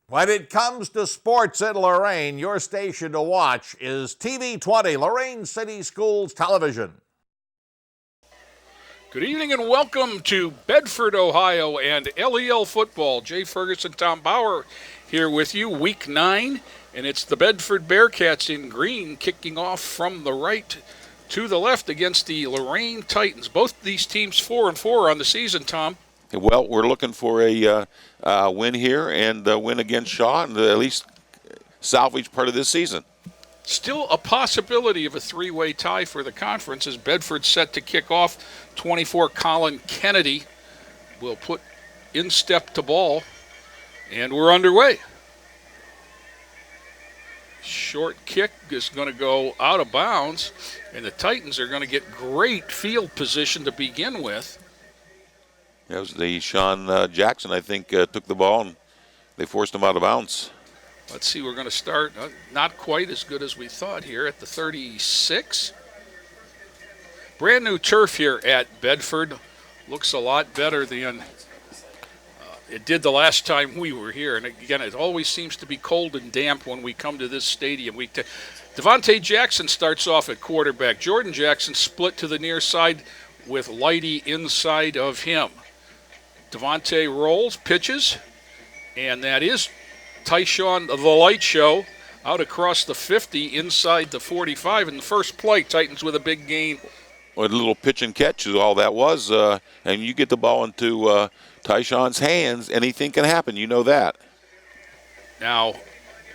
When it comes to sports in Lorain, your station to watch is TV 20, Lorain City Schools Television. Good evening and welcome to Bedford, Ohio and LEL football. Jay Ferguson, Tom Bauer here with you, week 9, and it's the Bedford Bearcats in green kicking off from the right to the left against the Lorain Titans. Both these teams 4-4 on the season, Tom. Well, we're looking for a win here and a win against Shaw and at least salvage part of this season. Still a possibility of a three-way tie for the conference as Bedford's set to kick off. 24 Colin Kennedy will put in step to ball, and we're underway. Short kick is going to go out of bounds, and the Titans are going to get great field position to begin with. That was the Sean Jackson, I think, took the ball, and they forced him out of bounds. Let's see, we're going to start not quite as good as we thought here at the 36. Brand new turf here at Bedford. Looks a lot better than it did the last time we were here. And again, it always seems to be cold and damp when we come to this stadium. Devontae Jackson starts off at quarterback. Jordan Jackson split to the near side with Lighty inside of him. Devontae rolls, pitches, and that is Tyshawn the Light Show out across the 50 inside the 45 in the first play. Titans with a big gain. Well, a little pitch and catch is all that was, and you get the ball into Tyshawn's hands, anything can happen. You know that. Now,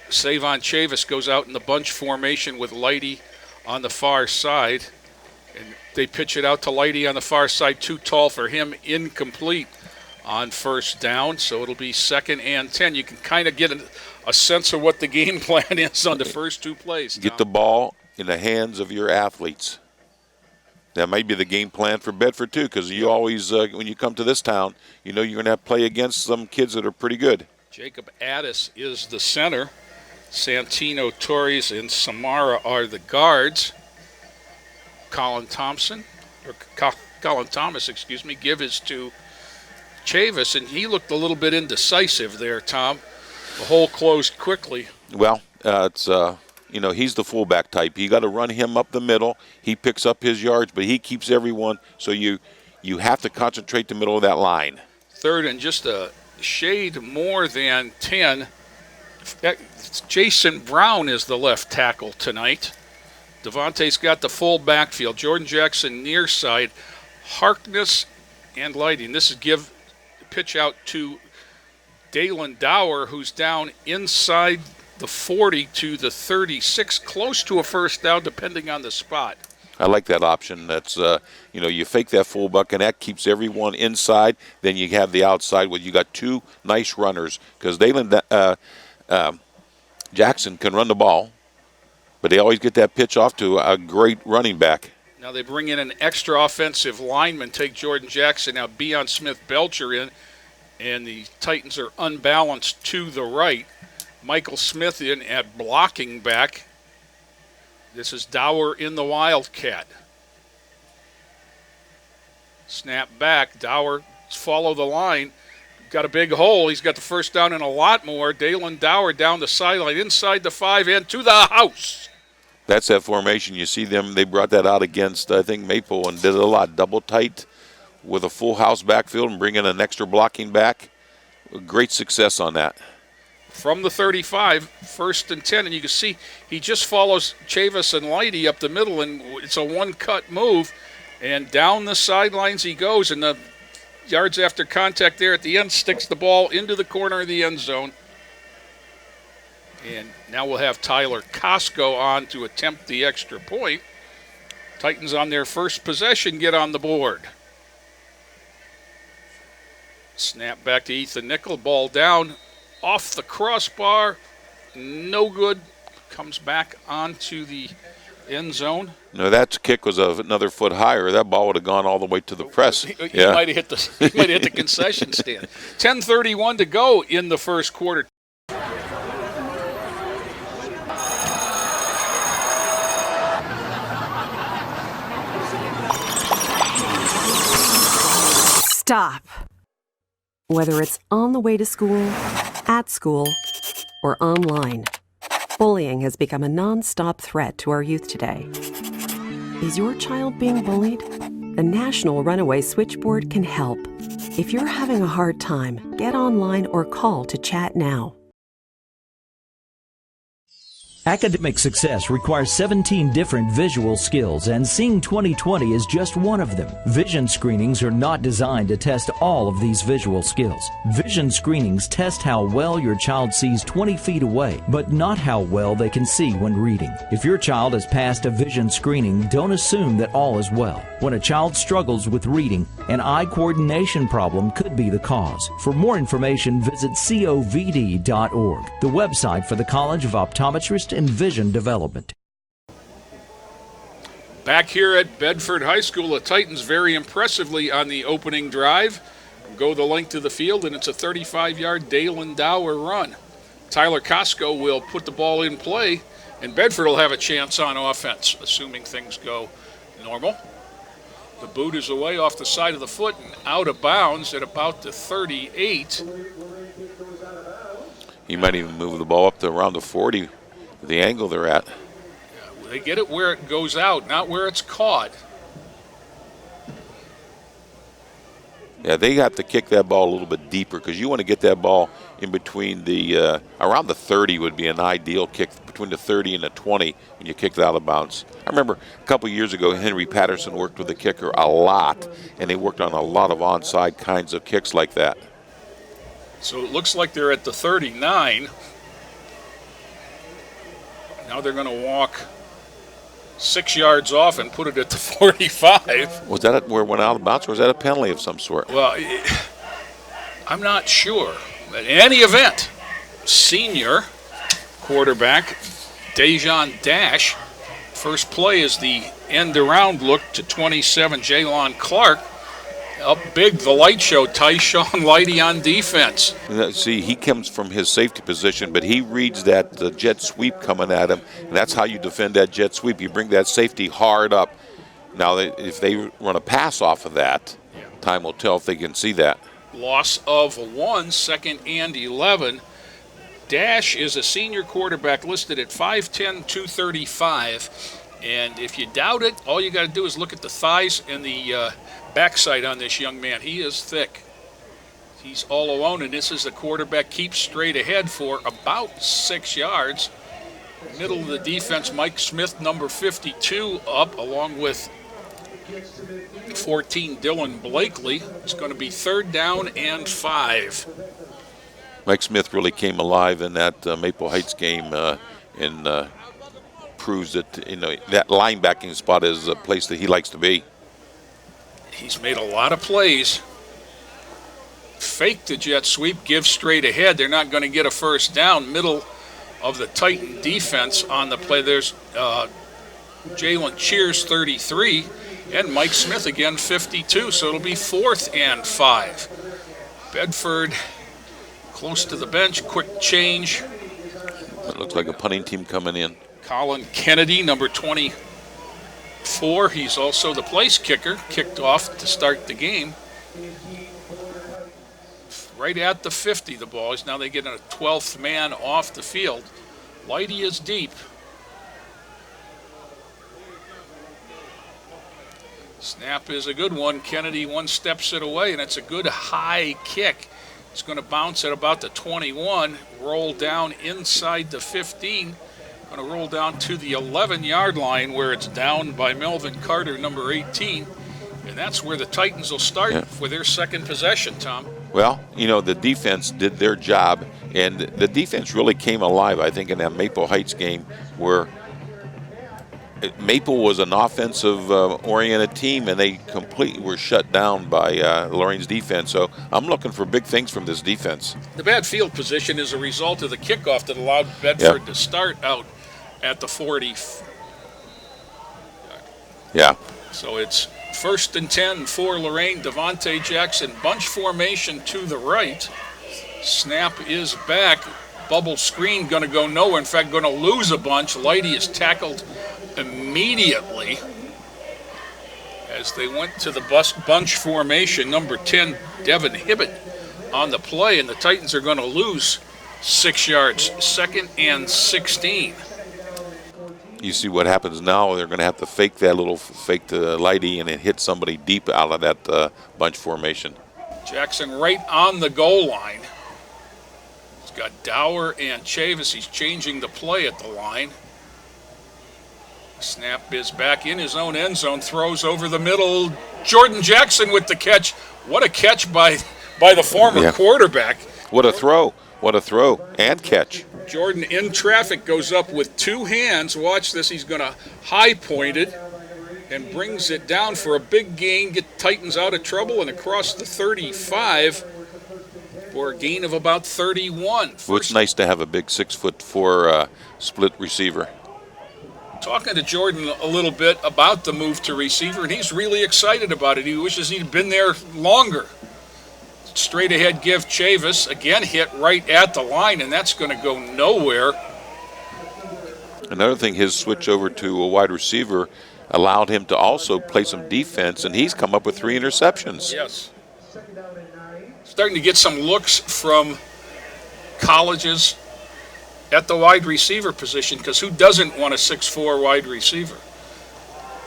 Savon Chavis goes out in the bunch formation with Lighty on the far side, and they pitch it out to Lighty on the far side, too tall for him, incomplete on first down, so it'll be 2nd and 10. You can kind of get a sense of what the game plan is on the first two plays, Tom. Get the ball in the hands of your athletes. That might be the game plan for Bedford, too, because you always, when you come to this town, you know you're going to have to play against some kids that are pretty good. Jacob Addis is the center. Santino, Torres, and Samara are the guards. Colin Thomas, give his to Chavis, and he looked a little bit indecisive there, Tom. The hole closed quickly. Well, it's he's the fullback type. You got to run him up the middle. He picks up his yards, but he keeps everyone. So you have to concentrate the middle of that line. 3rd and just a shade more than 10. Jason Brown is the left tackle tonight. Devontae's got the full backfield. Jordan Jackson near side. Harkness and Lighting. This is pitch out to Dalen Dower, who's down inside the 40 to the 36, close to a first down depending on the spot. I like that option. That's you fake that fullback and that keeps everyone inside. Then you have the outside where you got two nice runners because Dalen Jackson can run the ball, but they always get that pitch off to a great running back. Now they bring in an extra offensive lineman, take Jordan Jackson, now Beion Smith-Belcher in, and the Titans are unbalanced to the right. Michael Smith in at blocking back. This is Dower in the Wildcat. Snap back. Dower follow the line. Got a big hole. He's got the first down and a lot more. Dalen Dower down the sideline, inside the 5 and to the house. That's that formation. You see them. They brought that out against, I think, Maple and did it a lot. Double tight with a full house backfield and bring in an extra blocking back. Great success on that. From the 35, 1st and 10, and you can see he just follows Chavis and Lighty up the middle, and it's a one-cut move, and down the sidelines he goes, and the yards after contact there at the end sticks the ball into the corner of the end zone. And now we'll have Tyler Costco on to attempt the extra point. Titans on their first possession get on the board. Snap back to Ethan Nickel, ball down. Off the crossbar, no good. Comes back onto the end zone. No, that kick was another foot higher. That ball would have gone all the way to the press. He might have hit the concession stand. 10:31 to go in the first quarter. Stop. Whether it's on the way to school, at school, or online. Bullying has become a non-stop threat to our youth today. Is your child being bullied? The National Runaway Switchboard can help. If you're having a hard time, get online or call to chat now. Academic success requires 17 different visual skills, and Seeing 2020 is just one of them. Vision screenings are not designed to test all of these visual skills. Vision screenings test how well your child sees 20 feet away, but not how well they can see when reading. If your child has passed a vision screening, don't assume that all is well. When a child struggles with reading, an eye coordination problem could be the cause. For more information, visit covd.org, the website for the College of Optometrists and Vision Development. Back here at Bedford High School, the Titans very impressively on the opening drive go the length of the field, and it's a 35-yard Dalen Dower run. Tyler Costco will put the ball in play, and Bedford will have a chance on offense, assuming things go normal. The boot is away off the side of the foot and out of bounds at about the 38. He might even move the ball up to around the 40, the angle they're at. Yeah, they get it where it goes out, not where it's caught. Yeah, they have to kick that ball a little bit deeper because you want to get that ball in between the, around the 30 would be an ideal kick, between the 30 and the 20 when you kick it out of bounds. I remember a couple years ago, Henry Patterson worked with the kicker a lot, and they worked on a lot of onside kinds of kicks like that. So it looks like they're at the 39. Now they're going to walk 6 yards off and put it at the 45. Was that where it went out of bounds, or was that a penalty of some sort? Well, I'm not sure. But in any event, senior quarterback Dejon Dash, first play is the end around look to 27, Jalon Clark. Up big, the light show, Tyshawn Lighty on defense. See, he comes from his safety position, but he reads that jet sweep coming at him, and that's how you defend that jet sweep. You bring that safety hard up. Now, if they run a pass off of that, time will tell if they can see that. Loss of 1, second and 11. Dash is a senior quarterback listed at 5'10", 235. And if you doubt it, all you got to do is look at the thighs and the backside on this young man. He is thick. He's all alone, and this is the quarterback keeps straight ahead for about 6 yards. Middle of the defense, Mike Smith, number 52, up along with 14, Dylan Blakely. It's going to be 3rd down and 5. Mike Smith really came alive in that Maple Heights game and proves that that linebacking spot is a place that he likes to be. He's made a lot of plays. Fake the jet sweep, give straight ahead. They're not going to get a first down. Middle of the Titan defense on the play. There's Jalen Cheers, 33, and Mike Smith again, 52. So it'll be 4th and 5. Bedford close to the bench, quick change. It looks like a punting team coming in. Colin Kennedy, number 24. He's also the place kicker, kicked off to start the game. Right at the 50, the ball is. Now they get a 12th man off the field. Lighty is deep. Snap is a good one. Kennedy steps it away, and it's a good high kick. It's going to bounce at about the 21, roll down inside the 15. Going to roll down to the 11-yard line where it's down by Melvin Carter, number 18. And that's where the Titans will start for their second possession, Tom. Well, the defense did their job, and the defense really came alive, I think, in that Maple Heights game where Maple was an offensive-oriented team, and they completely were shut down by Lorain's defense. So I'm looking for big things from this defense. The bad field position is a result of the kickoff that allowed Bedford to start out at the 40. Yeah. So it's 1st and 10 for Lorain. Devontae Jackson, bunch formation to the right. Snap is back. Bubble screen going to go nowhere. In fact, going to lose a bunch. Lighty is tackled immediately as they went to the bunch formation. Number 10, Devin Hibbett on the play, and the Titans are going to lose 6 yards, 2nd and 16. You see what happens now. They're going to have to fake the lighty and then hit somebody deep out of that bunch formation. Jackson right on the goal line. He's got Dower and Chavis. He's changing the play at the line. Snap is back in his own end zone. Throws over the middle. Jordan Jackson with the catch. What a catch by the former quarterback. What a throw. What a throw and catch. Jordan in traffic goes up with 2 hands. Watch this. He's going to high point it and brings it down for a big gain. Get Titans out of trouble and across the 35 for a gain of about 31. Well, it's nice to have a big 6'4" split receiver. Talking to Jordan a little bit about the move to receiver, and he's really excited about it. He wishes he'd been there longer. Straight ahead give Chavis, again hit right at the line, and that's going to go nowhere. Another thing, his switch over to a wide receiver allowed him to also play some defense, and he's come up with 3 interceptions. Yes. Starting to get some looks from colleges at the wide receiver position, because who doesn't want a 6'4" wide receiver?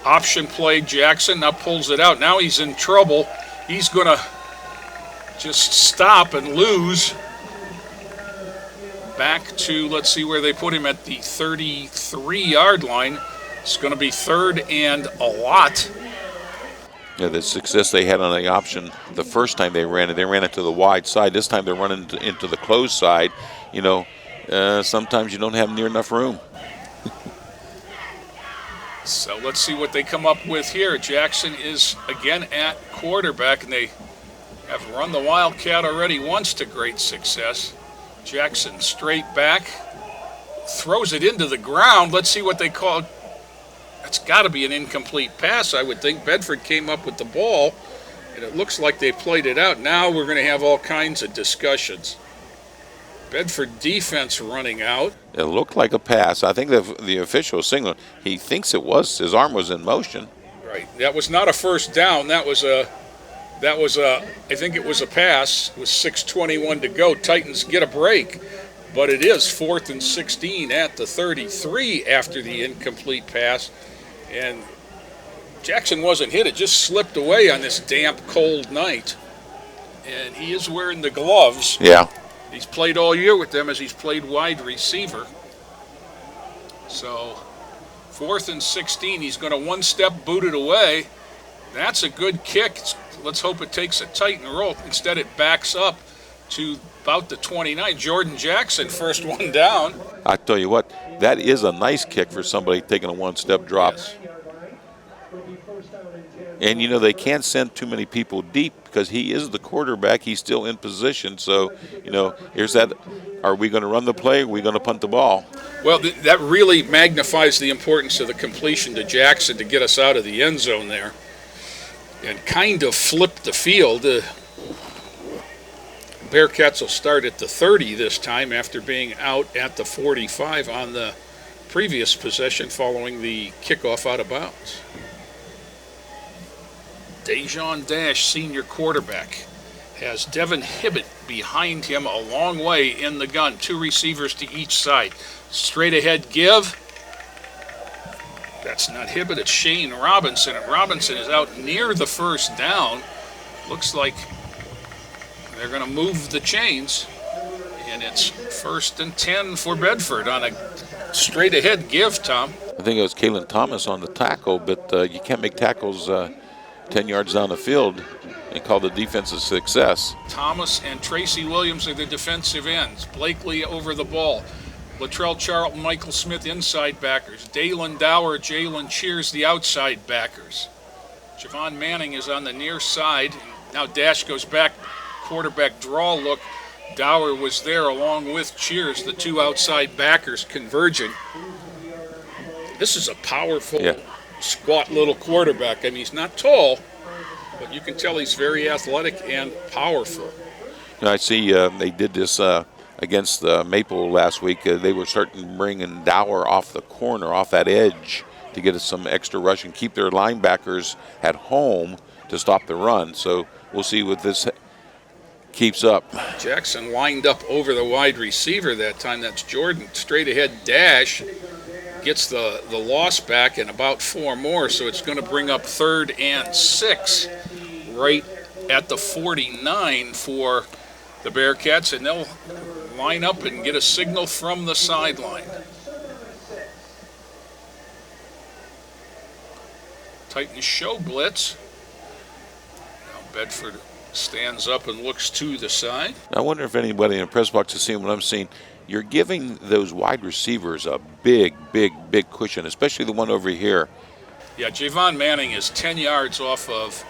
Option play, Jackson now pulls it out. Now he's in trouble. He's going to just stop and lose. Back to, let's see where they put him, at the 33-yard line. It's going to be 3rd and a lot. Yeah, the success they had on the option the first time they ran it to the wide side. This time they're running into the closed side. You know, sometimes you don't have near enough room. So let's see what they come up with here. Jackson is again at quarterback, and they have run the Wildcat already once to great success. Jackson straight back, throws it into the ground. Let's see what they call it. That's got to be an incomplete pass, I would think. Bedford came up with the ball, and it looks like they played it out. Now we're going to have all kinds of discussions. Bedford defense running out. It looked like a pass. I think the official signal, he thinks it was. His arm was in motion. Right. That was not a first down. That was a, I think it was a pass with 6:21 to go. Titans get a break, but it is 4th and 16 at the 33 after the incomplete pass. And Jackson wasn't hit. It just slipped away on this damp, cold night. And he is wearing the gloves. Yeah. He's played all year with them as he's played wide receiver. So 4th and 16, he's going to one-step boot it away. That's a good kick. Let's hope it takes a Titan roll. Instead, it backs up to about the 29. Jordan Jackson, first one down. I tell you what, that is a nice kick for somebody taking a one-step drop. Yes. And, you know, they can't send too many people deep because he is the quarterback. He's still in position. So, you know, here's that. Are we going to run the play? Are we going to punt the ball? Well, that really magnifies the importance of the completion to Jackson to get us out of the end zone there and kind of flip the field. Bearcats will start at the 30 this time after being out at the 45 on the previous possession following the kickoff out of bounds. Dejon Dash, senior quarterback, has Devin Hibbett behind him a long way in the gun. 2 receivers to each side. Straight ahead give. That's not Hibbett, it's Shane Robinson. And Robinson is out near the first down. Looks like they're going to move the chains. And it's 1st and 10 for Bedford on a straight ahead give, Tom. I think it was Kalen Thomas on the tackle, but you can't make tackles 10 yards down the field and call the defense a success. Thomas and Tracy Williams are the defensive ends. Blakely over the ball. Latrell Charlton, Michael Smith inside backers. Dalen Dower, Jalen Cheers the outside backers. Javon Manning is on the near side. Now Dash goes back, quarterback draw look. Dower was there along with Cheers, the 2 outside backers converging. This is a powerful, squat little quarterback. I mean, he's not tall, but you can tell he's very athletic and powerful. You know, I see they did this against Maple last week. They were starting bringing Dower off the corner, off that edge, to get us some extra rush and keep their linebackers at home to stop the run. So we'll see with this keeps up. Jackson lined up over the wide receiver that time. That's Jordan. Straight ahead dash. Gets the loss back and about 4 more, so it's going to bring up 3rd and 6 right at the 49 for the Bearcats, and they'll line up and get a signal from the sideline. Titans show blitz. Now Bedford stands up and looks to the side. I wonder if anybody in the press box is seeing what I'm seeing. You're giving those wide receivers a big cushion, especially the one over here. Yeah, Javon Manning is 10 yards off of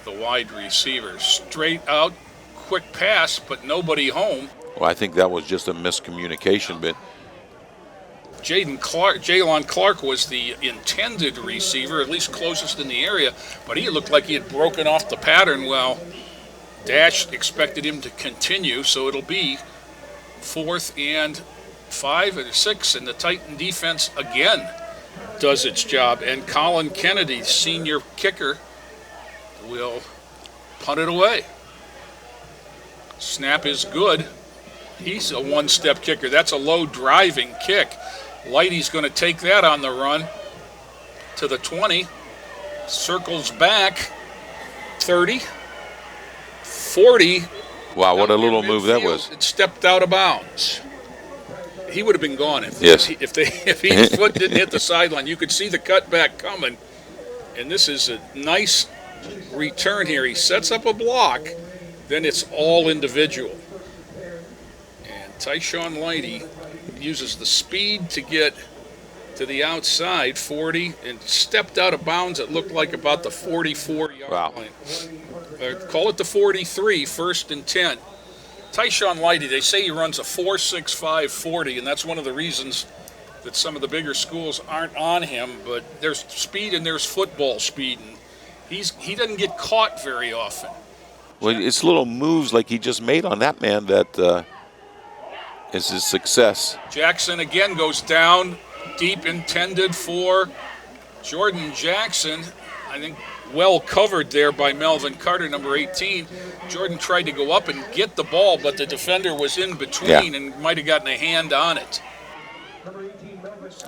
the wide receiver. Straight out, quick pass, but nobody home. Well, I think that was just a miscommunication, but Jaylon Clark was the intended receiver, at least closest in the area, but he looked like he had broken off the pattern. Well, Dash expected him to continue, so it'll be 4th and 5 and 6, and the Titan defense again does its job. And Colin Kennedy, senior kicker, will punt it away. Snap is good. He's a one-step kicker. That's a low driving kick. Lighty's going to take that on the run to the 20. Circles back. 30. 40. wow, what a little move that was. It stepped out of bounds. He would have been gone if his foot didn't hit the sideline. You could see the cutback coming. And this is a nice return here. He sets up a block. Then it's all individual. And Tyshawn Lighty uses the speed to get to the outside, 40, and stepped out of bounds. It looked like about the 44-yard line. Call it the 43, 1st and 10. Tyshawn Lighty, they say he runs a 4.65 40, and that's one of the reasons that some of the bigger schools aren't on him. But there's speed and there's football speed, and he doesn't get caught very often. Well, it's little moves like he just made on that man that is his success. Jackson again goes down deep, intended for Jordan Jackson. I think well covered there by Melvin Carter, number 18. Jordan tried to go up and get the ball, but the defender was in between and might have gotten a hand on it.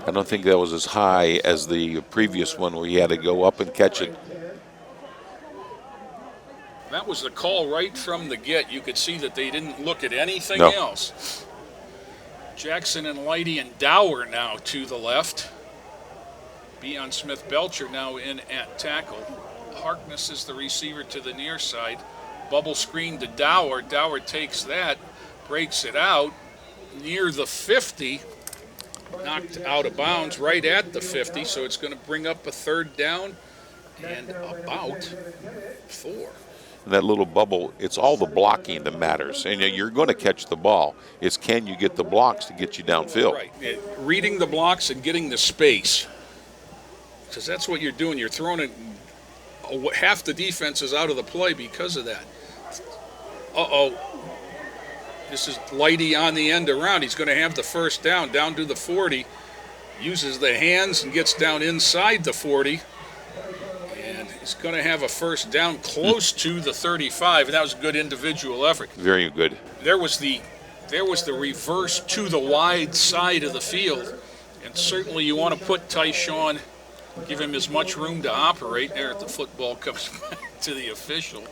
I don't think that was as high as the previous one where he had to go up and catch it. That was the call right from the get. You could see that they didn't look at anything else. Jackson and Lighty and Dower now to the left. Beon Smith-Belcher now in at tackle. Harkness is the receiver to the near side. Bubble screen to Dower. Dower takes that, breaks it out near the 50. Knocked out of bounds right at the 50, so it's going to bring up a 3rd down and about 4. And that little bubble, it's all the blocking that matters. And you're going to catch the ball. It's can you get the blocks to get you downfield. Right. Reading the blocks and getting the space. Because that's what you're doing. You're throwing it. Half the defense is out of the play because of that. This is Lighty on the end around. He's going to have the 1st down to the 40. Uses the hands and gets down inside the 40. And he's going to have a 1st down close to the 35. And that was a good individual effort. Very good. There was the reverse to the wide side of the field. And certainly you want to put Tyshawn, give him as much room to operate. There, the football comes back to the official.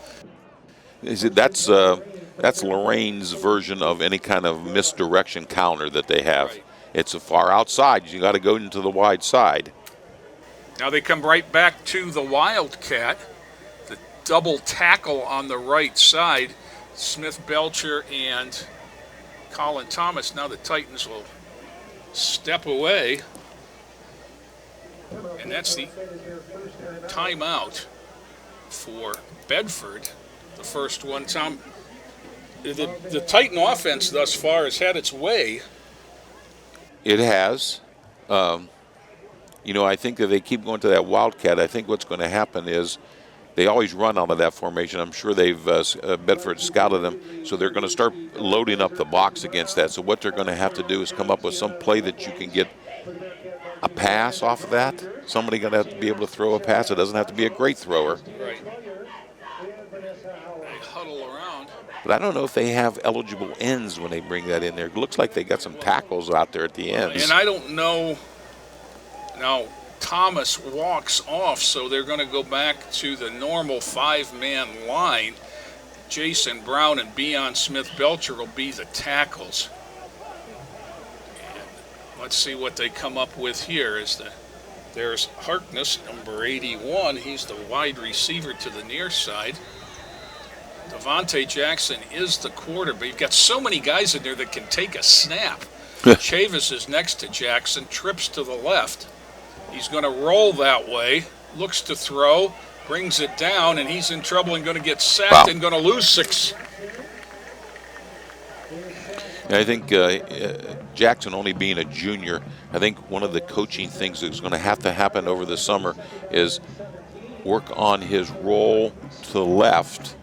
That's Lorain's version of any kind of misdirection counter that they have. Right. It's a far outside. You got to go into the wide side. Now they come right back to the Wildcat. The double tackle on the right side. Smith-Belcher and Colin Thomas. Now the Titans will step away. And that's the timeout for Bedford. The first one. Tom, the Titan offense thus far has had its way. It has. I think that they keep going to that Wildcat. I think what's going to happen is they always run out of that formation. I'm sure they've Bedford scouted them, so they're going to start loading up the box against that. So what they're going to have to do is come up with some play that you can get a pass off of that. Somebody going to have to be able to throw a pass. It doesn't have to be a great thrower. Right. They huddle all around. But I don't know if they have eligible ends when they bring that in there. It looks like they got some tackles out there at the ends. And I don't know. Now, Thomas walks off, so they're going to go back to the normal five-man line. Jason Brown and Beion Smith-Belcher will be the tackles. And let's see what they come up with here. There's Harkness, number 81. He's the wide receiver to the near side. Devontae Jackson is the quarterback. You've got so many guys in there that can take a snap. Chavis is next to Jackson, trips to the left. He's going to roll that way, looks to throw, brings it down, and he's in trouble and going to get sacked and going to lose 6. And I think Jackson only being a junior, I think one of the coaching things that's going to happen over the summer is work on his roll to the left,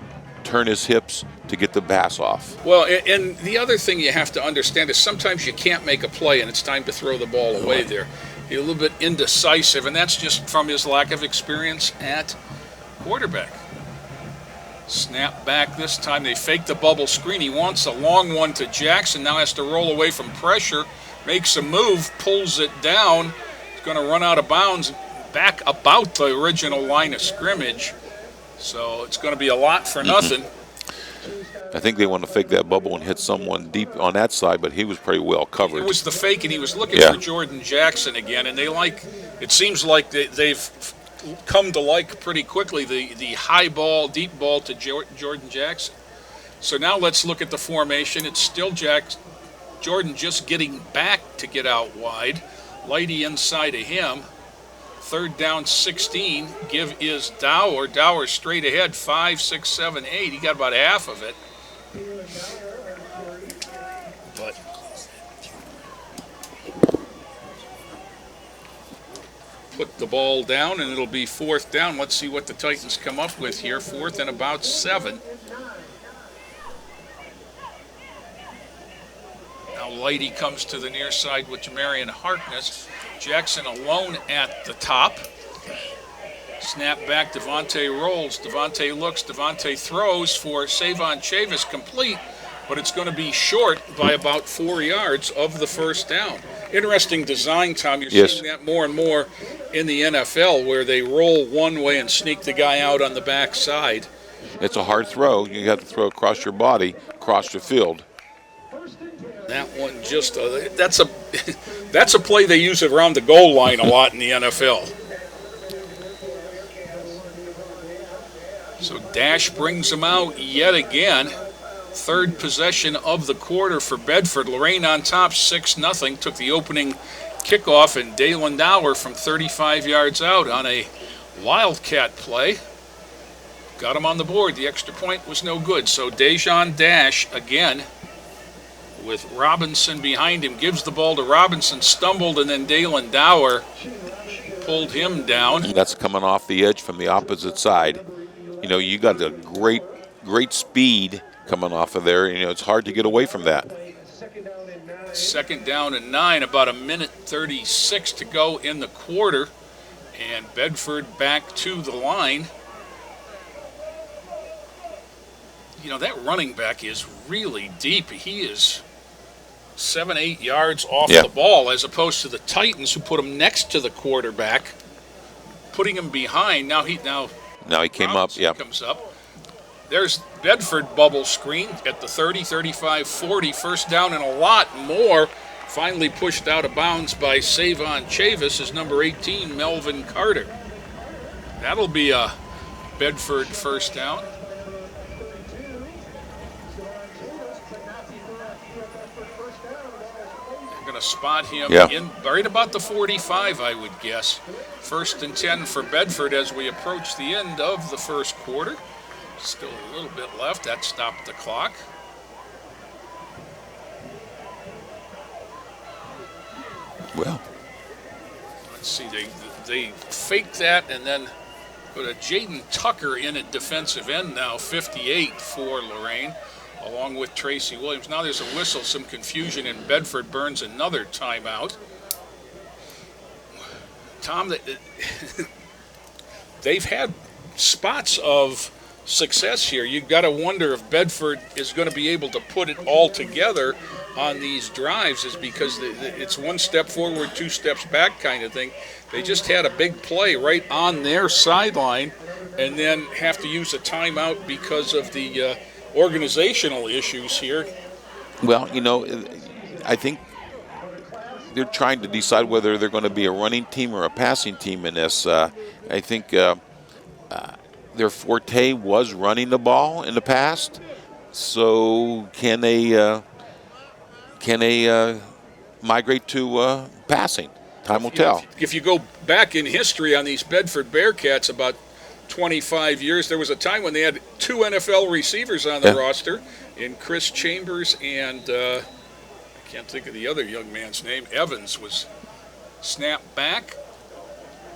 turn his hips to get the pass off. Well, and the other thing you have to understand is sometimes you can't make a play and it's time to throw the ball away there. He's a little bit indecisive, and that's just from his lack of experience at quarterback. Snap back this time. They fake the bubble screen. He wants a long one to Jackson. Now has to roll away from pressure. Makes a move, pulls it down. He's going to run out of bounds back about the original line of scrimmage. So it's going to be a lot for nothing. I think they want to fake that bubble and hit someone deep on that side, but he was pretty well covered. It was the fake, and he was looking for Jordan Jackson again. And it seems like they've come to like pretty quickly the high ball, deep ball to Jordan Jackson. So now let's look at the formation. It's still Jordan just getting back to get out wide. Lighty inside of him. 3rd down, 16. Give is Dower. Dower straight ahead, 5, 6, 7, 8. He got about half of it. But put the ball down, and it'll be 4th down. Let's see what the Titans come up with here. 4th and about 7. Now Lighty comes to the near side with Jamarian Harkness. Jackson alone at the top. Snap back, Devontae rolls. Devontae looks, Devontae throws for Savon Chavis, complete, but it's going to be short by about 4 yards of the 1st down. Interesting design, Tom. You're seeing that more and more in the NFL, where they roll one way and sneak the guy out on the back side. It's a hard throw. You have to throw across your body, across the field. That one just that's a play they use around the goal line a lot in the NFL. So Dash brings them out yet again. 3rd possession of the quarter for Bedford. Lorain on top, 6-0. Took the opening kickoff, and Dalen Dower from 35 yards out on a wildcat play. Got him on the board. The extra point was no good. So Dejon Dash again, with Robinson behind him, gives the ball to Robinson, stumbled, and then Dalen Dower pulled him down. That's coming off the edge from the opposite side. You know, you got a great speed coming off of there. You know, it's hard to get away from that. 2nd down and 9, about 1:36 to go in the quarter, and Bedford back to the line. You know, that running back is really deep. He is 7-8 yards off the ball, as opposed to the Titans, who put him next to the quarterback, putting him behind. Now he came up. Yeah, comes up. There's Bedford bubble screen at the 30, 35, 40. 1st down and a lot more. Finally pushed out of bounds by Savon Chavis is number 18, Melvin Carter. That'll be a Bedford 1st down. They're going to spot him in right about the 45, I would guess. 1st and 10 for Bedford as we approach the end of the 1st quarter. Still a little bit left. That stopped the clock. Well, let's see. They fake that and then put a Jaden Tucker in at defensive end now, 58 for Lorain, along with Tracy Williams. Now there's a whistle, some confusion, and Bedford burns another timeout. Tom, they've had spots of success here. You've got to wonder if Bedford is going to be able to put it all together on these drives, is because it's one step forward, two steps back kind of thing. They just had a big play right on their sideline and then have to use a timeout because of the organizational issues here. Well, I think they're trying to decide whether they're going to be a running team or a passing team in this. I think their forte was running the ball in the past. So can they migrate to passing? Time will tell. If you go back in history on these Bedford Bearcats about 25 years, there was a time when they had 2 NFL receivers on the roster, in Chris Chambers and I can't think of the other young man's name. Evans was snapped back.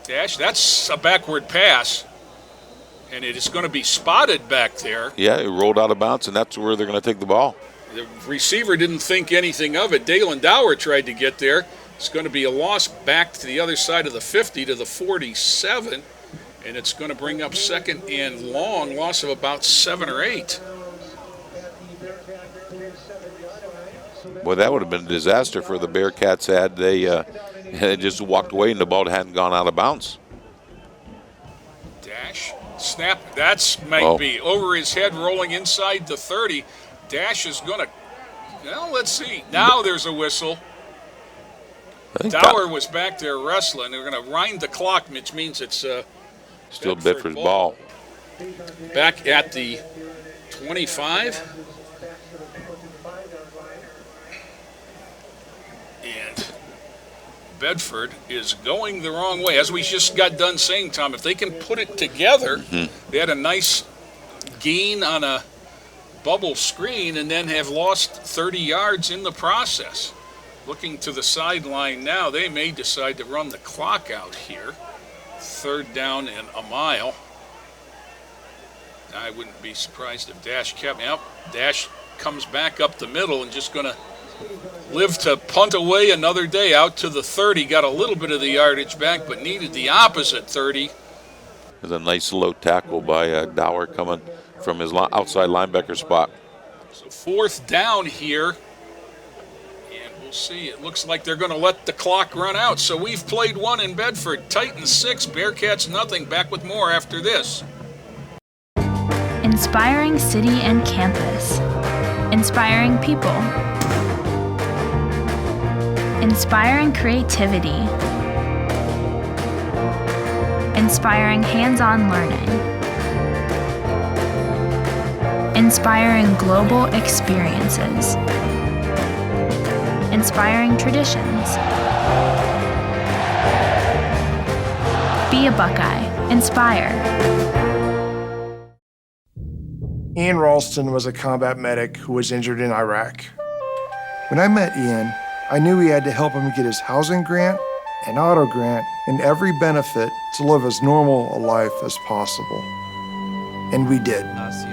Dash. That's a backward pass, and it is going to be spotted back there. Yeah, it rolled out of bounds, and that's where they're going to take the ball. The receiver didn't think anything of it. Dalen Dower tried to get there. It's going to be a loss back to the other side of the 50 to the 47, and it's going to bring up second and long, loss of about 7 or 8. Well, that would have been a disaster for the Bearcats had they had just walked away and the ball hadn't gone out of bounds. Dash, snap, that's might be over his head, rolling inside the 30. Dash is going to, well, let's see. Now there's a whistle. Dower was back there wrestling. They're going to wind the clock, which means it's still Bedford's ball. Back at the 25. And Bedford is going the wrong way. As we just got done saying, Tom, if they can put it together, they had a nice gain on a bubble screen and then have lost 30 yards in the process. Looking to the sideline now, they may decide to run the clock out here. 3rd down and a mile. I wouldn't be surprised if Dash kept. Yep, Dash comes back up the middle and just going to live to punt away another day out to the 30. Got a little bit of the yardage back, but needed the opposite 30. There's a nice low tackle by Dower coming from his outside linebacker spot. So 4th down here. And we'll see. It looks like they're going to let the clock run out. So we've played one in Bedford. Titans 6, Bearcats nothing. Back with more after this. Inspiring city and campus. Inspiring people. Inspiring creativity. Inspiring hands-on learning. Inspiring global experiences. Inspiring traditions. Be a Buckeye. Inspire. Ian Ralston was a combat medic who was injured in Iraq. When I met Ian, I knew we had to help him get his housing grant and auto grant and every benefit to live as normal a life as possible. And we did.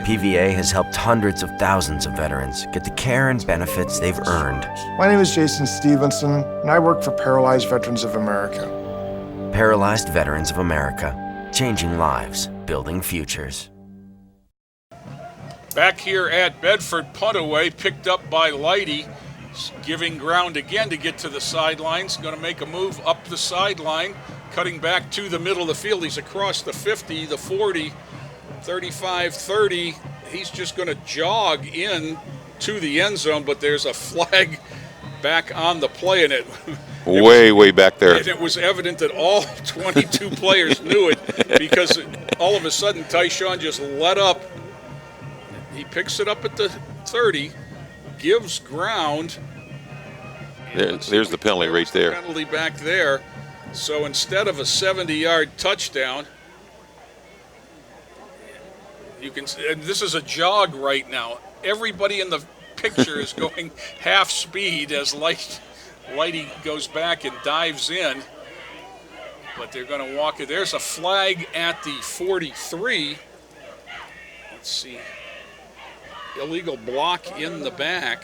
PVA has helped hundreds of thousands of veterans get the care and benefits they've earned. My name is Jason Stevenson, and I work for Paralyzed Veterans of America. Paralyzed Veterans of America, changing lives, building futures. Back here at Bedford, punt away, picked up by Lighty, giving ground again to get to the sidelines. Going to make a move up the sideline, cutting back to the middle of the field. He's across the 50, the 40, 35, 30. He's just going to jog in to the end zone, but there's a flag back on the play, and it way back there. And it was evident that all 22 players knew it, because all of a sudden Tyshawn just let up. He picks it up at the 30, gives ground. There's the penalty right there. Penalty back there. So instead of a 70-yard touchdown, you can. This is a jog right now. Everybody in the picture is going half speed as Lighty goes back and dives in. But they're going to walk it. There's a flag at the 43. Let's see. Illegal block in the back.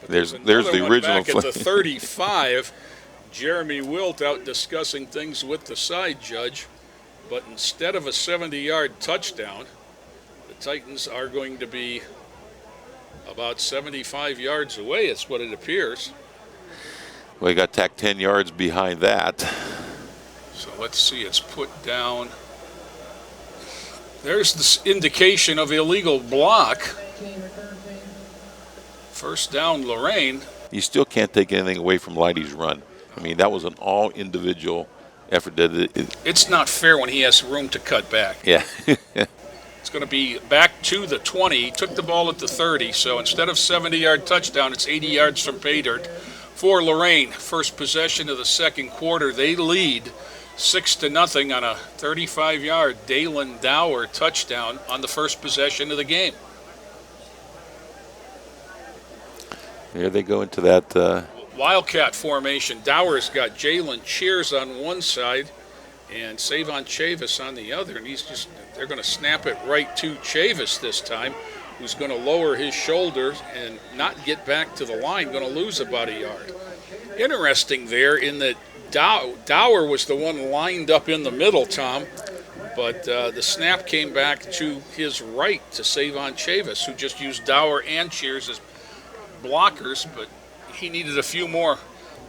There's the original back at the 35. Jeremy Wilt out discussing things with the side judge. But instead of a 70-yard touchdown, the Titans are going to be about 75 yards away, is what it appears. Well, he got tacked 10 yards behind that. So let's see, it's put down. There's this indication of illegal block. First down, Lorain. You still can't take anything away from Leidy's run. I mean, that was an all-individual effort. It's not fair when he has room to cut back. Yeah. It's going to be back to the 20. He took the ball at the 30, so instead of 70-yard touchdown, it's 80 yards from pay dirt for Lorain. First possession of the second quarter. They lead 6-0 on a 35-yard Dalen Dower touchdown on the first possession of the game. Here they go into that Wildcat formation. Dower's got Jalen Cheers on one side and Savon Chavis on the other, and they're going to snap it right to Chavis this time, who's going to lower his shoulders and not get back to the line, going to lose about a yard. Interesting there in that Dower was the one lined up in the middle, Tom, but the snap came back to his right to Savon Chavis, who just used Dower and Cheers as blockers, but he needed a few more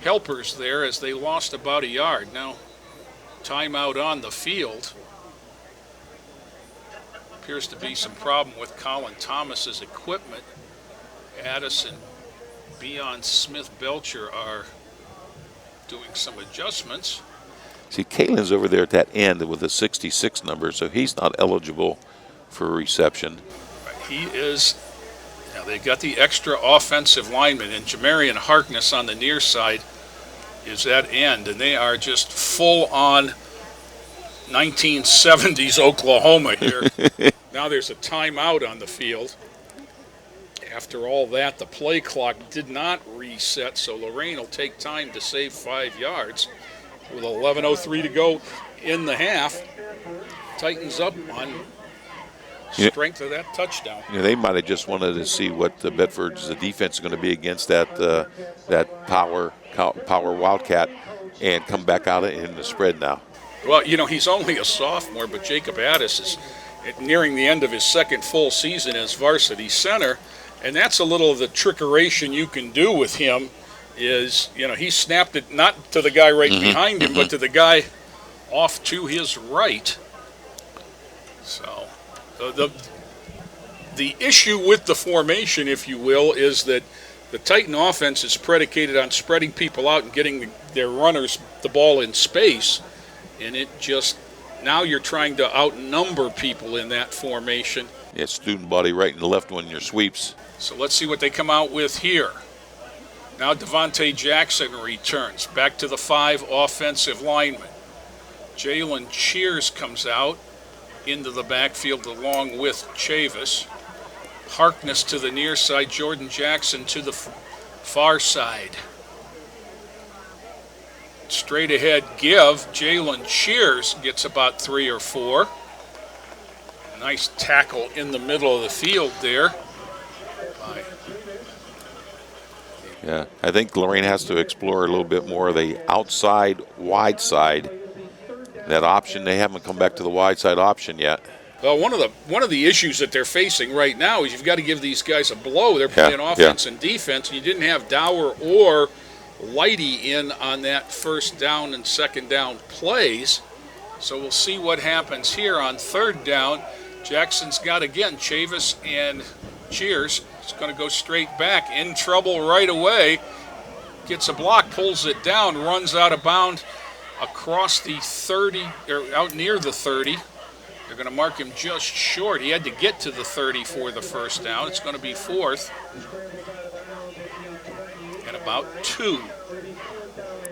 helpers there as they lost about a yard. Now, timeout on the field. Appears to be some problem with Colin Thomas's equipment. Addison, Beon Smith Belcher are doing some adjustments. See, Kalen's over there at that end with a 66 number, so he's not eligible for reception. He is. Now they've got the extra offensive lineman, and Jamarian Harkness on the near side is at end, and they are just full on 1970s Oklahoma here. Now there's a timeout on the field. After all that, the play clock did not reset, so Lorain will take time to save 5 yards with 11:03 to go in the half. Titans up on strength of that touchdown. You know, they might have just wanted to see what the Bedford's defense is going to be against that power Wildcat and come back out in the spread now. Well, you know, he's only a sophomore, but Jacob Addis is nearing the end of his second full season as varsity center, and that's a little of the trickeration you can do with him is, you know, he snapped it not to the guy right behind him, but to the guy off to his right. So the issue with the formation, if you will, is that the Titan offense is predicated on spreading people out and getting their runners the ball in space, and it just, now you're trying to outnumber people in that formation. Yeah, student body right and left when your sweeps. So let's see what they come out with here. Now Devontae Jackson returns back to the 5 offensive linemen. Jalen Cheers comes out into the backfield along with Chavis. Harkness to the near side, Jordan Jackson to the far side. Straight ahead give, Jalen Cheers gets about 3 or 4. Nice tackle in the middle of the field there. Yeah, I think Lorain has to explore a little bit more of the outside, wide side. That option, they haven't come back to the wide side option yet. Well, one of the issues that they're facing right now is you've got to give these guys a blow. They're playing offense and defense, and you didn't have Dower or Leidy in on that first down and second down plays. So we'll see what happens here on third down. Jackson's got, again, Chavis and Cheers. It's going to go straight back. In trouble right away. Gets a block, pulls it down, runs out of bounds across the 30, or out near the 30. They're going to mark him just short. He had to get to the 30 for the first down. It's going to be 4th and about 2.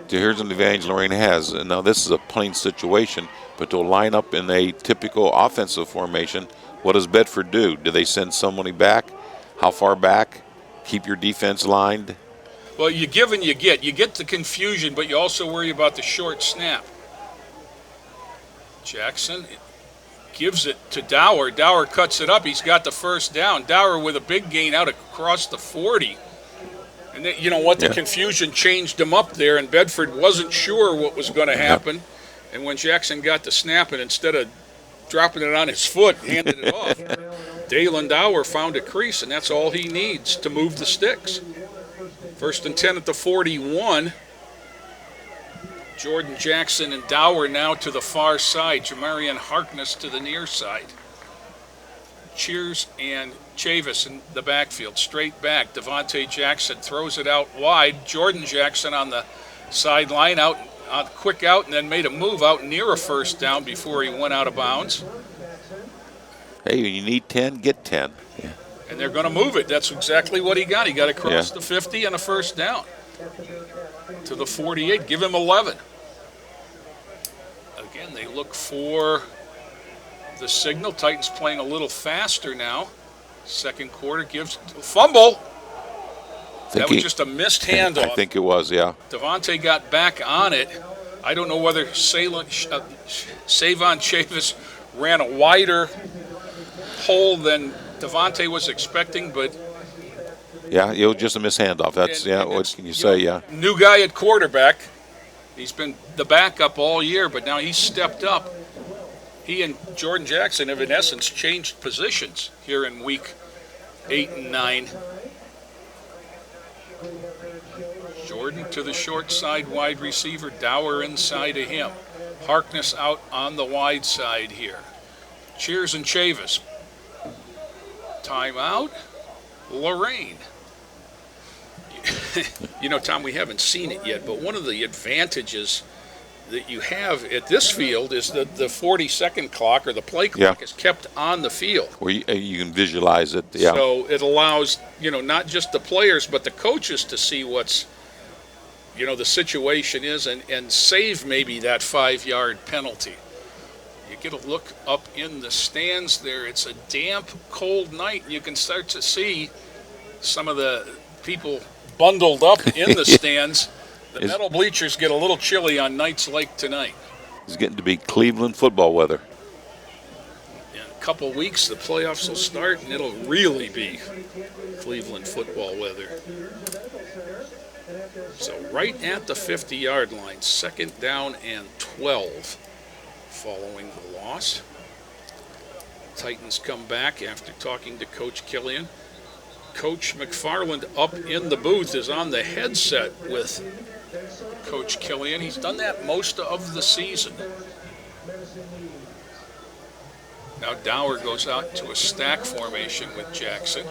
So here's an advantage Lorain has. And now this is a plain situation, but to line up in a typical offensive formation, what does Bedford do? Do they send somebody back? How far back? Keep your defense lined? Well, you give and you get. You get the confusion, but you also worry about the short snap. Jackson gives it to Dower. Dower cuts it up. He's got the first down. Dower with a big gain out across the 40. And you know what? The confusion changed him up there, and Bedford wasn't sure what was going to happen. And when Jackson got to snap it, instead of dropping it on his foot, handed it off, Dalen Dower found a crease, and that's all he needs to move the sticks. 1st and 10 at the 41. Jordan Jackson and Dower now to the far side. Jamarian Harkness to the near side. Cheers and Chavis in the backfield, straight back. Devontae Jackson throws it out wide. Jordan Jackson on the sideline, quick out, and then made a move out near a first down before he went out of bounds. Hey, when you need 10, get 10. Yeah. And they're going to move it. That's exactly what he got. He got across the 50 and a first down to the 48. Give him 11. Again, they look for the signal. Titans playing a little faster now. Second quarter gives fumble. That was just a missed handoff. I think it was, yeah. Devontae got back on it. I don't know whether Savon Chavis ran a wider hole than Devontae was expecting, but yeah, it was just a missed handoff. That's what can you say? Yeah. New guy at quarterback. He's been the backup all year, but now he's stepped up. He and Jordan Jackson have, in essence, changed positions here in week 8 and 9. Jordan to the short side wide receiver, Dower inside of him. Harkness out on the wide side here. Cheers and Chavis. Timeout, Lorain. You know, Tom, we haven't seen it yet, but one of the advantages that you have at this field is that the 40-second clock or the play clock is kept on the field. Where you can visualize it. Yeah. So it allows, not just the players but the coaches to see what's, the situation is and save maybe that 5-yard penalty. You get a look up in the stands there. It's a damp, cold night. You can start to see some of the people bundled up in the stands. The metal bleachers get a little chilly on nights like tonight. It's getting to be Cleveland football weather. In a couple weeks, the playoffs will start, and it'll really be Cleveland football weather. So right at the 50-yard line, 2nd down and 12 following the loss. Titans come back after talking to Coach Killian. Coach McFarland up in the booth is on the headset with Coach Killian. He's done that most of the season. Now Dower goes out to a stack formation with Jackson.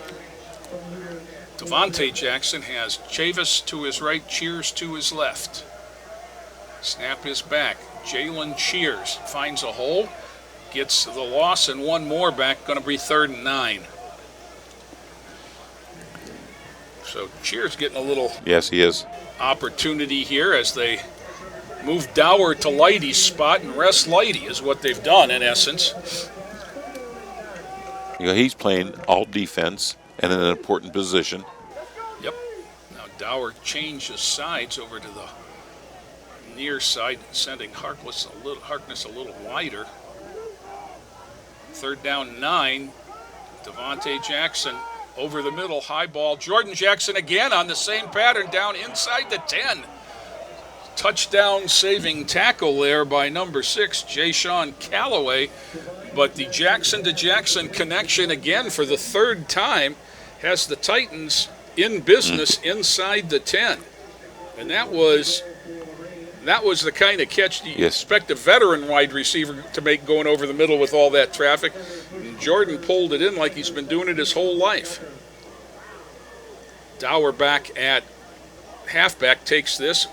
Devontae Jackson has Chavis to his right, Cheers to his left. Snap is back. Jalen Cheers finds a hole, gets the loss and one more back. Going to be 3rd and 9. So Cheers getting a little opportunity here as they move Dower to Leidy's spot and rest Leidy is what they've done in essence. He's playing all defense and in an important position. Yep. Now Dower changes sides over to the near side, sending Harkness a little wider. 3rd down 9. Devontae Jackson over the middle, high ball. Jordan Jackson again on the same pattern, down inside the 10. Touchdown saving tackle there by number 6, Jay-Sean Calloway. But the Jackson to Jackson connection again for the 3rd time has the Titans in business inside the 10. And that was the kind of catch you expect a veteran wide receiver to make going over the middle with all that traffic. And Jordan pulled it in like he's been doing it his whole life. Dower back at halfback takes this,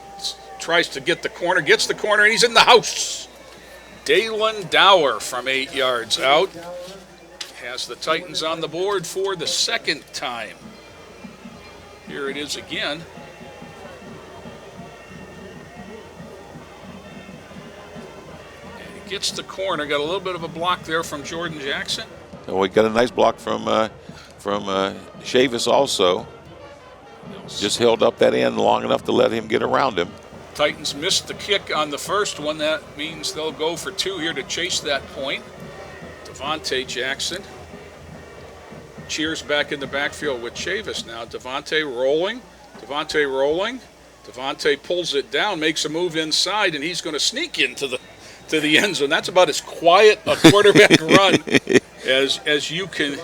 tries to get the corner, gets the corner, and he's in the house. Dalen Dower from 8 yards out has the Titans on the board for the 2nd time. Here it is again. Gets the corner, got a little bit of a block there from Jordan Jackson. And we got a nice block from Chavis also. Just held up that end long enough to let him get around him. Titans missed the kick on the first one. That means they'll go for 2 here to chase that point. Devontae Jackson. Cheers back in the backfield with Chavis now. Devontae rolling. Devontae pulls it down, makes a move inside, and he's going to sneak into the to the end zone. That's about as quiet a quarterback run as you can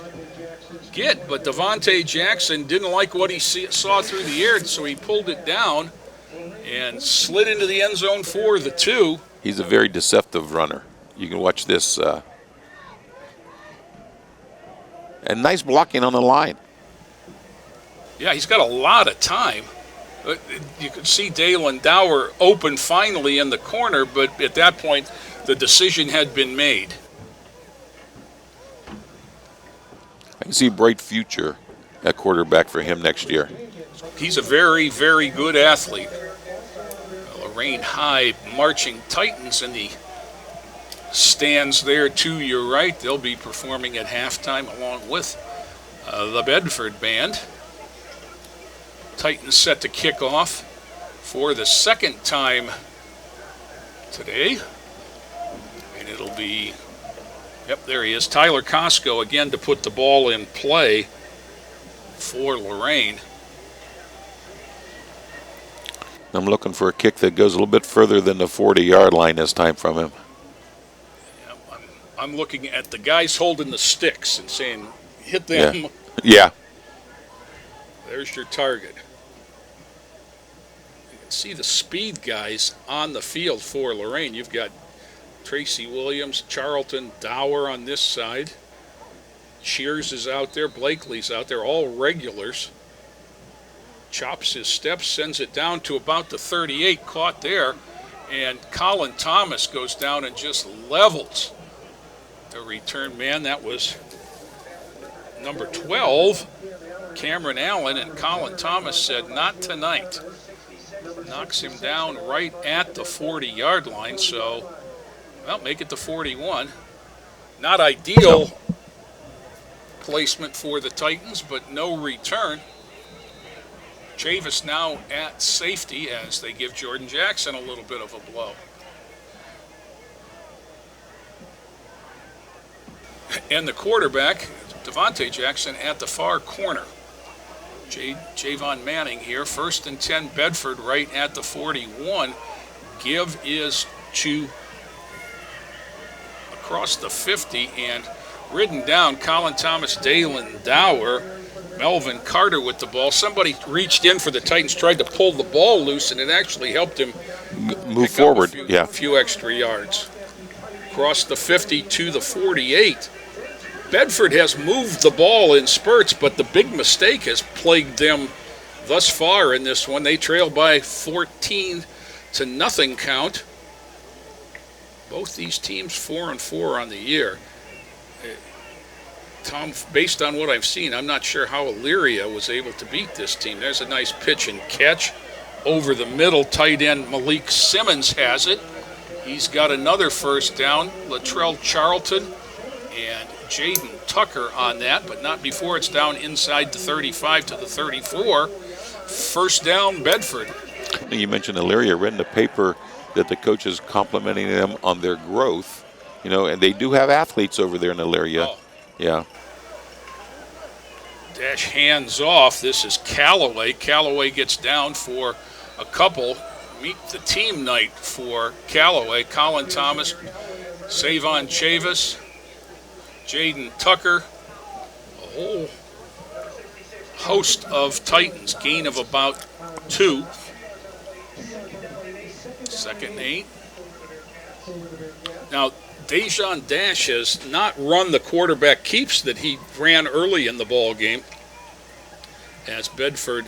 get. But Devontae Jackson didn't like what he saw through the air, so he pulled it down and slid into the end zone for the 2. He's a very deceptive runner. You can watch this. And nice blocking on the line. Yeah, he's got a lot of time. You could see Dalen Dower open finally in the corner, but at that point, the decision had been made. I can see a bright future at quarterback for him next year. He's a very, very good athlete. Lorain High marching Titans in the stands there to your right. They'll be performing at halftime along with the Bedford band. Titans set to kick off for the second time today. And it'll be, yep, there he is, Tyler Costco again to put the ball in play for Lorain. I'm looking for a kick that goes a little bit further than the 40-yard line this time from him. Yep, I'm looking at the guys holding the sticks and saying, hit them. Yeah. There's your target. You can see the speed guys on the field for Lorain. You've got Tracy Williams, Charlton, Dower on this side. Shears is out there. Blakely's out there. All regulars. Chops his steps, sends it down to about the 38, caught there. And Colin Thomas goes down and just levels the return man. That was number 12, Cameron Allen, and Colin Thomas said, not tonight. Knocks him down right at the 40-yard line, so, well, make it the 41. Not ideal placement for the Titans, but no return. Chavis now at safety as they give Jordan Jackson a little bit of a blow. And the quarterback, Devontae Jackson, at the far corner. Javon Manning here, 1st and 10, Bedford right at the 41. Give is to across the 50 and ridden down Colin Thomas, Dalen Dower, Melvin Carter with the ball. Somebody reached in for the Titans, tried to pull the ball loose, and it actually helped him move forward. A few extra yards. Across the 50 to the 48. Bedford has moved the ball in spurts, but the big mistake has plagued them thus far in this one. They trail by 14-0 count. Both these teams 4-4 on the year. Tom, based on what I've seen, I'm not sure how Elyria was able to beat this team. There's a nice pitch and catch over the middle. Tight end Malik Simmons has it. He's got another first down. Latrell Charlton and Jaden Tucker on that, but not before it's down inside the 35 to the 34. First down, Bedford. You mentioned Elyria. Read in the paper that the coach is complimenting them on their growth, and they do have athletes over there in Elyria. Oh. Yeah. Dash hands off. This is Callaway. Callaway gets down for a couple. Meet the team night for Callaway. Colin Thomas, Savon Chavis, Jaden Tucker, a whole host of Titans. Gain of about 2. 2nd and 8. Now, Dejon Dash has not run the quarterback keeps that he ran early in the ball game as Bedford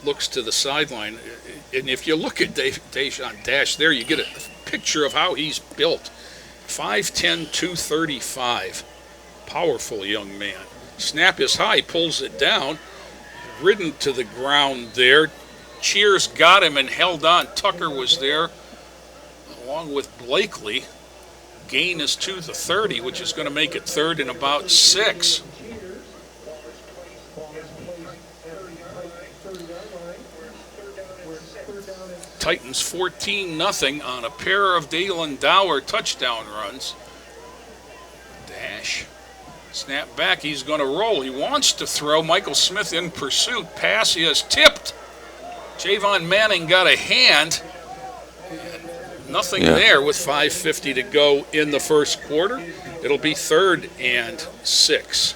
looks to the sideline. And if you look at Dejon Dash there, you get a picture of how he's built. 5'10", 235. Powerful young man. Snap is high, pulls it down. Ridden to the ground there. Cheers got him and held on. Tucker was there along with Blakely. Gain is to the 30, which is going to make it 3rd and about 6. Titans 14-0 on a pair of Dalen Dower touchdown runs. Dash. Snap back. He's going to roll. He wants to throw. Michael Smith in pursuit. Pass is tipped. Javon Manning got a hand. And Nothing there with 5:50 to go in the first quarter. It'll be 3rd and 6.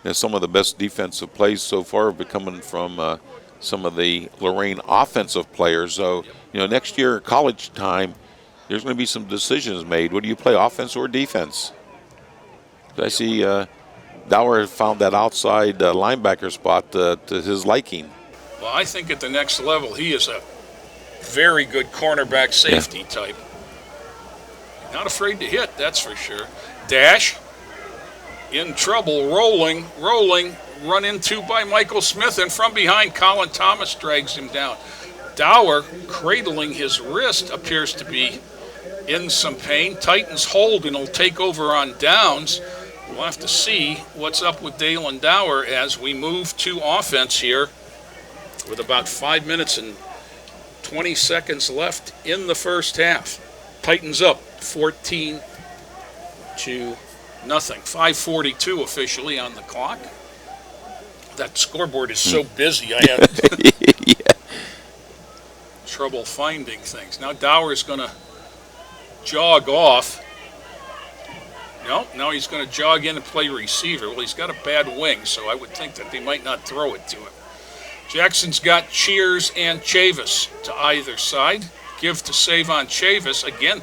And some of the best defensive plays so far have been coming from some of the Lorain offensive players. So, next year, college time, there's going to be some decisions made. What do you play, offense or defense? I see Dower found that outside linebacker spot to his liking. Well, I think at the next level, he is a very good cornerback safety type. Not afraid to hit, that's for sure. Dash. In trouble, rolling, run into by Michael Smith, and from behind, Colin Thomas drags him down. Dower, cradling his wrist, appears to be in some pain. Titans hold, and he'll take over on downs. We'll have to see what's up with Dalen Dower as we move to offense here with about 5 minutes and 20 seconds left in the first half. Titans up 14-0. 5:42 officially on the clock. That scoreboard is so busy, I have trouble finding things. Now Dower's going to jog off. No, now he's going to jog in and play receiver. Well, he's got a bad wing, so I would think that they might not throw it to him. Jackson's got Cheers and Chavis to either side. Give to Savon Chavis. Again,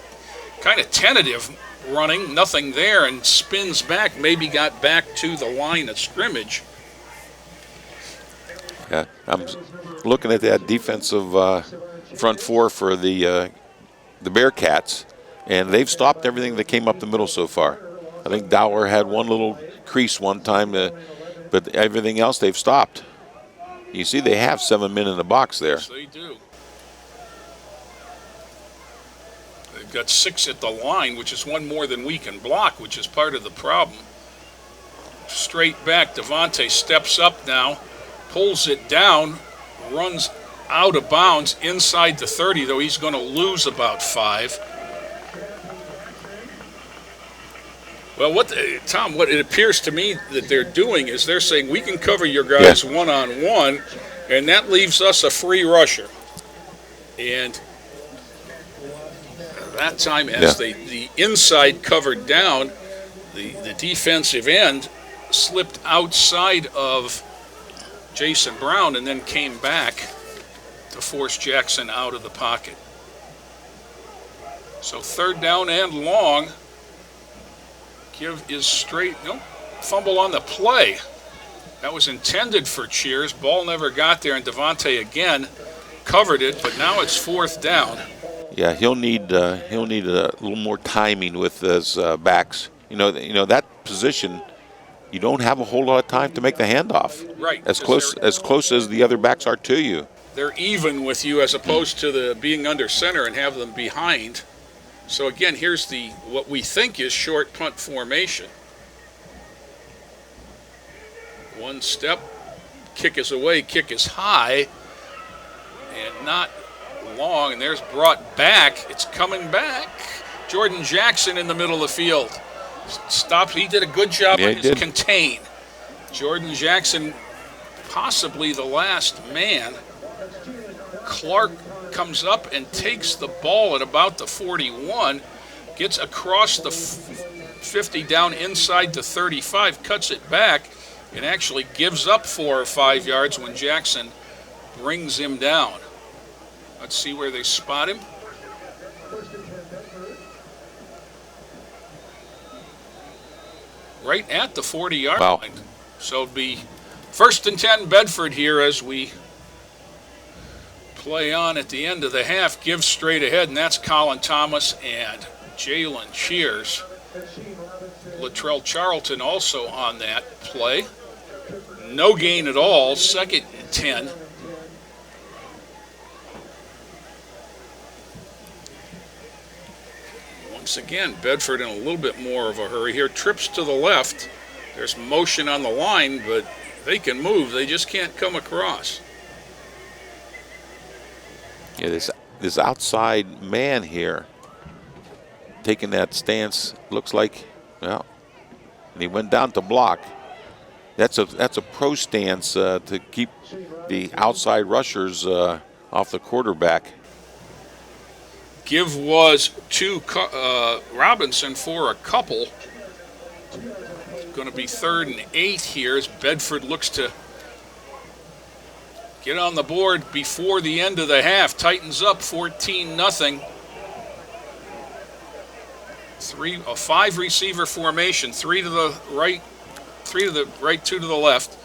kind of tentative running, nothing there, and spins back, maybe got back to the line of scrimmage. Yeah, I'm looking at that defensive front four for the Bearcats, and they've stopped everything that came up the middle so far. I think Dower had one little crease one time, but everything else they've stopped. You see they have 7 men in the box there. Yes, they do. They've got 6 at the line, which is one more than we can block, which is part of the problem. Straight back, Devontae steps up now, pulls it down, runs out of bounds inside the 30, though he's going to lose about 5. Well, Tom, what it appears to me that they're doing is they're saying we can cover your guys one-on-one, and that leaves us a free rusher. And that time, as the inside covered down, the defensive end slipped outside of Jason Brown and then came back to force Jackson out of the pocket. So 3rd down and long. Give is straight. Nope. Fumble on the play. That was intended for Cheers. Ball never got there, and Devontae again covered it, but now it's 4th down. Yeah, he'll need a little more timing with his backs. You know that position, you don't have a whole lot of time to make the handoff. Right. As close as the other backs are to you. They're even with you as opposed to the being under center and have them behind. So again, here's what we think is short punt formation. One step, kick is away, kick is high, and not long, and there's brought back. It's coming back. Jordan Jackson in the middle of the field. Stopped. He did a good job on his contain. Jordan Jackson, possibly the last man. Clark comes up and takes the ball at about the 41, gets across the 50 down inside the 35, cuts it back, and actually gives up 4 or 5 yards when Jackson brings him down. Let's see where they spot him. Right at the 40-yard line. So it'll be 1st and 10 Bedford here as we play on at the end of the half. Give straight ahead, and that's Colin Thomas and Jalen Cheers. Latrell Charlton also on that play. No gain at all, 2nd and 10. Once again, Bedford in a little bit more of a hurry here. Trips to the left. There's motion on the line, but they can move. They just can't come across. Yeah, this outside man here taking that stance looks like, well, and he went down to block. That's a pro stance to keep the outside rushers off the quarterback. Give was to Robinson for a couple. Going to be 3rd and 8 here as Bedford looks to get on the board before the end of the half. Titans up 14-0. A 5 receiver formation, 3 to the right, 2 to the left,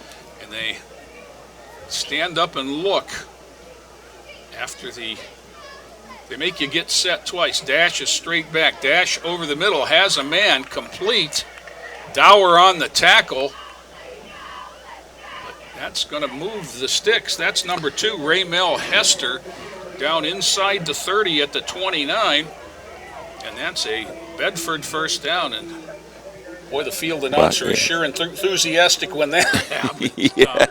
and they stand up and look after they make you get set twice. Dash is straight back. Dash over the middle, has a man, complete. Dower on the tackle. But that's going to move the sticks. That's number 2, Raymel Hester, down inside the 30 at the 29. And that's a Bedford first down. And boy, the field announcer is sure enthusiastic when that happens. Yeah.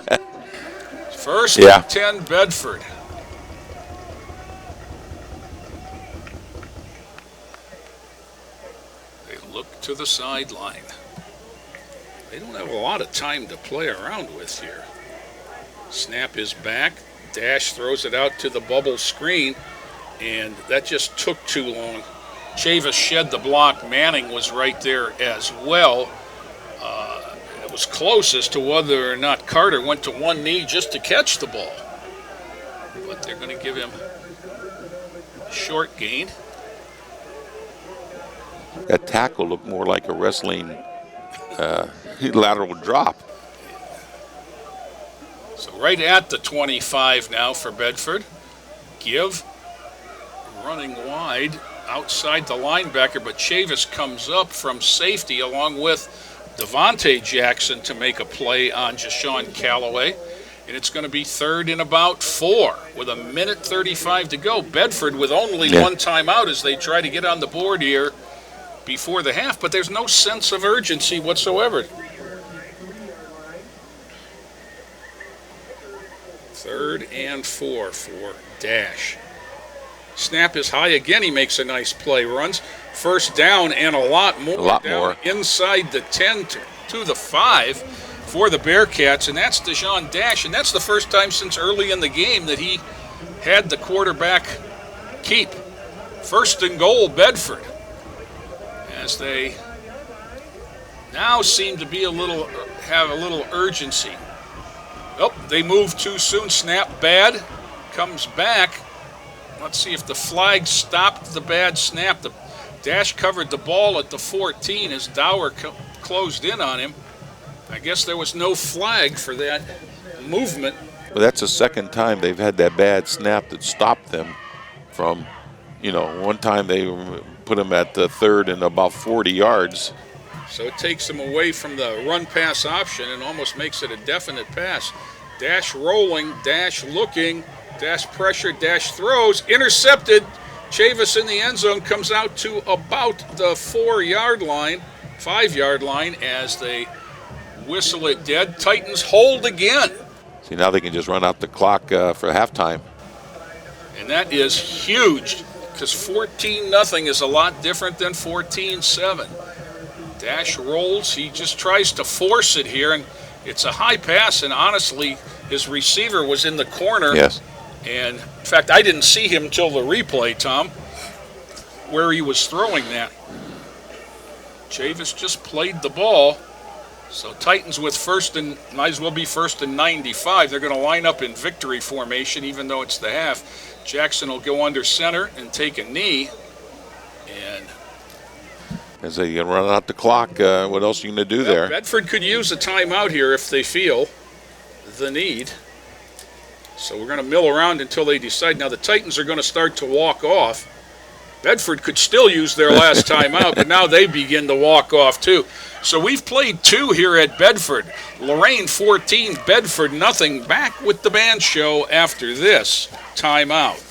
First and 10, Bedford. They look to the sideline. They don't have a lot of time to play around with here. Snap is back. Dash throws it out to the bubble screen, and that just took too long. Chavis shed the block. Manning was right there as well. It was close as to whether or not Carter went to one knee just to catch the ball. But they're going to give him a short gain. That tackle looked more like a wrestling lateral drop. So right at the 25 now for Bedford. Give running wide outside the linebacker, but Chavis comes up from safety along with Devontae Jackson to make a play on Jashawn Calloway. And it's going to be 3rd and about 4 with 1:35 to go. Bedford with only one timeout as they try to get on the board here before the half, but there's no sense of urgency whatsoever. 3rd and 4 for Dash. Snap is high again. He makes a nice play. Runs first down and a lot more. Inside the 10 to the 5 for the Bearcats, and that's Dejon Dash. And that's the first time since early in the game that he had the quarterback keep. 1st and goal, Bedford. As they now seem to be have a little urgency. Oh, they moved too soon. Snap bad. Comes back. Let's see if the flag stopped the bad snap. The Dash covered the ball at the 14 as Dower closed in on him. I guess there was no flag for that movement. Well, that's the second time they've had that bad snap that stopped them from, one time they put them at the 3rd and about 40 yards. So it takes them away from the run-pass option and almost makes it a definite pass. Dash rolling, Dash looking, Dash pressure, Dash throws, intercepted. Chavis in the end zone comes out to about the 5-yard line as they whistle it dead. Titans hold again. See, now they can just run out the clock for halftime. And that is huge because 14-0 is a lot different than 14-7. Dash rolls. He just tries to force it here, and it's a high pass, and honestly, his receiver was in the corner. Yes. And, in fact, I didn't see him till the replay, Tom, where he was throwing that. Chavis just played the ball. So Titans with might as well be 1st and 95. They're going to line up in victory formation, even though it's the half. Jackson will go under center and take a knee. And as they run out the clock, what else are you going to do there? Bedford could use a timeout here if they feel the need. So we're going to mill around until they decide. Now the Titans are going to start to walk off. Bedford could still use their last timeout, but now they begin to walk off too. So we've played 2 here at Bedford. Lorain 14, Bedford nothing. Back with the band show after this timeout.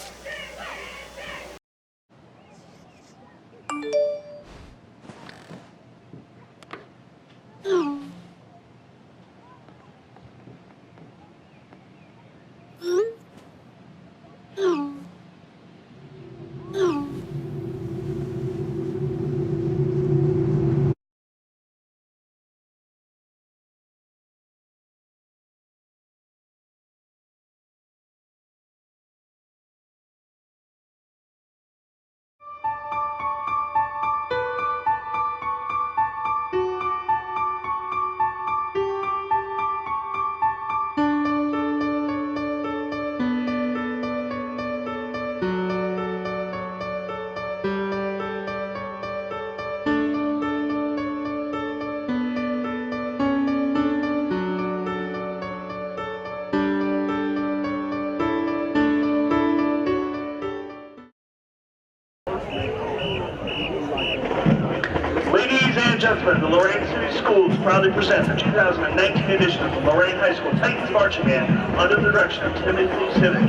gentlemen, the Lorain City Schools proudly present the 2019 edition of the Lorain High School Titans Marching Band under the direction of Timothy Civic.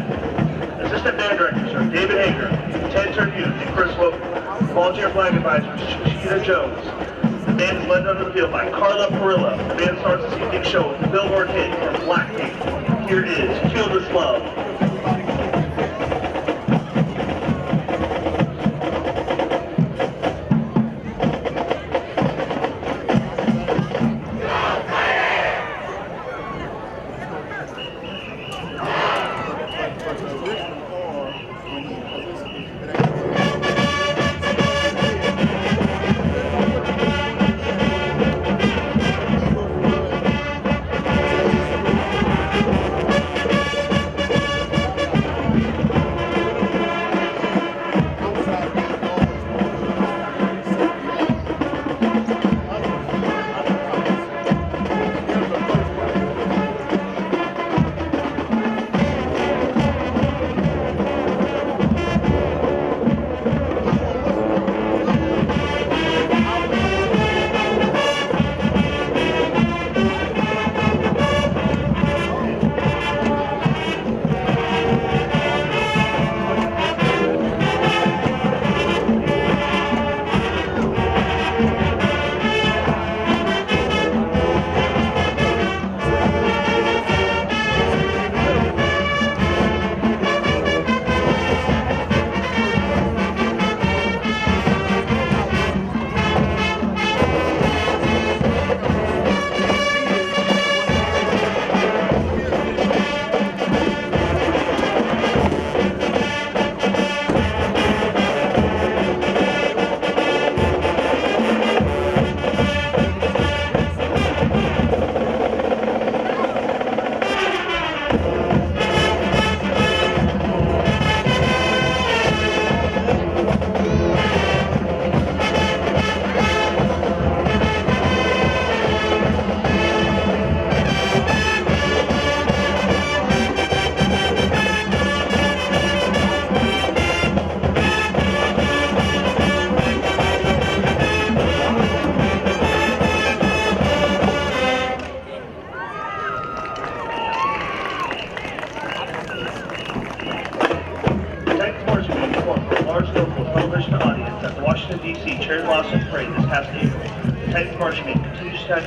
Assistant band directors are David Hager, Ted Terhune, and Chris Woken. Volunteer flag advisors Sheeta Jones. The band is led under the field by Carla Perillo. The band starts this evening's show with the Billboard hit from Blackpink. Here is Feel This Love.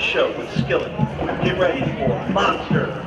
Show with Skillet. Get ready for Monster.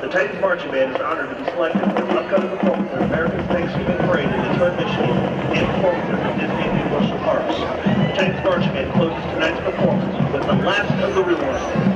The Titans Marching Band is honored to be selected for the upcoming performance at America's Thanksgiving Parade in Detroit, Michigan, and performance at the Disney and Universal Parks. The Titans Marching Band closes tonight's performance with the last of the real ones.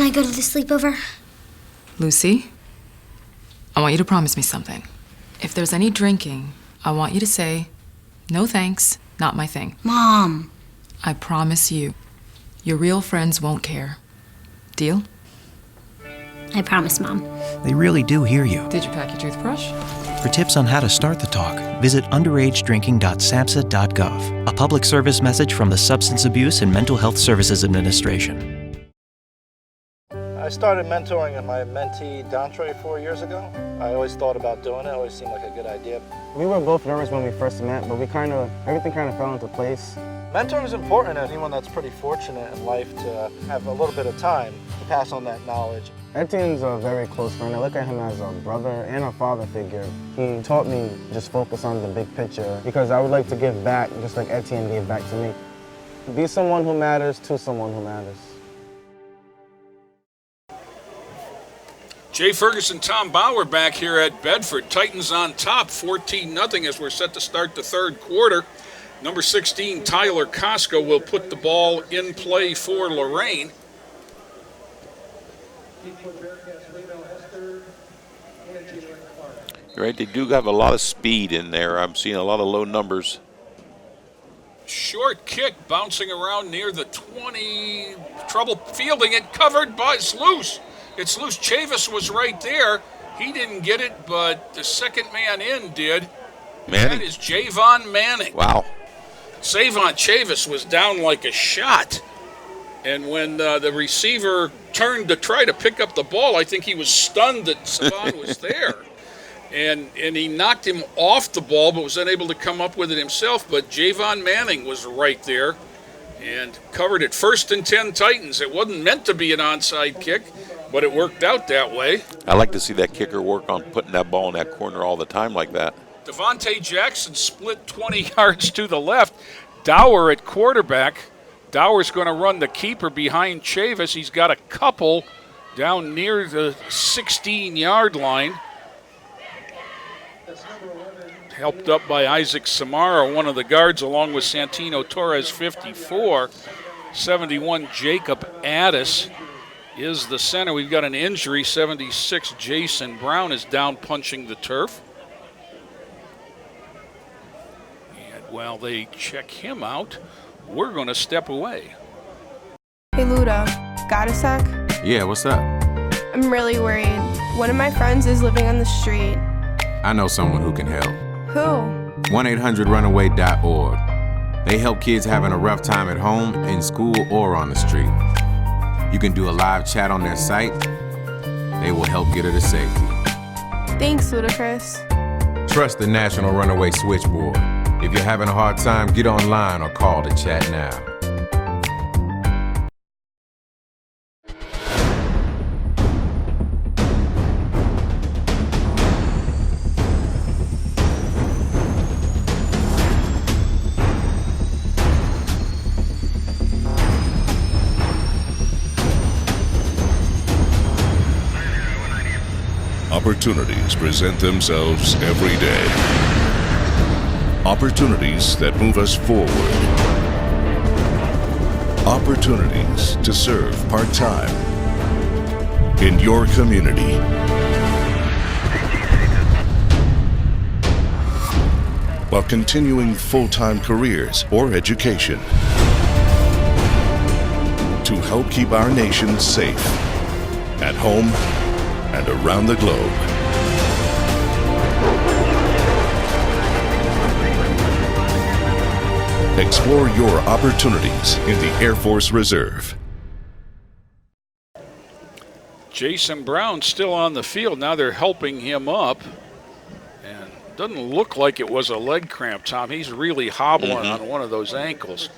Can I go to the sleepover? Lucy, I want you to promise me something. If there's any drinking, I want you to say, "No thanks, not my thing." Mom. I promise you, your real friends won't care. Deal? I promise, Mom. They really do hear you. Did you pack your toothbrush? For tips on how to start the talk, visit underagedrinking.samhsa.gov. A public service message from the Substance Abuse and Mental Health Services Administration. I started mentoring my mentee, Dantre, 4 years ago. I always thought about doing it. It always seemed like a good idea. We were both nervous when we first met, but everything kind of fell into place. Mentoring is important to anyone that's pretty fortunate in life to have a little bit of time to pass on that knowledge. Etienne's a very close friend. I look at him as a brother and a father figure. He taught me just focus on the big picture because I would like to give back just like Etienne gave back to me. Be someone who matters to someone who matters. Jay Ferguson, Tom Bauer back here at Bedford. Titans on top, 14-0 as we're set to start the third quarter. Number 16, Tyler Costco, will put the ball in play for Lorain. You're right, they do have a lot of speed in there. I'm seeing a lot of low numbers. Short kick bouncing around near the 20. Trouble fielding it, covered by, it's loose. It's loose. Chavis was right there. He didn't get it, but the second man in did. Manning? That is Javon Manning. Wow. Savon Chavis was down like a shot. And when the receiver turned to try to pick up the ball, I think he was stunned that Savon was there. And he knocked him off the ball, but was unable to come up with it himself. But Javon Manning was right there and covered it. 1st and 10 Titans. It wasn't meant to be an onside kick, but it worked out that way. I like to see that kicker work on putting that ball in that corner all the time like that. Devontae Jackson split 20 yards to the left. Dower at quarterback. Dower's going to run the keeper behind Chavis. He's got a couple down near the 16-yard line. Helped up by Isaac Samara, one of the guards, along with Santino Torres, 54. 71, Jacob Addis is the center. We've got an injury. 76, Jason Brown is down punching the turf. And while they check him out, we're going to step away. Hey, Luda, got a sec? Yeah, what's up? I'm really worried. One of my friends is living on the street. I know someone who can help. Who? 1-800-RUNAWAY.org. They help kids having a rough time at home, in school, or on the street. You can do a live chat on their site. They will help get her to safety. Thanks, Ludacris. Trust the National Runaway Switchboard. If you're having a hard time, get online or call to chat now. Opportunities present themselves every day. Opportunities that move us forward. Opportunities to serve part-time in your community. While continuing full-time careers or education. To help keep our nation safe at home and around the globe. Explore your opportunities in the Air Force Reserve. Jason Brown still on the field. Now they're helping him up. And doesn't look like it was a leg cramp, Tom. He's really hobbling on one of those ankles.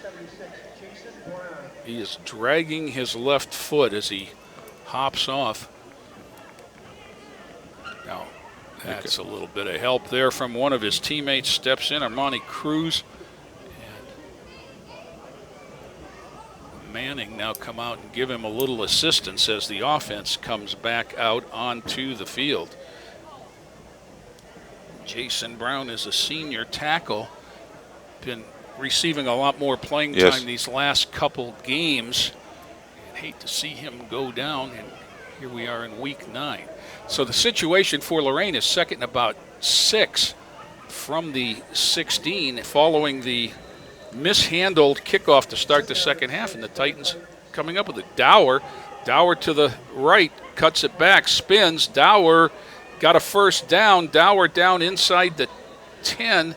He is dragging his left foot as he hops off. Now, that's a little bit of help there from one of his teammates. Steps in, Armani Cruz. And Manning now come out and give him a little assistance as the offense comes back out onto the field. Jason Brown is a senior tackle. Been receiving a lot more playing time these last couple games. hate to see him go down, and here we are in week 9. So the situation for Lorain is second and about 6 from the 16 following the mishandled kickoff to start the second half, and the Titans coming up with it. Dower to the right, cuts it back, spins. Dower got a first down. Dower down inside the 10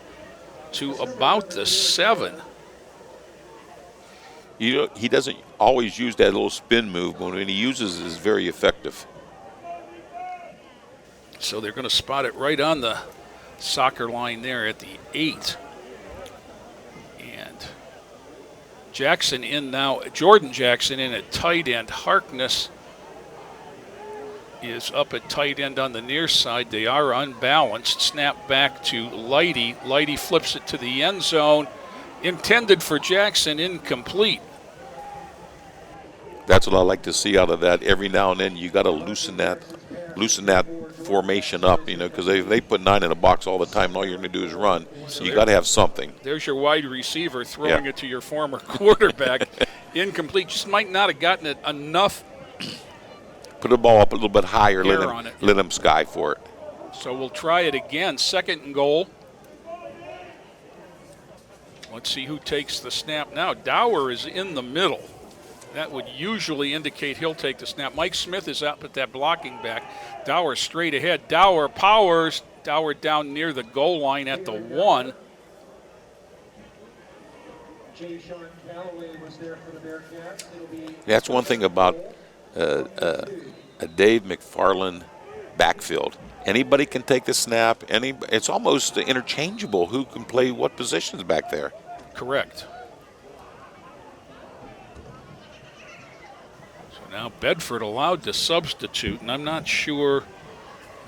to about the 7. He doesn't always use that little spin move, but when he uses it, it's very effective. So they're going to spot it right on the soccer line there at the 8. And Jackson in now. Jordan Jackson in at tight end. Harkness is up at tight end on the near side. They are unbalanced. Snap back to Lighty. Lighty flips it to the end zone. Intended for Jackson, incomplete. That's what I like to see out of that. Every now and then you got to loosen that formation up, because they put 9 in a box all the time, and all you're going to do is run. So you got to have something. There's your wide receiver throwing it to your former quarterback. Incomplete. Just might not have gotten it enough. Put the ball up a little bit higher, let him sky for it. So we'll try it again. Second and goal. Let's see who takes the snap now. Dower is in the middle. That would usually indicate he'll take the snap. Mike Smith is up at that blocking back. Dower straight ahead. Dower powers. Dower down near the goal line at the 1. That's one thing about a Dave McFarland backfield. Anybody can take the snap. It's almost interchangeable who can play what positions back there. Correct. So now Bedford allowed to substitute, and I'm not sure.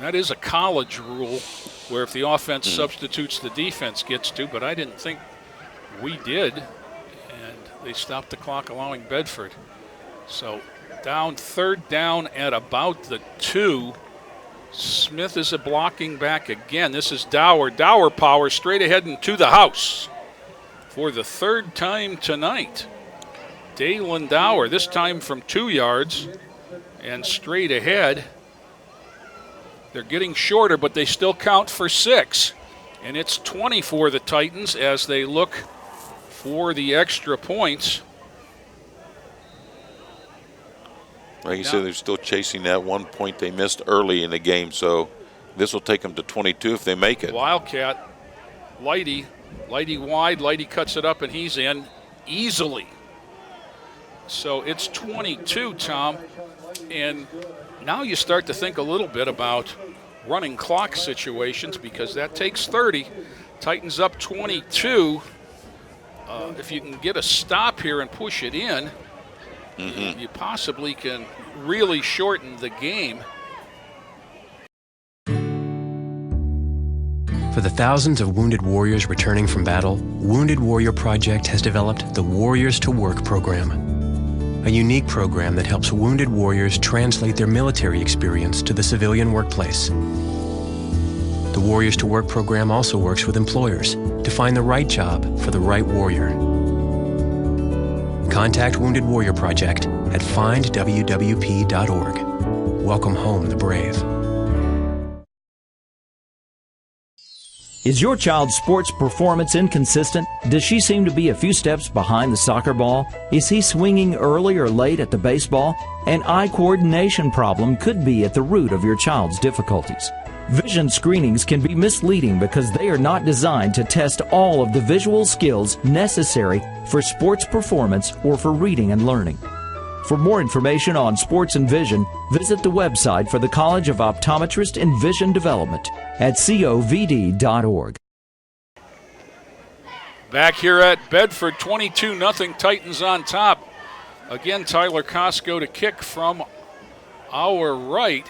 That is a college rule where if the offense substitutes, the defense gets to, but I didn't think we did, and they stopped the clock allowing Bedford. So down, third down at about the 2. Smith is a blocking back again. This is Dower. Dower power straight ahead and to the house for the 3rd time tonight. Dalen Dower, this time from 2 yards and straight ahead. They're getting shorter, but they still count for 6. And it's 20 for the Titans as they look for the extra points. Like you said, they're still chasing that 1 point they missed early in the game, so this will take them to 22 if they make it. Wildcat, Lighty wide, Lighty cuts it up, and he's in easily. So it's 22, Tom, and now you start to think a little bit about running clock situations because that takes 30. Titans up 22. If you can get a stop here and push it in, you possibly can really shorten the game. For the thousands of wounded warriors returning from battle, Wounded Warrior Project has developed the Warriors to Work program, a unique program that helps wounded warriors translate their military experience to the civilian workplace. The Warriors to Work program also works with employers to find the right job for the right warrior. Contact Wounded Warrior Project at findwwp.org. Welcome home the brave. Is your child's sports performance inconsistent? Does she seem to be a few steps behind the soccer ball? Is he swinging early or late at the baseball? An eye coordination problem could be at the root of your child's difficulties. Vision screenings can be misleading because they are not designed to test all of the visual skills necessary for sports performance or for reading and learning. For more information on sports and vision, visit the website for the College of Optometrist and Vision Development at covd.org. Back here at Bedford, 22-0 Titans on top. Again, Tyler Costco to kick from our right.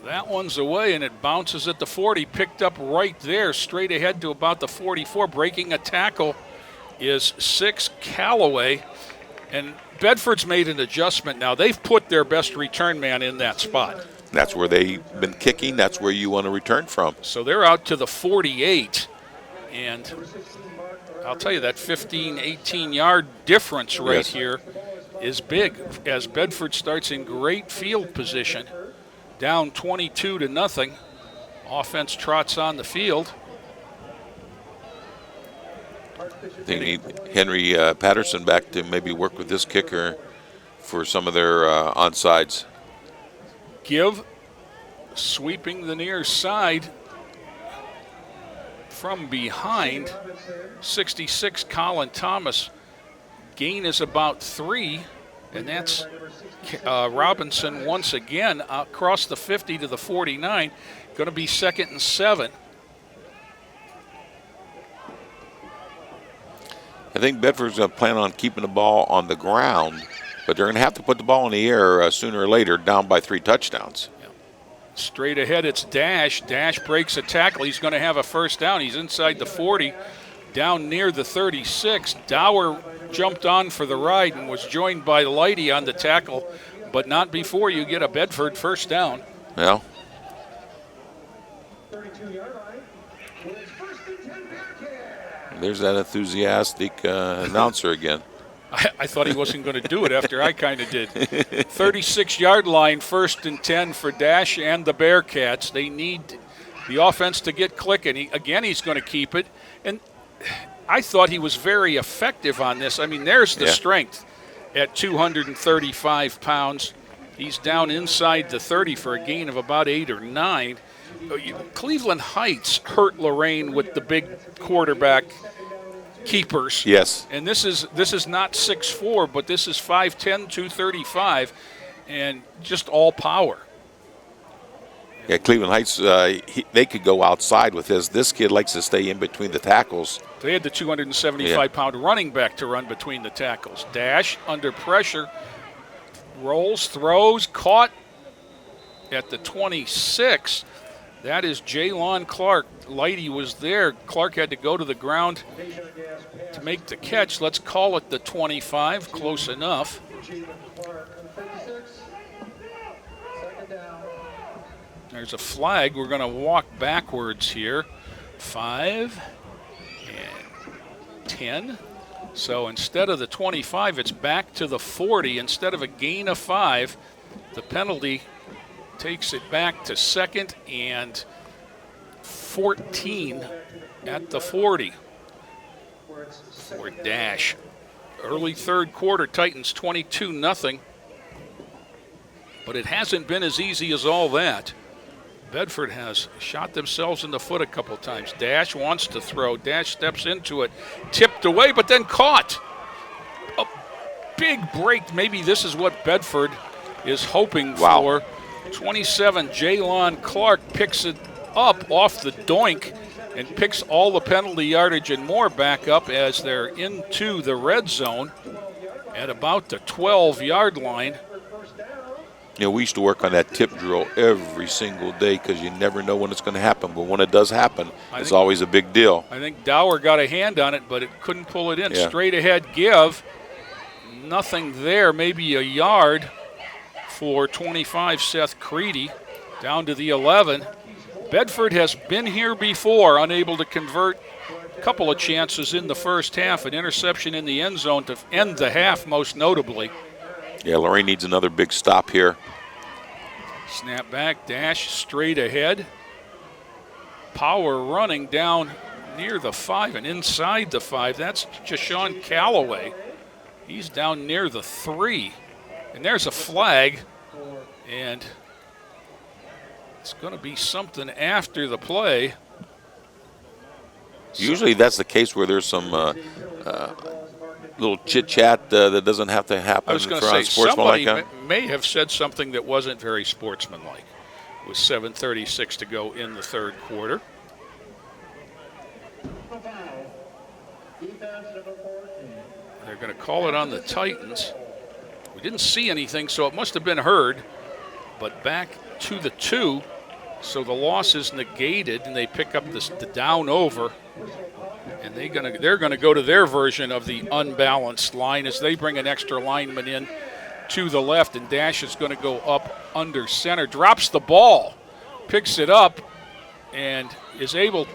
That one's away, and it bounces at the 40, picked up right there, straight ahead to about the 44. Breaking a tackle is 6 Callaway, and Bedford's made an adjustment now. They've put their best return man in that spot. That's where they've been kicking. That's where you want to return from. So they're out to the 48, and I'll tell you, that 15, 18-yard difference right here is big as Bedford starts in great field position, down 22-0. Offense trots on the field. They need Henry Patterson back to maybe work with this kicker for some of their onsides. Give, sweeping the near side from behind. 66, Colin Thomas. Gain is about 3, and that's Robinson once again across the 50 to the 49. Going to be 2nd and 7. I think Bedford's going to plan on keeping the ball on the ground, but they're going to have to put the ball in the air sooner or later, down by 3 touchdowns. Straight ahead, it's Dash. Dash breaks a tackle. He's going to have a first down. He's inside the 40, down near the 36. Dower jumped on for the ride and was joined by Lighty on the tackle, but not before you get a Bedford first down. Well, there's that enthusiastic announcer again. I thought he wasn't going to do it after I kind of did. 36-yard line, 1st and 10 for Dash and the Bearcats. They need the offense to get clicking. He's going to keep it. And I thought he was very effective on this. I mean, there's the strength at 235 pounds. He's down inside the 30 for a gain of about 8 or 9. Cleveland Heights hurt Lorain with the big quarterback keepers. Yes. And this is not 6'4", but this is 5'10", 235, and just all power. Yeah, Cleveland Heights, they could go outside with this. This kid likes to stay in between the tackles. They had the 275-pound running back to run between the tackles. Dash under pressure, rolls, throws, caught at the 26. That is Jaylon Clark. Lighty was there. Clark had to go to the ground to make the catch. Let's call it the 25. Close enough. There's a flag. We're going to walk backwards here. 5 and 10. So instead of the 25, it's back to the 40. Instead of a gain of 5, the penalty takes it back to 2nd and 14 at the 40 for Dash. Early 3rd quarter, Titans 22-0. But it hasn't been as easy as all that. Bedford has shot themselves in the foot a couple times. Dash wants to throw. Dash steps into it. Tipped away, but then caught. A big break. Maybe this is what Bedford is hoping for. 27, Jaylon Clark picks it up off the doink and picks all the penalty yardage and more back up as they're into the red zone at about the 12-yard line. You know, we used to work on that tip drill every single day because you never know when it's going to happen. But when it does happen, it's always a big deal. I think Dower got a hand on it, but it couldn't pull it in. Yeah. Straight ahead give. Nothing there, maybe a yard for 25, Seth Creedy, down to the 11. Bedford has been here before, unable to convert. A couple of chances in the first half, an interception in the end zone to end the half most notably. Yeah, Lorain needs another big stop here. Snap back, Dash straight ahead. Power running down near the 5 and inside the 5. That's Jashawn Calloway. He's down near the 3. And there's a flag, and it's going to be something after the play. Usually that's the case where there's some little chit-chat that doesn't have to happen. I was going to say, somebody may have said something that wasn't very sportsmanlike. With 7:36 to go in the 3rd quarter. They're going to call it on the Titans. We didn't see anything, so it must have been heard. But back to the 2, so the loss is negated, and they pick up the down over. And they're going to go to their version of the unbalanced line as they bring an extra lineman in to the left, and Dash is going to go up under center. Drops the ball, picks it up, and is able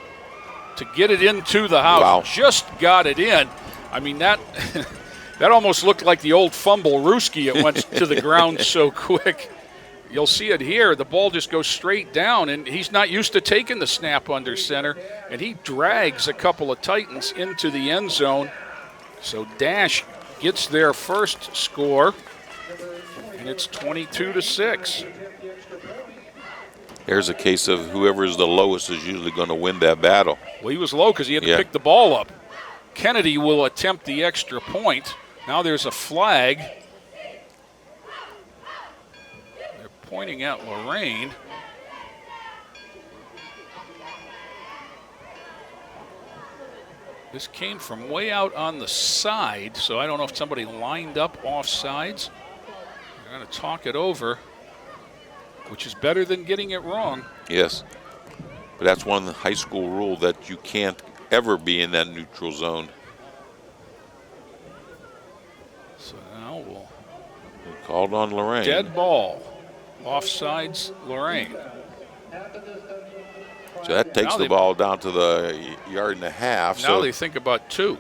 to get it into the house. Wow. Just got it in. I mean, that that almost looked like the old fumble Rooski. It went to the ground so quick. You'll see it here. The ball just goes straight down, and he's not used to taking the snap under center, and he drags a couple of Titans into the end zone. So Dash gets their first score, and it's 22-6. Here's a case of whoever's the lowest is usually going to win that battle. Well, he was low because he had to pick the ball up. Kennedy will attempt the extra point. Now there's a flag. They're pointing at Lorain. This came from way out on the side, so I don't know if somebody lined up off sides. They're going to talk it over, which is better than getting it wrong. Yes. But that's one high school rule that you can't ever be in that neutral zone. So now we'll called on Lorain. Dead ball. Offsides, Lorain. So that takes the ball down to the yard and a half. Now they think about 2.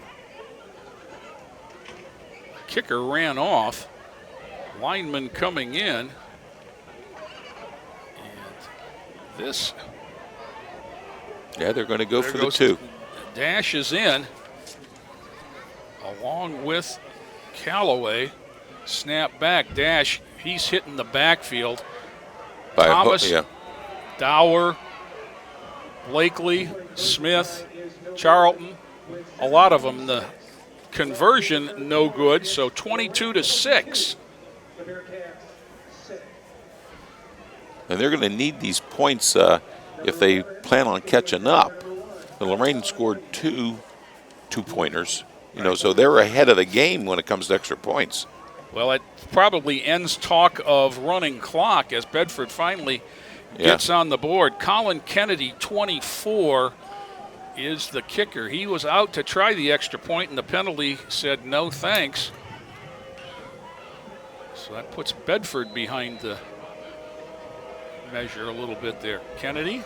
Kicker ran off. Lineman coming in. And this. Yeah, they're going to go for the 2. Dash is in, along with Callaway. Snap back. Dash, he's hitting the backfield. Thomas, Dower, Blakely, Smith, Charlton, a lot of them. The conversion no good, so 22-6. And they're going to need these points if they plan on catching up. The Lorain scored 2 2-pointers, so they're ahead of the game when it comes to extra points. Well, it probably ends talk of running clock as Bedford finally gets on the board. Colin Kennedy, 24, is the kicker. He was out to try the extra point, and the penalty said no thanks. So that puts Bedford behind the measure a little bit there. Kennedy,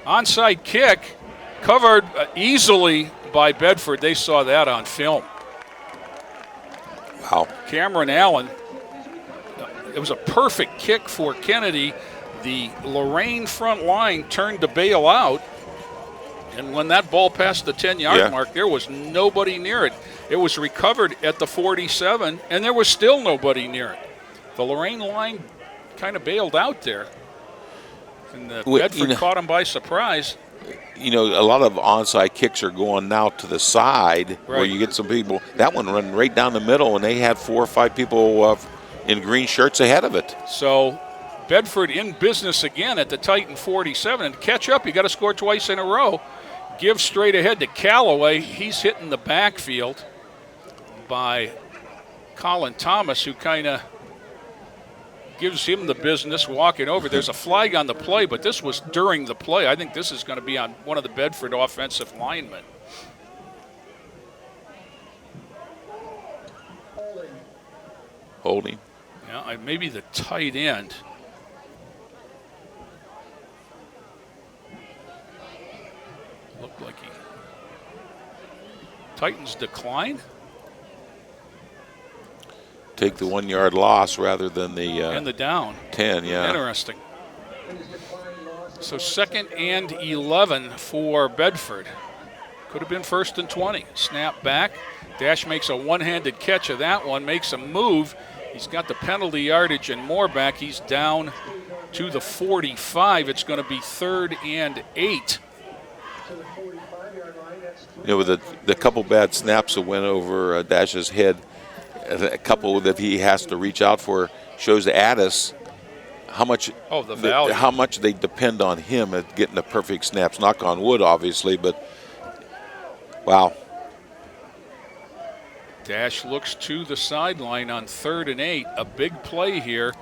onside kick, covered easily by Bedford. They saw that on film. Wow. Cameron Allen, it was a perfect kick for Kennedy. The Lorain front line turned to bail out, and when that ball passed the 10-yard mark, there was nobody near it. It was recovered at the 47, and there was still nobody near it. The Lorain line kind of bailed out there, and Bedford caught him by surprise. A lot of onside kicks are going now to the side where you get some people. That one run right down the middle, and they had 4 or 5 people in green shirts ahead of it. So Bedford in business again at the Titan 47. And to catch up, you got to score twice in a row. Give straight ahead to Callaway. He's hitting the backfield by Colin Thomas, who kind of gives him the business walking over. There's a flag on the play, but this was during the play. I think this is going to be on one of the Bedford offensive linemen. Holding. Yeah, maybe the tight end. Looked like he. Titans decline. Take the 1-yard loss rather than the and the down. 10, yeah. Interesting. So 2nd and 11 for Bedford. Could have been 1st and 20. Snap back. Dash makes a one-handed catch of that one, makes a move. He's got the penalty yardage and more back. He's down to the 45. It's going to be 3rd and 8. With the couple bad snaps that went over Dash's head, a couple that he has to reach out for, shows Addis how much how much they depend on him at getting the perfect snaps. Knock on wood, obviously, but wow. Dash looks to the sideline on 3rd and 8. A big play here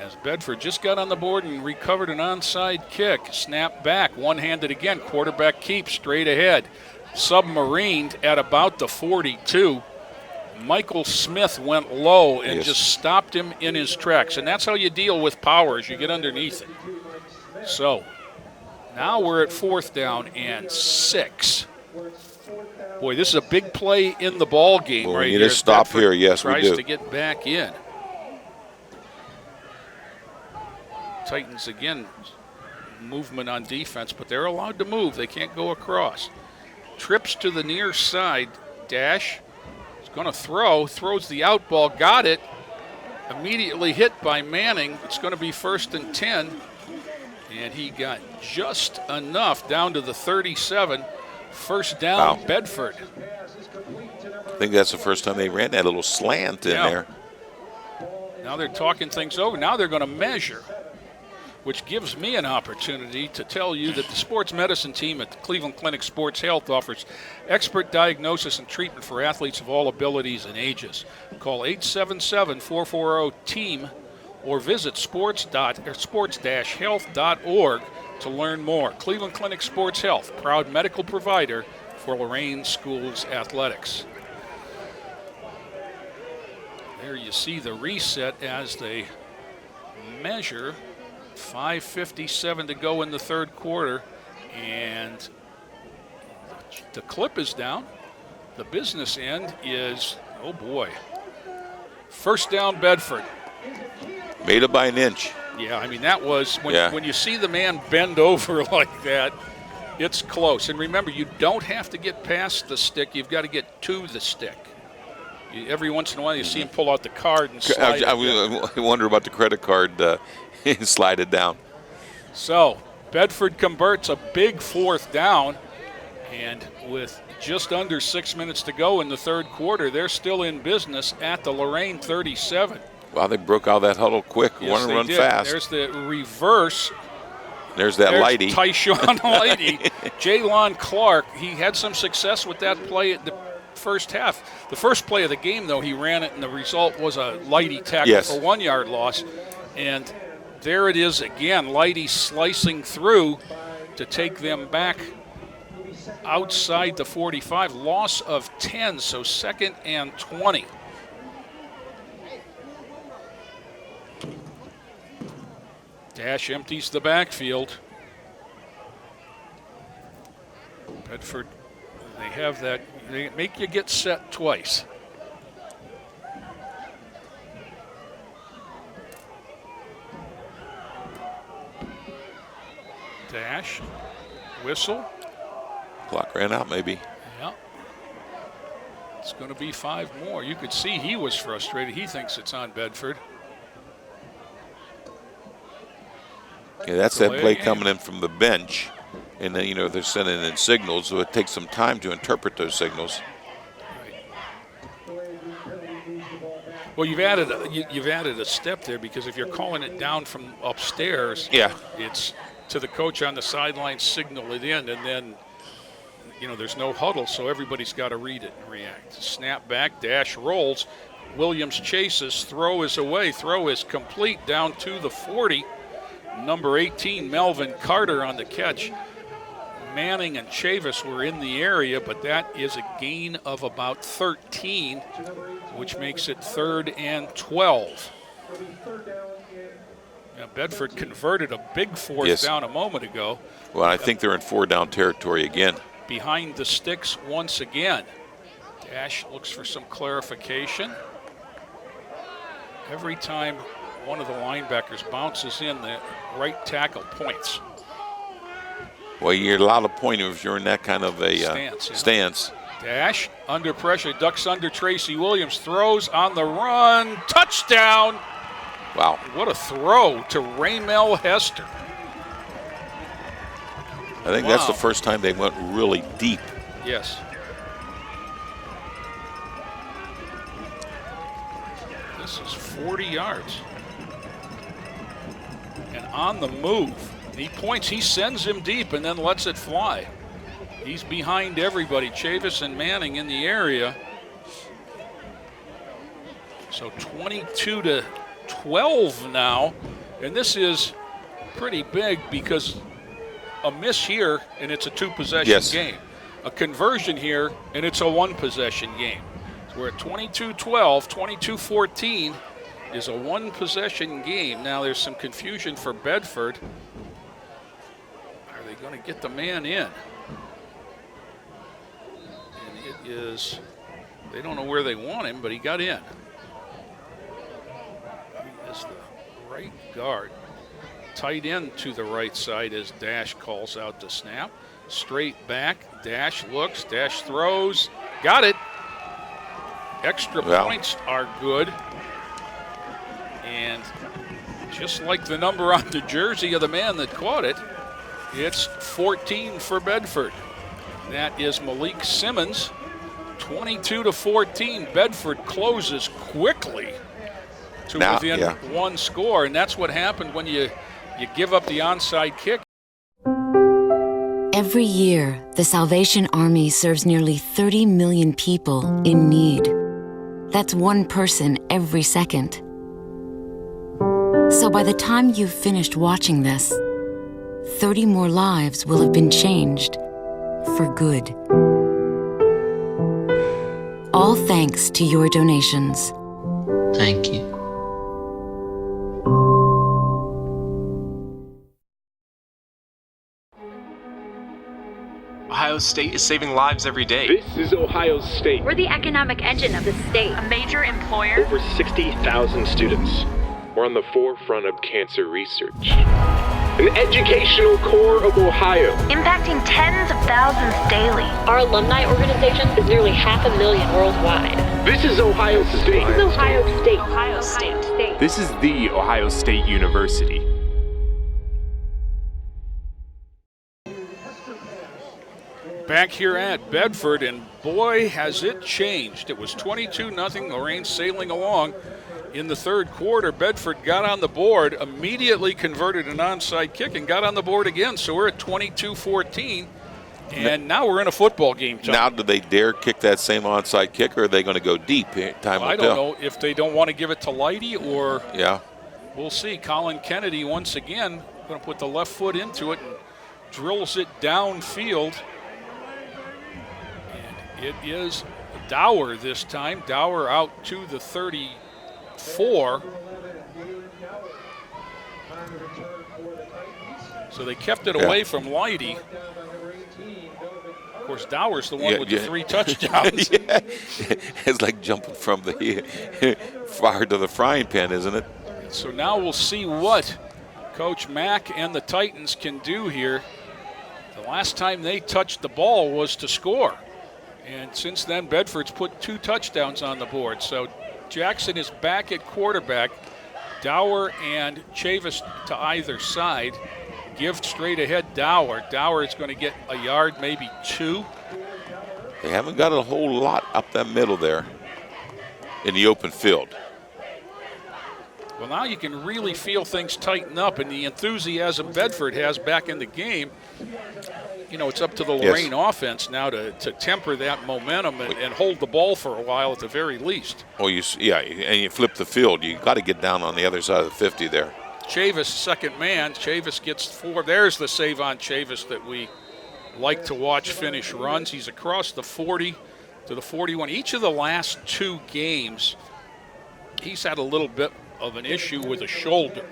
as Bedford just got on the board and recovered an onside kick. Snap back, one-handed again. Quarterback keeps straight ahead. Submarined at about the 42. Michael Smith went low and just stopped him in his tracks. And that's how you deal with power, as you get underneath it. So Now we're at 4th down and 6. Boy, this is a big play in the ball game Well, right we here. need to stop Bedford here. Yes, we tries do. to get back in. Titans, again, movement on defense, but they're allowed to move. They can't go across. Trips to the near side. Dash is going to throws the out ball, got it. Immediately hit by Manning. It's going to be 1st and 10. And he got just enough down to the 37. 1st down, Wow. Bedford. I think that's the first time they ran that little slant in there. Now they're talking things over. Now they're going to measure, which gives me an opportunity to tell you that the sports medicine team at the Cleveland Clinic Sports Health offers expert diagnosis and treatment for athletes of all abilities and ages. Call 877-440-TEAM or visit sports-health.org to learn more. Cleveland Clinic Sports Health, proud medical provider for Lorain Schools Athletics. There you see the reset as they measure. 5:57 to go in the 3rd quarter, and the clip is down. The business end is, oh boy, 1st down, Bedford. Made it by an inch. Yeah, I mean, that was, when you see the man bend over like that, it's close. And remember, you don't have to get past the stick. You've got to get to the stick. Every once in a while, you see him pull out the card and slide it. I wonder about the credit card. Slide it down. So Bedford converts a big 4th down, and with just under 6 minutes to go in the 3rd quarter, they're still in business at the Lorain 37. Wow, they broke out that huddle quick. Yes, Want to they run did. fast. There's the reverse. There's that Lighty. Tyshawn Lighty. Jaylon Clark, he had some success with that play at the first half. The first play of the game, though, he ran it, and the result was a Lighty tackle for 1 yard loss. And there it is again, Lighty slicing through to take them back outside the 45. Loss of 10, so 2nd and 20. Dash empties the backfield. Bedford, they have that, they make you get set twice. Dash, whistle. Clock ran out, maybe. Yeah. It's going to be 5 more. You could see he was frustrated. He thinks it's on Bedford. Yeah, that's that play coming in from the bench. And then, they're sending in signals, so it takes some time to interpret those signals. Well, you've added a step there, because if you're calling it down from upstairs, it's to the coach on the sideline, signal it in, and then, there's no huddle, so everybody's got to read it and react. Snap back, Dash rolls. Williams chases, throw is away, throw is complete down to the 40. Number 18, Melvin Carter on the catch. Manning and Chavis were in the area, but that is a gain of about 13, which makes it 3rd and 12. Now, Bedford converted a big 4th down a moment ago. Well, I think they're in 4-down territory again. Behind the sticks once again. Dash looks for some clarification. Every time one of the linebackers bounces in, the right tackle points. Well, you're allowed to point if you're in that kind of a stance. Dash under pressure, ducks under Tracy Williams, throws on the run, touchdown. Wow. What a throw to Raymel Hester. I think that's the first time they went really deep. Yes. This is 40 yards. And on the move. He points, he sends him deep and then lets it fly. He's behind everybody, Chavis and Manning in the area. So 22-12 now. And this is pretty big because a miss here and it's a 2-possession game. A conversion here and it's a 1-possession game. So we're at 22-12, 22-14 is a 1-possession game. Now there's some confusion for Bedford. Are they they going to get the man in? And it is, they don't know where they want him, but he got in. He is the right guard. Tight end to the right side as Dash calls out the snap. Straight back, Dash looks, Dash throws, got it. Extra points are good. And just like the number on the jersey of the man that caught it, it's 14 for Bedford. That is Malik Simmons, 22-14. Bedford closes quickly to within one score, and that's what happened when you give up the onside kick. Every year, the Salvation Army serves nearly 30 million people in need. That's one person every second. So by the time you've finished watching this, 30 more lives will have been changed for good. All thanks to your donations. Thank you. Ohio State is saving lives every day. This is Ohio State. We're the economic engine of the state. A major employer. Over 60,000 students. We're on the forefront of cancer research. An educational core of Ohio. Impacting tens of thousands daily. Our alumni organization is nearly 500,000 worldwide. This is Ohio State. This is Ohio State. Ohio State. This is the Ohio State University. Back here at Bedford, and boy, has it changed. It was 22-0, Lorain sailing along. In the third quarter, Bedford got on the board, immediately converted an onside kick, and got on the board again. So we're at 22-14, and now we're in a football game. Tom. Now, do they dare kick that same onside kick, or are they going to go deep? Time will I don't know if they don't want to give it to Lighty, or we'll see. Colin Kennedy, once again, going to put the left foot into it and drills it downfield. It is Dower this time. Dower out to the 34. So they kept it away from Lighty. Of course, Dower's the one with the 3 touchdowns. It's like jumping from the fire to the frying pan, isn't it? So now we'll see what Coach Mack and the Titans can do here. The last time they touched the ball was to score. And since then, Bedford's put 2 touchdowns on the board. So Jackson is back at quarterback. Dower and Chavis to either side. Give straight ahead Dower. Dower is going to get a yard, maybe 2. They haven't got a whole lot up that middle there in the open field. Well, now you can really feel things tighten up, and the enthusiasm Bedford has back in the game. You know, it's up to the Lorain offense now to temper that momentum and hold the ball for a while at the very least. Oh, and you flip the field. You got to get down on the other side of the 50 there. Chavis, second man. Chavis gets 4. There's the save on Chavis that we like to watch finish runs. He's across the 40 to the 41. Each of the last 2 games, he's had a little bit of an issue with a shoulder.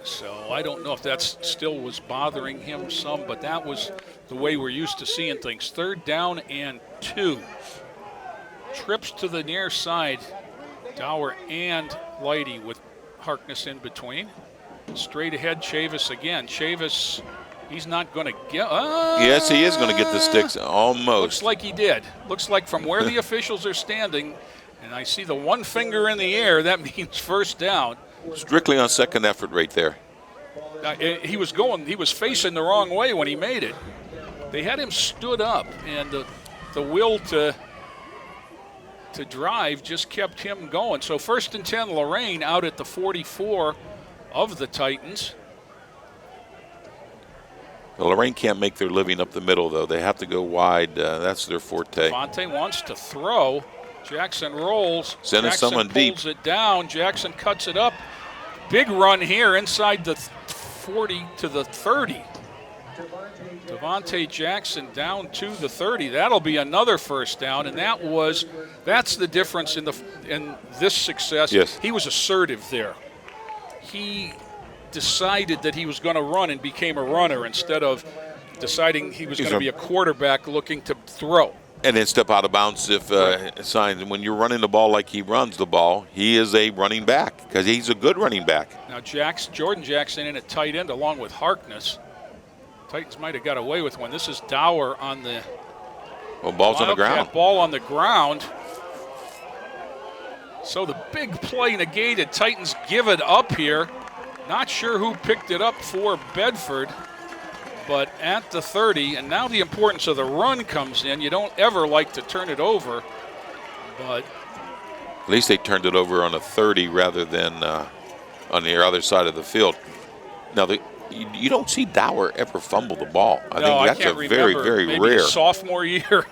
So I don't know if that still was bothering him some, but that was the way we're used to seeing things. 3rd down and 2. Trips to the near side. Dower and Lighty with Harkness in between. Straight ahead, Chavis again. Chavis, he's not going to get... yes, he is going to get the sticks almost. Looks like he did. Looks like from where the officials are standing, and I see the one finger in the air, that means first down. Strictly on second effort right there. He was facing the wrong way when he made it. They had him stood up, and the will to drive just kept him going. So 1st and 10, Lorain out at the 44 of the Titans. Well, Lorain can't make their living up the middle, though. They have to go wide. That's their forte. Devontae wants to throw. Jackson rolls. Sending someone deep. Jackson pulls it down. Jackson cuts it up. Big run here inside the 40 to the 30. Devontae Jackson down to the 30. That'll be another first down, and that's the difference in this success. Yes. He was assertive there. He decided that he was going to run and became a runner instead of deciding he was going to be a quarterback looking to throw. And then step out of bounds if assigned. And when you're running the ball like he runs the ball, he is a running back because he's a good running back. Now Jordan Jackson in at tight end along with Harkness. Titans might have got away with one. This is Dower on the ball's on the ground. Ball on the ground. So the big play negated. Titans give it up here. Not sure who picked it up for Bedford, but at the 30, and now the importance of the run comes in. You don't ever like to turn it over, but at least they turned it over on a 30 rather than on the other side of the field. Now, you don't see Dower ever fumble the ball. I think that's a very, very maybe rare. Sophomore year.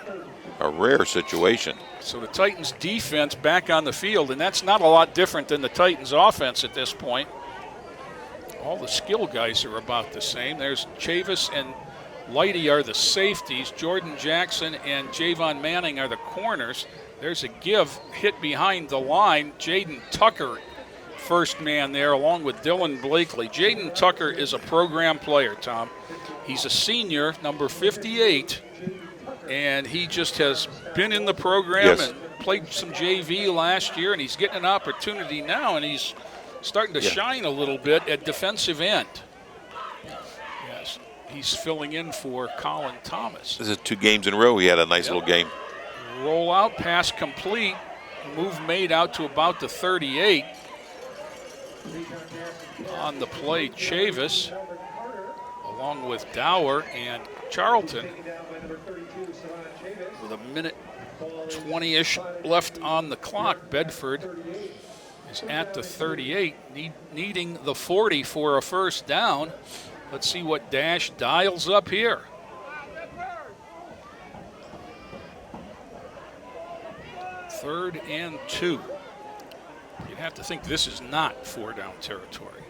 A rare situation. So the Titans defense back on the field, and that's not a lot different than the Titans offense at this point. All the skill guys are about the same. There's Chavis and Lighty are the safeties. Jordan Jackson and Javon Manning are the corners. There's a give, hit behind the line. Jaden Tucker, first man there, along with Dylan Blakely. Jaden Tucker is a program player, Tom. He's a senior, number 58, and he just has been in the program and played some JV last year, and he's getting an opportunity now, and he's starting to shine a little bit at defensive end. Yes, he's filling in for Colin Thomas. This is 2 games in a row. He had a nice little game. Roll out, pass complete. Move made out to about the 38. On the play, Chavis, along with Dower and Charlton, with a minute 20-ish left on the clock. Bedford is at the 38, needing the 40 for a first down. Let's see what Dash dials up here. Third and 2. You'd have to think this is not 4-down territory.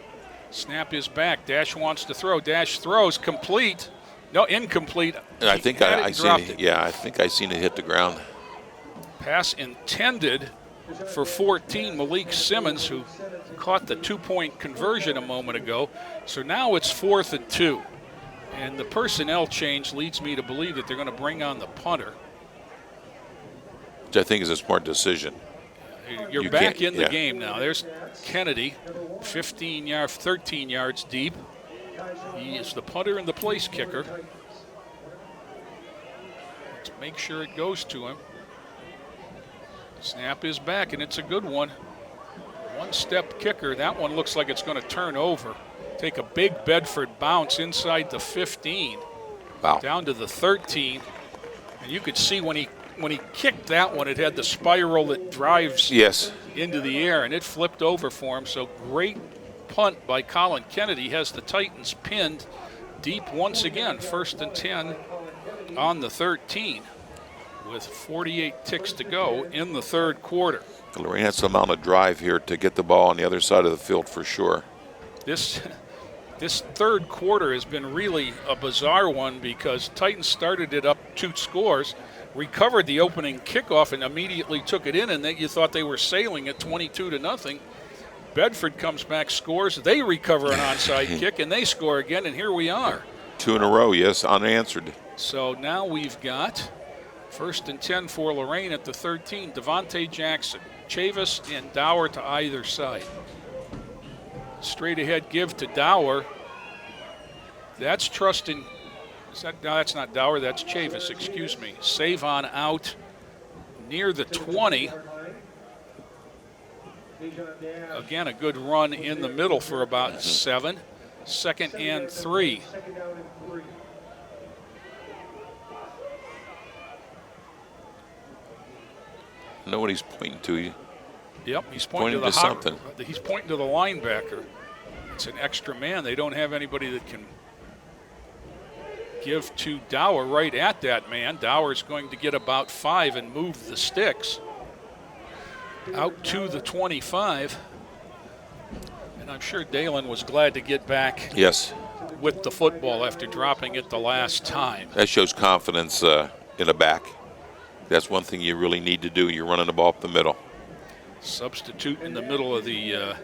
Snap is back. Dash wants to throw. Dash throws complete. No, incomplete. And I think I seen it. Yeah, I think I seen it hit the ground. Pass intended for 14, Malik Simmons, who caught the 2-point conversion a moment ago. So now it's 4th and 2. And the personnel change leads me to believe that they're going to bring on the punter. Which I think is a smart decision. You're back in the game now. There's Kennedy, 13 yards deep. He is the punter and the place kicker. Let's make sure it goes to him. Snap is back, and it's a good one. One-step kicker. That one looks like it's going to turn over. Take a big Bedford bounce inside the 15. Wow. Down to the 13. And you could see when he kicked that one, it had the spiral that drives into the air, and it flipped over for him. So great punt by Colin Kennedy has the Titans pinned deep once again. 1st and 10 on the 13 with 48 ticks to go in the third quarter. Lorain has some amount of drive here to get the ball on the other side of the field for sure. This third quarter has been really a bizarre one because Titans started it up 2 scores, recovered the opening kickoff, and immediately took it in, and you thought they were sailing at 22-0. Bedford comes back, scores. They recover an onside kick, and they score again, and here we are. 2 in a row, yes, unanswered. So now we've got 1st and 10 for Lorain at the 13. Devontae Jackson, Chavis, and Dower to either side. Straight ahead give to Dower. That's trusting. No, that's not Dower, that's Chavis, excuse me. Save on out near the 20. Again, a good run in the middle for about 7. 2nd and 3. Know what he's pointing to. Yep, he's pointing to something. He's pointing to the linebacker. It's an extra man. They don't have anybody that can give to Dower right at that man. Dower's going to get about 5 and move the sticks out to the 25. And I'm sure Dalen was glad to get back with the football after dropping it the last time. That shows confidence in a back. That's one thing you really need to do. You're running the ball up the middle. Substitute in the middle of the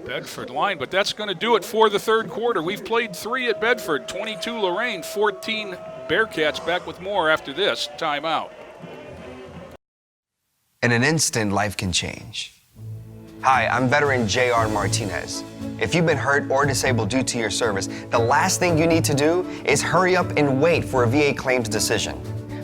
Bedford line, but that's going to do it for the third quarter. We've played 3 at Bedford, 22 Lorain, 14 Bearcats. Back with more after this timeout. In an instant, life can change. Hi, I'm veteran J.R. Martinez. If you've been hurt or disabled due to your service, the last thing you need to do is hurry up and wait for a VA claims decision.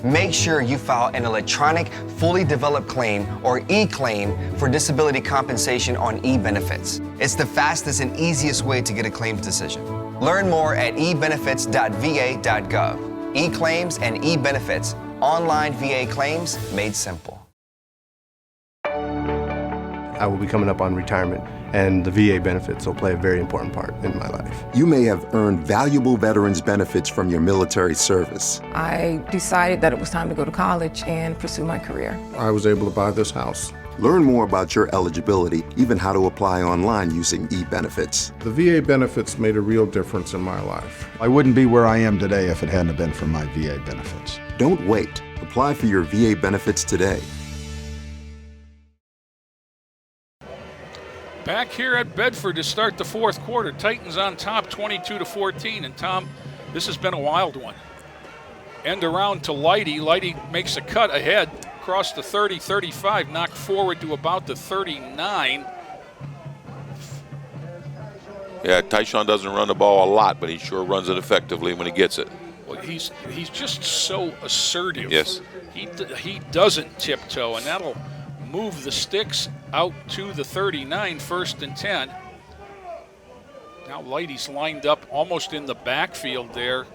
Make sure you file an electronic, fully developed claim or e-claim for disability compensation on e-benefits. It's the fastest and easiest way to get a claims decision. Learn more at ebenefits.va.gov. E-claims and e-benefits. Online VA claims made simple. I will be coming up on retirement, and the VA benefits will play a very important part in my life. You may have earned valuable veterans benefits from your military service. I decided that it was time to go to college and pursue my career. I was able to buy this house. Learn more about your eligibility, even how to apply online using e-benefits. The VA benefits made a real difference in my life. I wouldn't be where I am today if it hadn't been for my VA benefits. Don't wait. Apply for your VA benefits today. Back here at Bedford to start the fourth quarter. Titans on top, 22-14. And Tom, this has been a wild one. End around to Lighty. Lighty makes a cut ahead, across the 30-35, knocked forward to about the 39. Yeah, Tyshawn doesn't run the ball a lot, but he sure runs it effectively when he gets it. Well, he's just so assertive. Yes. He doesn't tiptoe, and that'll move the sticks out to the 39, 1st and 10. Now Lighty's lined up almost in the backfield there,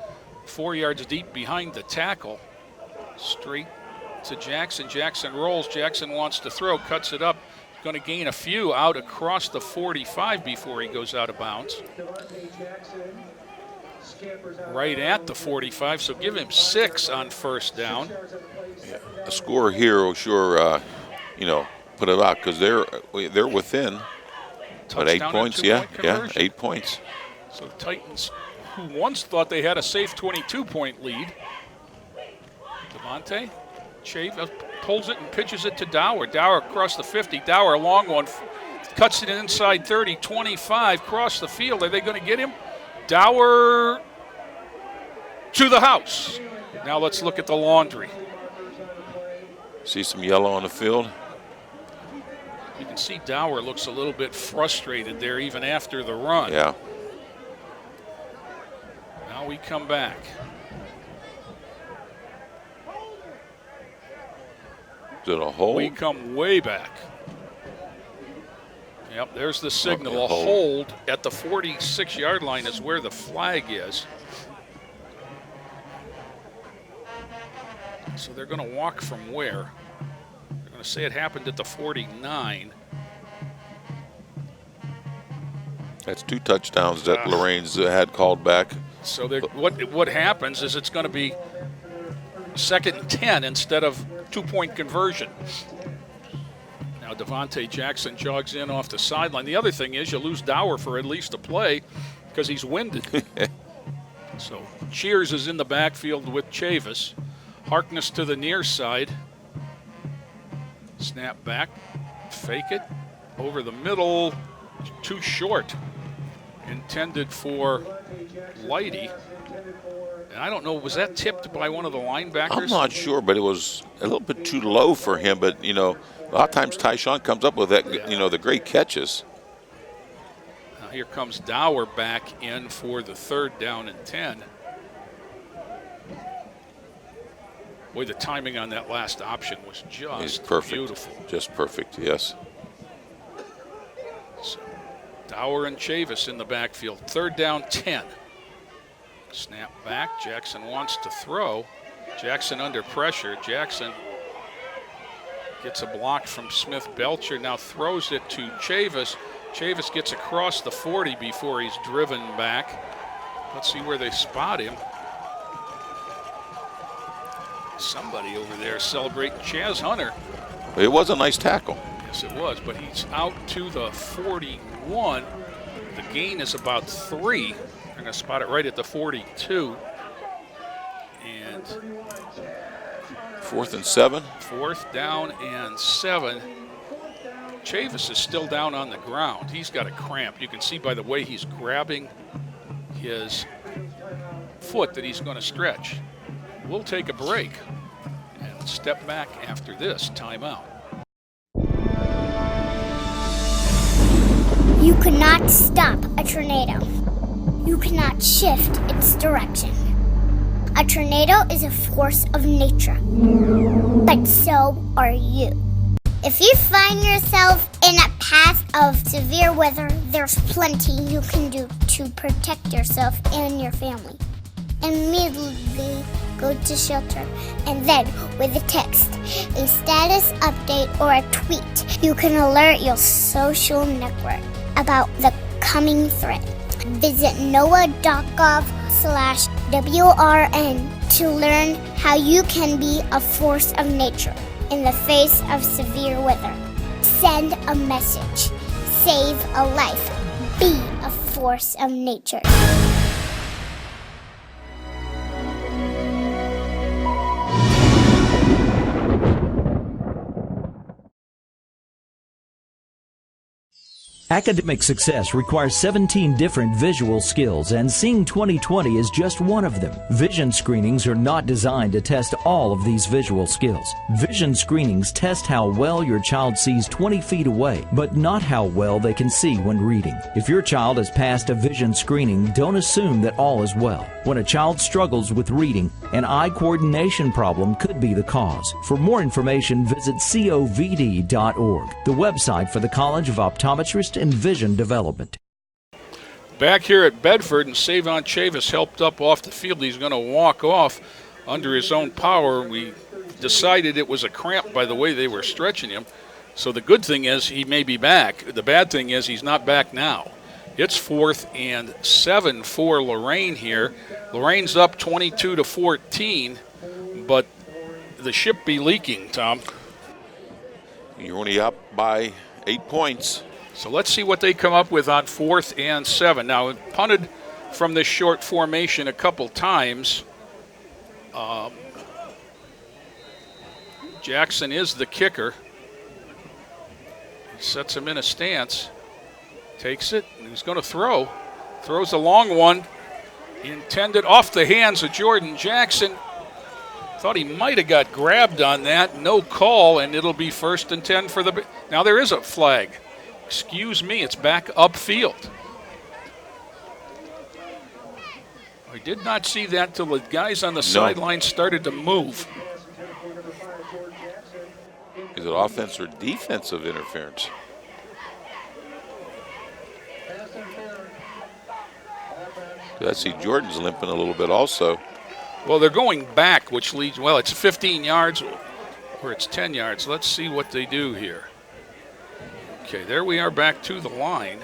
4 yards deep behind the tackle. Straight to Jackson. Jackson rolls. Jackson wants to throw, cuts it up. Going to gain a few out across the 45 before he goes out of bounds. Right at the 45, so give him 6 on 1st down. Yeah. A score here will sure, put it out because they're within. But 8 points, yeah, 8 points. So the Titans, who once thought they had a safe 22-point lead. Devontae Chave pulls it and pitches it to Dower. Dower across the 50. Dower, a long one, cuts it inside 30, 25, across the field. Are they going to get him? Dower to the house. Now let's look at the laundry. See some yellow on the field. You can see Dower looks a little bit frustrated there even after the run. Yeah. Now we come back. Is it a hold? We come way back. Yep, there's the signal. A hold at the 46-yard line is where the flag is. So they're going to walk from where? They're going to say it happened at the 49. That's 2 touchdowns that Lorain's had called back. So what happens is it's going to be 2nd and 10 instead of 2-point conversion. Now Devontae Jackson jogs in off the sideline. The other thing is you lose Dower for at least a play because he's winded. So Cheers is in the backfield with Chavis. Harkness to the near side. Snap back, fake it, over the middle, too short. Intended for Lighty. And I don't know, was that tipped by one of the linebackers? I'm not sure, but it was a little bit too low for him. But, a lot of times Tyshawn comes up with that, the great catches. Now here comes Dower back in for the 3rd down and 10. Boy, the timing on that last option was just perfect. Beautiful. Just perfect, yes. So, Dower and Chavis in the backfield. 3rd down, 10. Snap back. Jackson wants to throw. Jackson under pressure. Jackson gets a block from Smith Belcher. Now throws it to Chavis. Chavis gets across the 40 before he's driven back. Let's see where they spot him. Somebody over there celebrating Chaz Hunter. It was a nice tackle. Yes, it was, but he's out to the 41. The gain is about 3. They're going to spot it right at the 42. And 4th and 7. 4th down and 7. Chavis is still down on the ground. He's got a cramp. You can see by the way he's grabbing his foot that he's going to stretch. We'll take a break and step back after this timeout. You cannot stop a tornado. You cannot shift its direction. A tornado is a force of nature, but so are you. If you find yourself in a path of severe weather, there's plenty you can do to protect yourself and your family. Immediately go to shelter, and then with a text, a status update, or a tweet, you can alert your social network about the coming threat. Visit NOAA.gov/WRN to learn how you can be a force of nature in the face of severe weather. Send a message. Save a life. Be a force of nature. Academic success requires 17 different visual skills, and Seeing 2020 is just one of them. Vision screenings are not designed to test all of these visual skills. Vision screenings test how well your child sees 20 feet away, but not how well they can see when reading. If your child has passed a vision screening, don't assume that all is well. When a child struggles with reading, an eye coordination problem could be the cause. For more information, visit covd.org, the website for the College of Optometrists and Vision Development. Back here at Bedford, and Savon Chavis helped up off the field. He's going to walk off under his own power. We decided it was a cramp by the way they were stretching him. So the good thing is he may be back. The bad thing is he's not back now. It's 4th and 7 for Lorain here. Lorain's up 22-14, but the ship be leaking, Tom. You're only up by 8 points. So let's see what they come up with on 4th and 7. Now, it punted from this short formation a couple times. Jackson is the kicker. He sets him in a stance. Takes it, and he's going to throw. Throws a long one. Intended off the hands of Jordan Jackson. Thought he might have got grabbed on that. No call, and it'll be 1st and 10 for the... Now there is a flag. Excuse me, it's back upfield. I did not see that till the guys on the sideline started to move. Is it offense or defensive interference? I see Jordan's limping a little bit also. Well, they're going back, which leads, well, it's 15 yards or it's 10 yards. Let's see what they do here. Okay, there we are back to the line.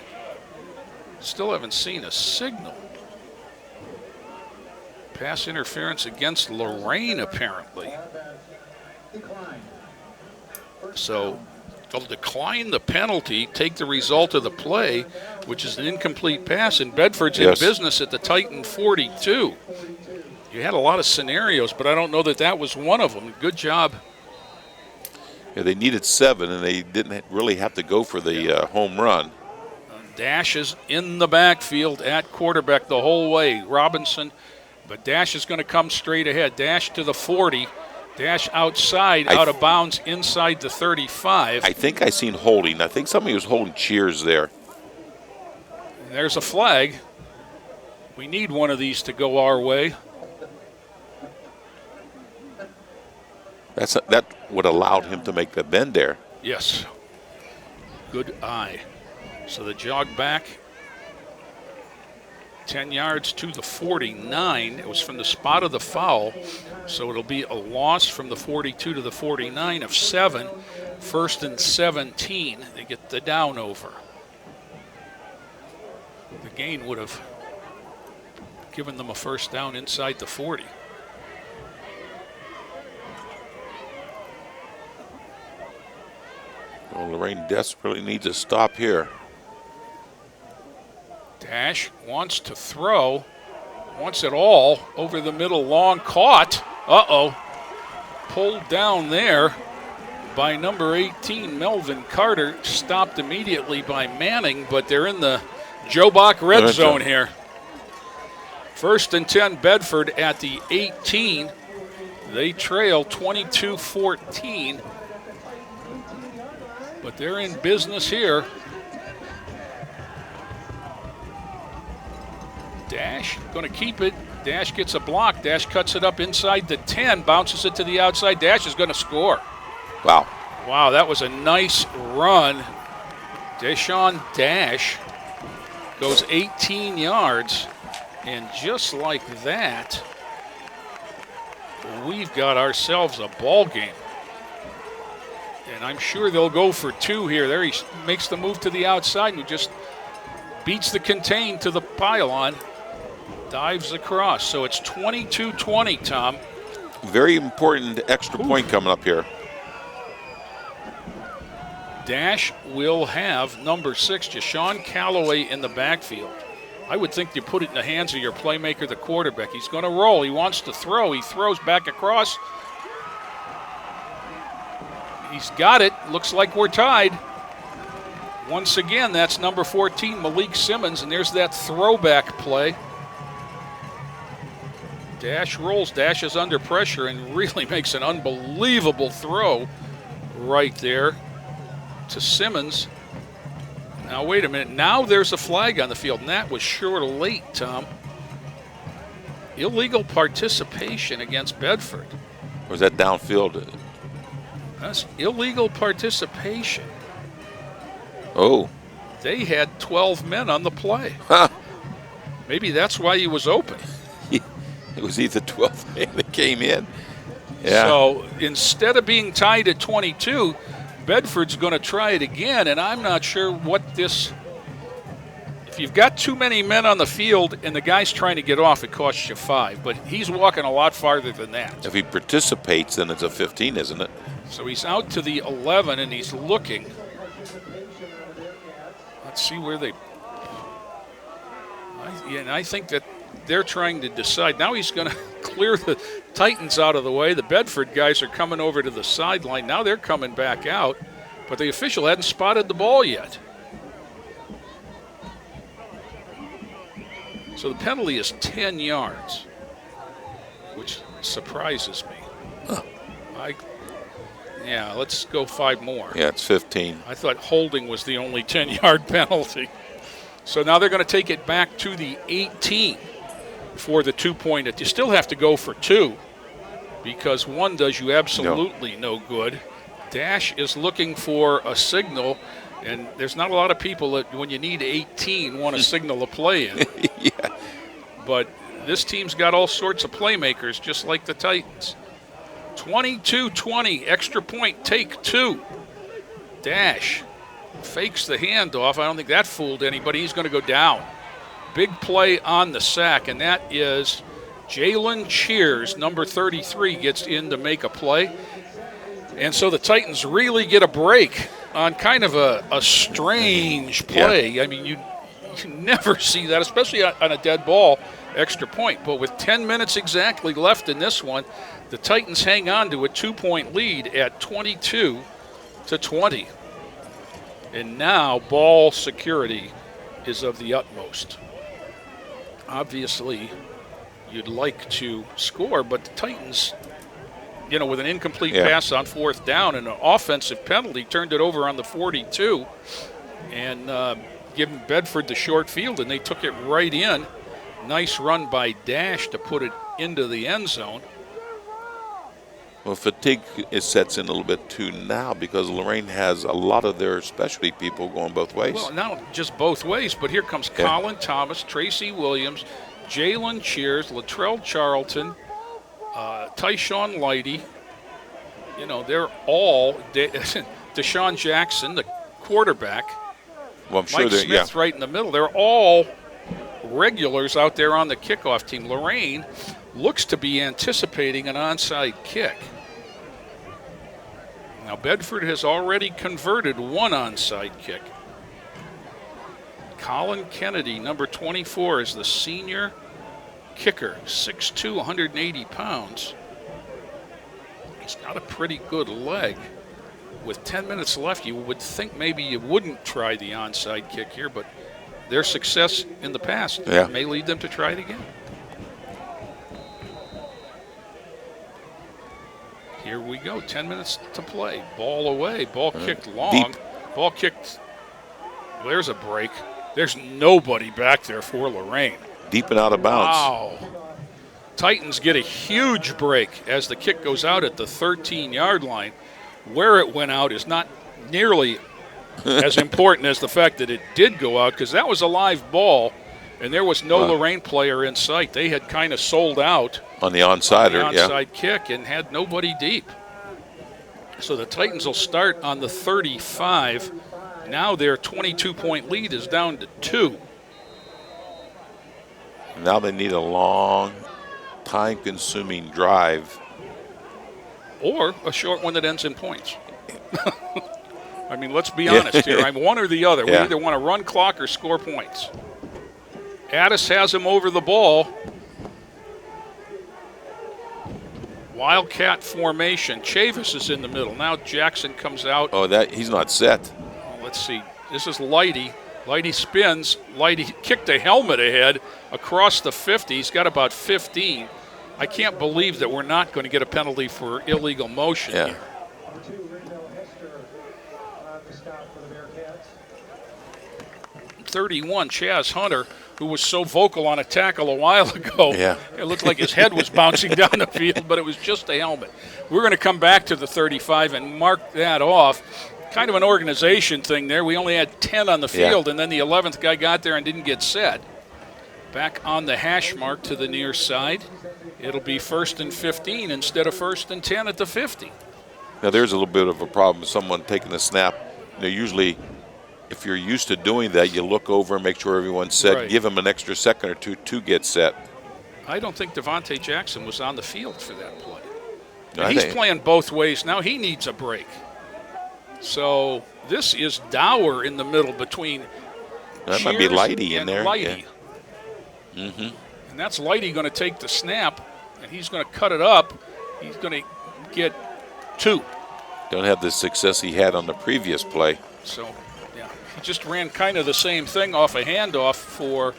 Still haven't seen a signal. Pass interference against Lorain, apparently. So they'll decline the penalty, take the result of the play, which is an incomplete pass, and Bedford's in business at the Titan 42. You had a lot of scenarios, but I don't know that that was one of them. Good job. Yeah, they needed 7, and they didn't really have to go for the home run. Dash is in the backfield at quarterback the whole way. Robinson, but Dash is going to come straight ahead. Dash to the 40. Dash outside, out of bounds, inside the 35. I think I seen holding. I think somebody was holding Cheers there. There's a flag. We need one of these to go our way. That would allowed him to make the bend there. Yes. Good eye. So the jog back 10 yards to the 49. It was from the spot of the foul, so it'll be a loss from the 42 to the 49 of 7. 1st and 17. They get the down over. The gain would have given them a 1st down inside the 40. Well, Lorain desperately needs a stop here. Dash wants to throw, wants it all over the middle, long, caught. Uh-oh, pulled down there. by number 18, Melvin Carter, stopped immediately by Manning, but they're in the Joe Bach red zone here. 1st and 10, Bedford at the 18. They trail 22-14, but they're in business here. Dash going to keep it. Dash gets a block. Dash cuts it up inside the 10, bounces it to the outside. Dash is going to score. Wow. Wow, that was a nice run. Deshaun Dash goes 18 yards, and just like that, we've got ourselves a ball game. And I'm sure they'll go for 2 here. There he makes the move to the outside and just beats the contain to the pylon. Dives across. So it's 22-20, Tom. Very important extra point coming up here. Dash will have number 6, Jashawn Calloway, in the backfield. I would think you put it in the hands of your playmaker, the quarterback. He's going to roll. He wants to throw. He throws back across. He's got it. Looks like we're tied. Once again, that's number 14, Malik Simmons, and there's that throwback play. Dash rolls. Dash is under pressure and really makes an unbelievable throw right there to Simmons. Now, wait a minute. Now there's a flag on the field, and that was sure late, Tom. Illegal participation against Bedford. Was that downfield? That's illegal participation. Oh. They had 12 men on the play. Huh. Maybe that's why he was open. It was either 12 men that came in. Yeah. So instead of being tied at 22, Bedford's going to try it again, and I'm not sure what this. If you've got too many men on the field and the guy's trying to get off, it costs you 5. But he's walking a lot farther than that. If he participates, then it's a 15, isn't it? So he's out to the 11, and he's looking. Let's see where they. And I think that they're trying to decide. Now he's going to clear the Titans out of the way. The Bedford guys are coming over to the sideline. Now they're coming back out, but the official hadn't spotted the ball yet. So the penalty is 10 yards, which surprises me. Yeah, let's go 5 more. Yeah, it's 15. I thought holding was the only 10-yard penalty. So now they're going to take it back to the 18 for the 2-point. You still have to go for 2 because 1 does you absolutely no good. Dash is looking for a signal, and there's not a lot of people that, when you need 18, want to signal a play in. Yeah. But this team's got all sorts of playmakers, just like the Titans. 22-20, extra point, take 2. Dash fakes the handoff. I don't think that fooled anybody. He's going to go down. Big play on the sack, and that is Jalen Cheers, number 33, gets in to make a play. And so the Titans really get a break on kind of a strange play. Yeah. I mean, you never see that, especially on a dead ball, extra point. But with 10 minutes exactly left in this one, the Titans hang on to a 2-point lead at 22-20. And now ball security is of the utmost. Obviously, you'd like to score, but the Titans, with an incomplete pass on 4th down and an offensive penalty, turned it over on the 42 and given Bedford the short field, and they took it right in. Nice run by Dash to put it into the end zone. Well, fatigue sets in a little bit too now because Lorain has a lot of their specialty people going both ways. Well, not just both ways, but here comes Colin Thomas, Tracy Williams, Jalen Cheers, Latrell Charlton, Tyshawn Lighty. They're all Deshaun Jackson, the quarterback. Well, I'm sure Mike Smith right in the middle. They're all regulars out there on the kickoff team. Lorain looks to be anticipating an onside kick. Now, Bedford has already converted 1 onside kick. Colin Kennedy, number 24, is the senior kicker, 6'2", 180 pounds. He's got a pretty good leg. with 10 minutes left, you would think maybe you wouldn't try the onside kick here, but their success in the past may lead them to try it again. Here we go, 10 minutes to play. Ball away, ball kicked long. Deep. Ball kicked, there's a break. There's nobody back there for Lorain. Deep and out of bounds. Wow. Titans get a huge break as the kick goes out at the 13-yard line. Where it went out is not nearly as important as the fact that it did go out, because that was a live ball, and there was no Lorain player in sight. They had kind of sold out on the onside, onside kick and had nobody deep. So the Titans will start on the 35. Now their 22-point lead is down to 2. Now they need a long, time-consuming drive. Or a short one that ends in points. I mean, let's be honest here. I'm one or the other. We either want to run clock or score points. Addis has him over the ball. Wildcat formation. Chavis is in the middle. Now Jackson comes out. Oh, he's not set. Let's see. This is Lighty. Lighty spins. Lighty kicked a helmet ahead across the 50. He's got about 15. I can't believe that we're not going to get a penalty for illegal motion here. 31, Chaz Hunter, who was so vocal on a tackle a while ago. It looked like his head was bouncing down the field, but it was just a helmet. We're going to come back to the 35 and mark that off. Kind of an organization thing there. We only had 10 on the field, and then the 11th guy got there and didn't get set. Back on the hash mark to the near side. It'll be 1st and 15 instead of 1st and 10 at the 50. Now there's a little bit of a problem with someone taking the snap. Usually if you're used to doing that, you look over and make sure everyone's set. Right. Give them an extra second or two to get set. I don't think Devontae Jackson was on the field for that play. No, he's playing both ways. Now he needs a break. So this is Dower in the middle between That might be Lighty in and there. Lighty. Yeah. And that's Lighty going to take the snap, and he's going to cut it up. He's going to get 2. Don't have the success he had on the previous play. So, yeah, he just ran kind of the same thing off a handoff for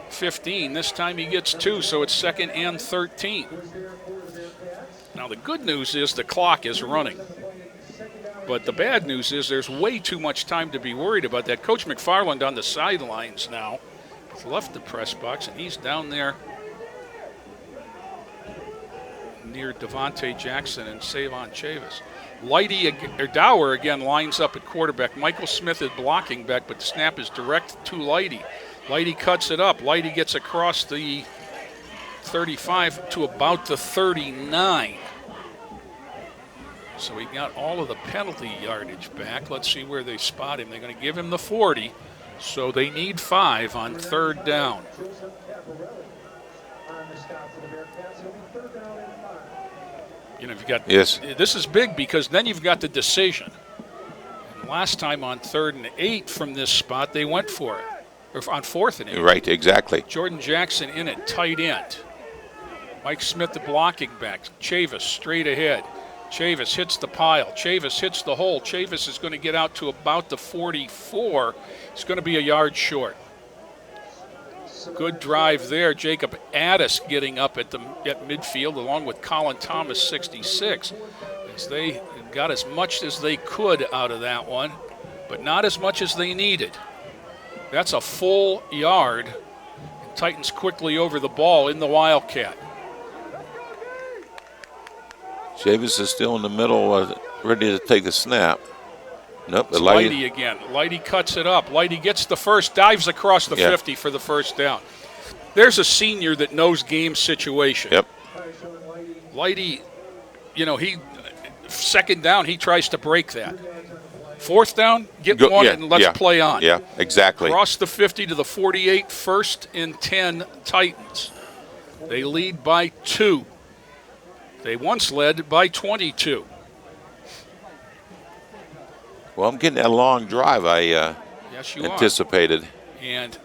15. This time he gets 2, so it's 2nd and 13. Now the good news is the clock is running. But the bad news is there's way too much time to be worried about that. Coach McFarland on the sidelines now. He's left the press box, and he's down there near Devontae Jackson and Savon Chavis. Dower again lines up at quarterback. Michael Smith is blocking back, but the snap is direct to Lighty. Lighty cuts it up. Lighty gets across the 35 to about the 39. So he got all of the penalty yardage back. Let's see where they spot him. They're going to give him the 40, so they need 5 on 3rd down. You know, this is big because then you've got the decision. And last time on 3rd and 8 from this spot, they went for it. Or on 4th and 8. Right, exactly. Jordan Jackson in at tight end. Mike Smith the blocking back. Chavis straight ahead. Chavis hits the pile. Chavis hits the hole. Chavis is going to get out to about the 44. It's going to be a yard short. Good drive there. Jacob Addis getting up at midfield along with Colin Thomas, 66. As they got as much as they could out of that one, but not as much as they needed. That's a full yard. Titans quickly over the ball in the Wildcat. Chavis is still in the middle, ready to take the snap. Nope. It's Lighty again. Lighty cuts it up. Lighty gets the first, dives across the 50 for the 1st down. There's a senior that knows game situation. Yep. Lighty, you know, 2nd down, he tries to break that. 4th down, one and let's play on. Yeah, exactly. Across the 50 to the 48, 1st and 10 Titans. They lead by 2. They once led by 22. Well, I'm getting that long drive I anticipated. And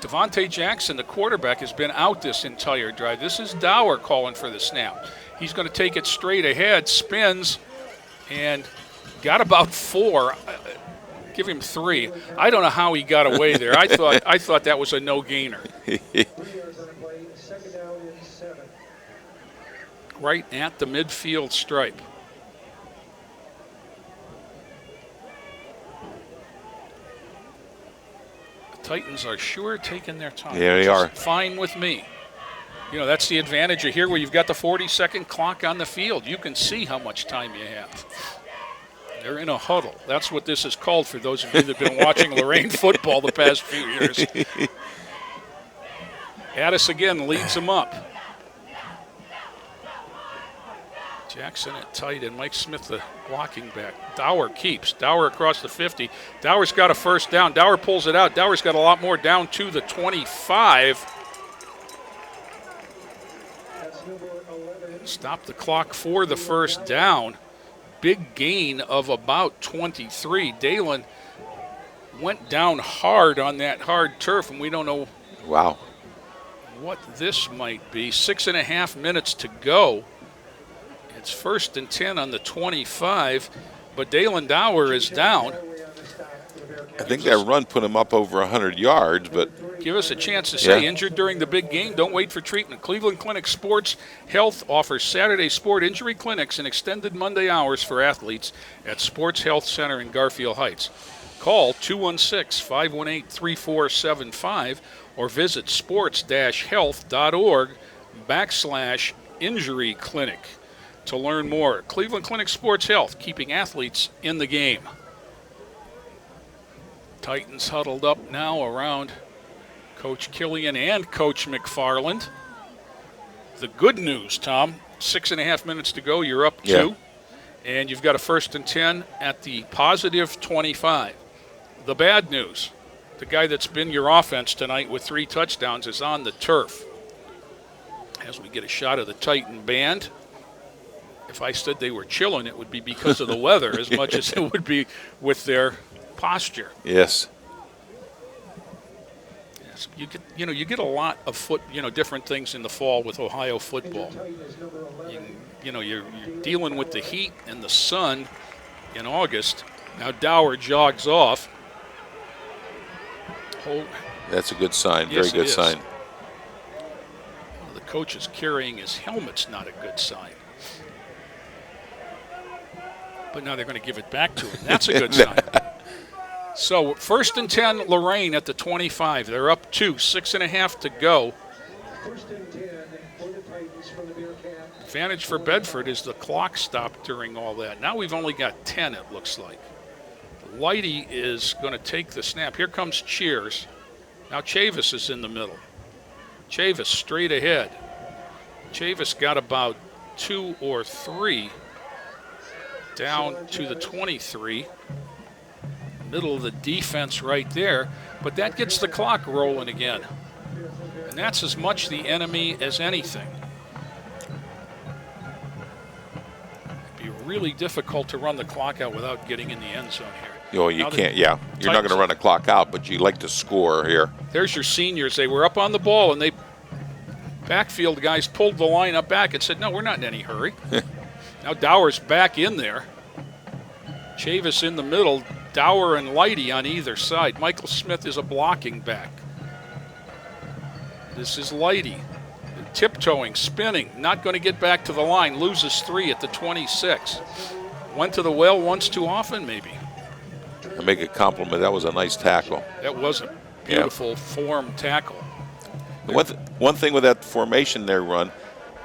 Devontae Jackson, the quarterback, has been out this entire drive. This is Dower calling for the snap. He's going to take it straight ahead, spins, and got about 4. Give him 3. I don't know how he got away there. I thought that was a no-gainer. Right at the midfield stripe. The Titans are sure taking their time. Yeah, they are. Fine with me. You know, that's the advantage of here where you've got the 40-second clock on the field. You can see how much time you have. They're in a huddle. That's what this is called for those of you that have been watching Lorain football the past few years. Addis again leads them up. Jackson at tight and Mike Smith the blocking back. Dower keeps. Dower across the 50. Dower's got a first down. Dower pulls it out. Dower's got a lot more down to the 25. Stop the clock for the first down. Big gain of about 23. Dalen went down hard on that hard turf, and we don't know what this might be. 6.5 minutes to go. It's 1st and 10 on the 25, but Dalen Dower is down. I think that run put him up over 100 yards, but give us a chance to say injured during the big game. Don't wait for treatment. Cleveland Clinic Sports Health offers Saturday sport injury clinics and extended Monday hours for athletes at Sports Health Center in Garfield Heights. Call 216-518-3475 or visit sports-health.org/injury clinic to learn more. Cleveland Clinic Sports Health, keeping athletes in the game. Titans huddled up now around Coach Killian and Coach McFarland. The good news, Tom, 6.5 minutes to go, you're up 2. And you've got a 1st and 10 at the positive 25. The bad news, the guy that's been your offense tonight with 3 touchdowns is on the turf. As we get a shot of the Titan band, if I said they were chilling, it would be because of the weather as much as it would be with their posture. Yes. You get a lot of different things in the fall with Ohio football. You're dealing with the heat and the sun in August. Now Dower jogs off. That's a good sign. Very good sign. The coach is carrying his helmet's not a good sign. But now they're going to give it back to him. That's a good sign. So 1st and 10, Lorain at the 25. They're up 2, 6.5 to go. Advantage for Bedford is the clock stopped during all that. Now we've only got 10, it looks like. Lighty is going to take the snap. Here comes Cheers. Now Chavis is in the middle. Chavis straight ahead. Chavis got about 2 or 3 down to the 23. Middle of the defense right there, but that gets the clock rolling again. And that's as much the enemy as anything. It'd be really difficult to run the clock out without getting in the end zone here. You can't, You're not going to run the clock out, but you like to score here. There's your seniors. They were up on the ball, and backfield guys pulled the line up back and said, no, we're not in any hurry. Now Dower's back in there. Chavis in the middle. Dower and Lighty on either side. Michael Smith is a blocking back. This is Lighty. Tiptoeing, spinning, not going to get back to the line. Loses 3 at the 26. Went to the well once too often, maybe. I make a compliment. That was a nice tackle. That was a beautiful form tackle. One thing with that formation there, run,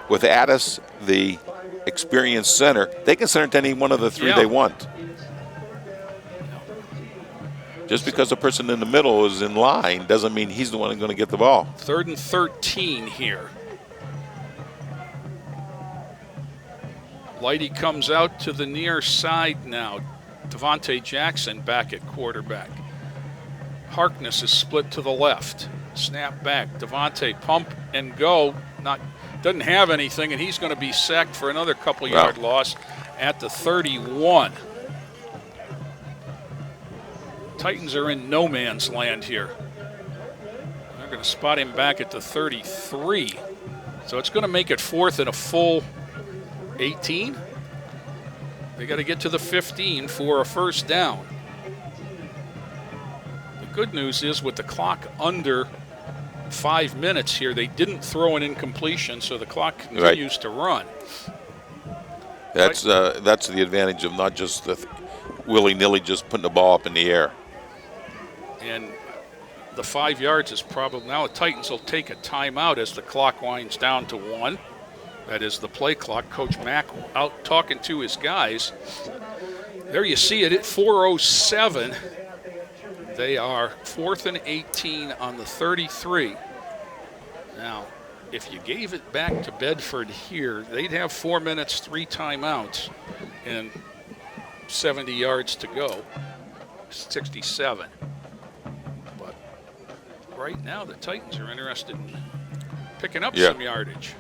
with Addis, the experienced center, they can center to any one of the 3 they want. Just because the person in the middle is in line doesn't mean he's the one going to get the ball. 3rd and 13 here. Lighty comes out to the near side now. Devontae Jackson back at quarterback. Harkness is split to the left. Snap back. Devontae pump and go. Doesn't have anything, and he's going to be sacked for another couple yard loss at the 31. Titans are in no man's land here. They're going to spot him back at the 33. So it's going to make it 4th and a full 18. They got to get to the 15 for a first down. The good news is with the clock under 5 minutes here, they didn't throw an incompletion, so the clock continues to run. That's the advantage of not just the willy-nilly just putting the ball up in the air. And the 5 yards is probably, now the Titans will take a timeout as the clock winds down to 1. That is the play clock. Coach Mack out talking to his guys. There you see it at 4:07. They are 4th and 18 on the 33. Now, if you gave it back to Bedford here, they'd have 4 minutes, 3 timeouts, and 70 yards to go, 67. But right now, the Titans are interested in picking up some yardage.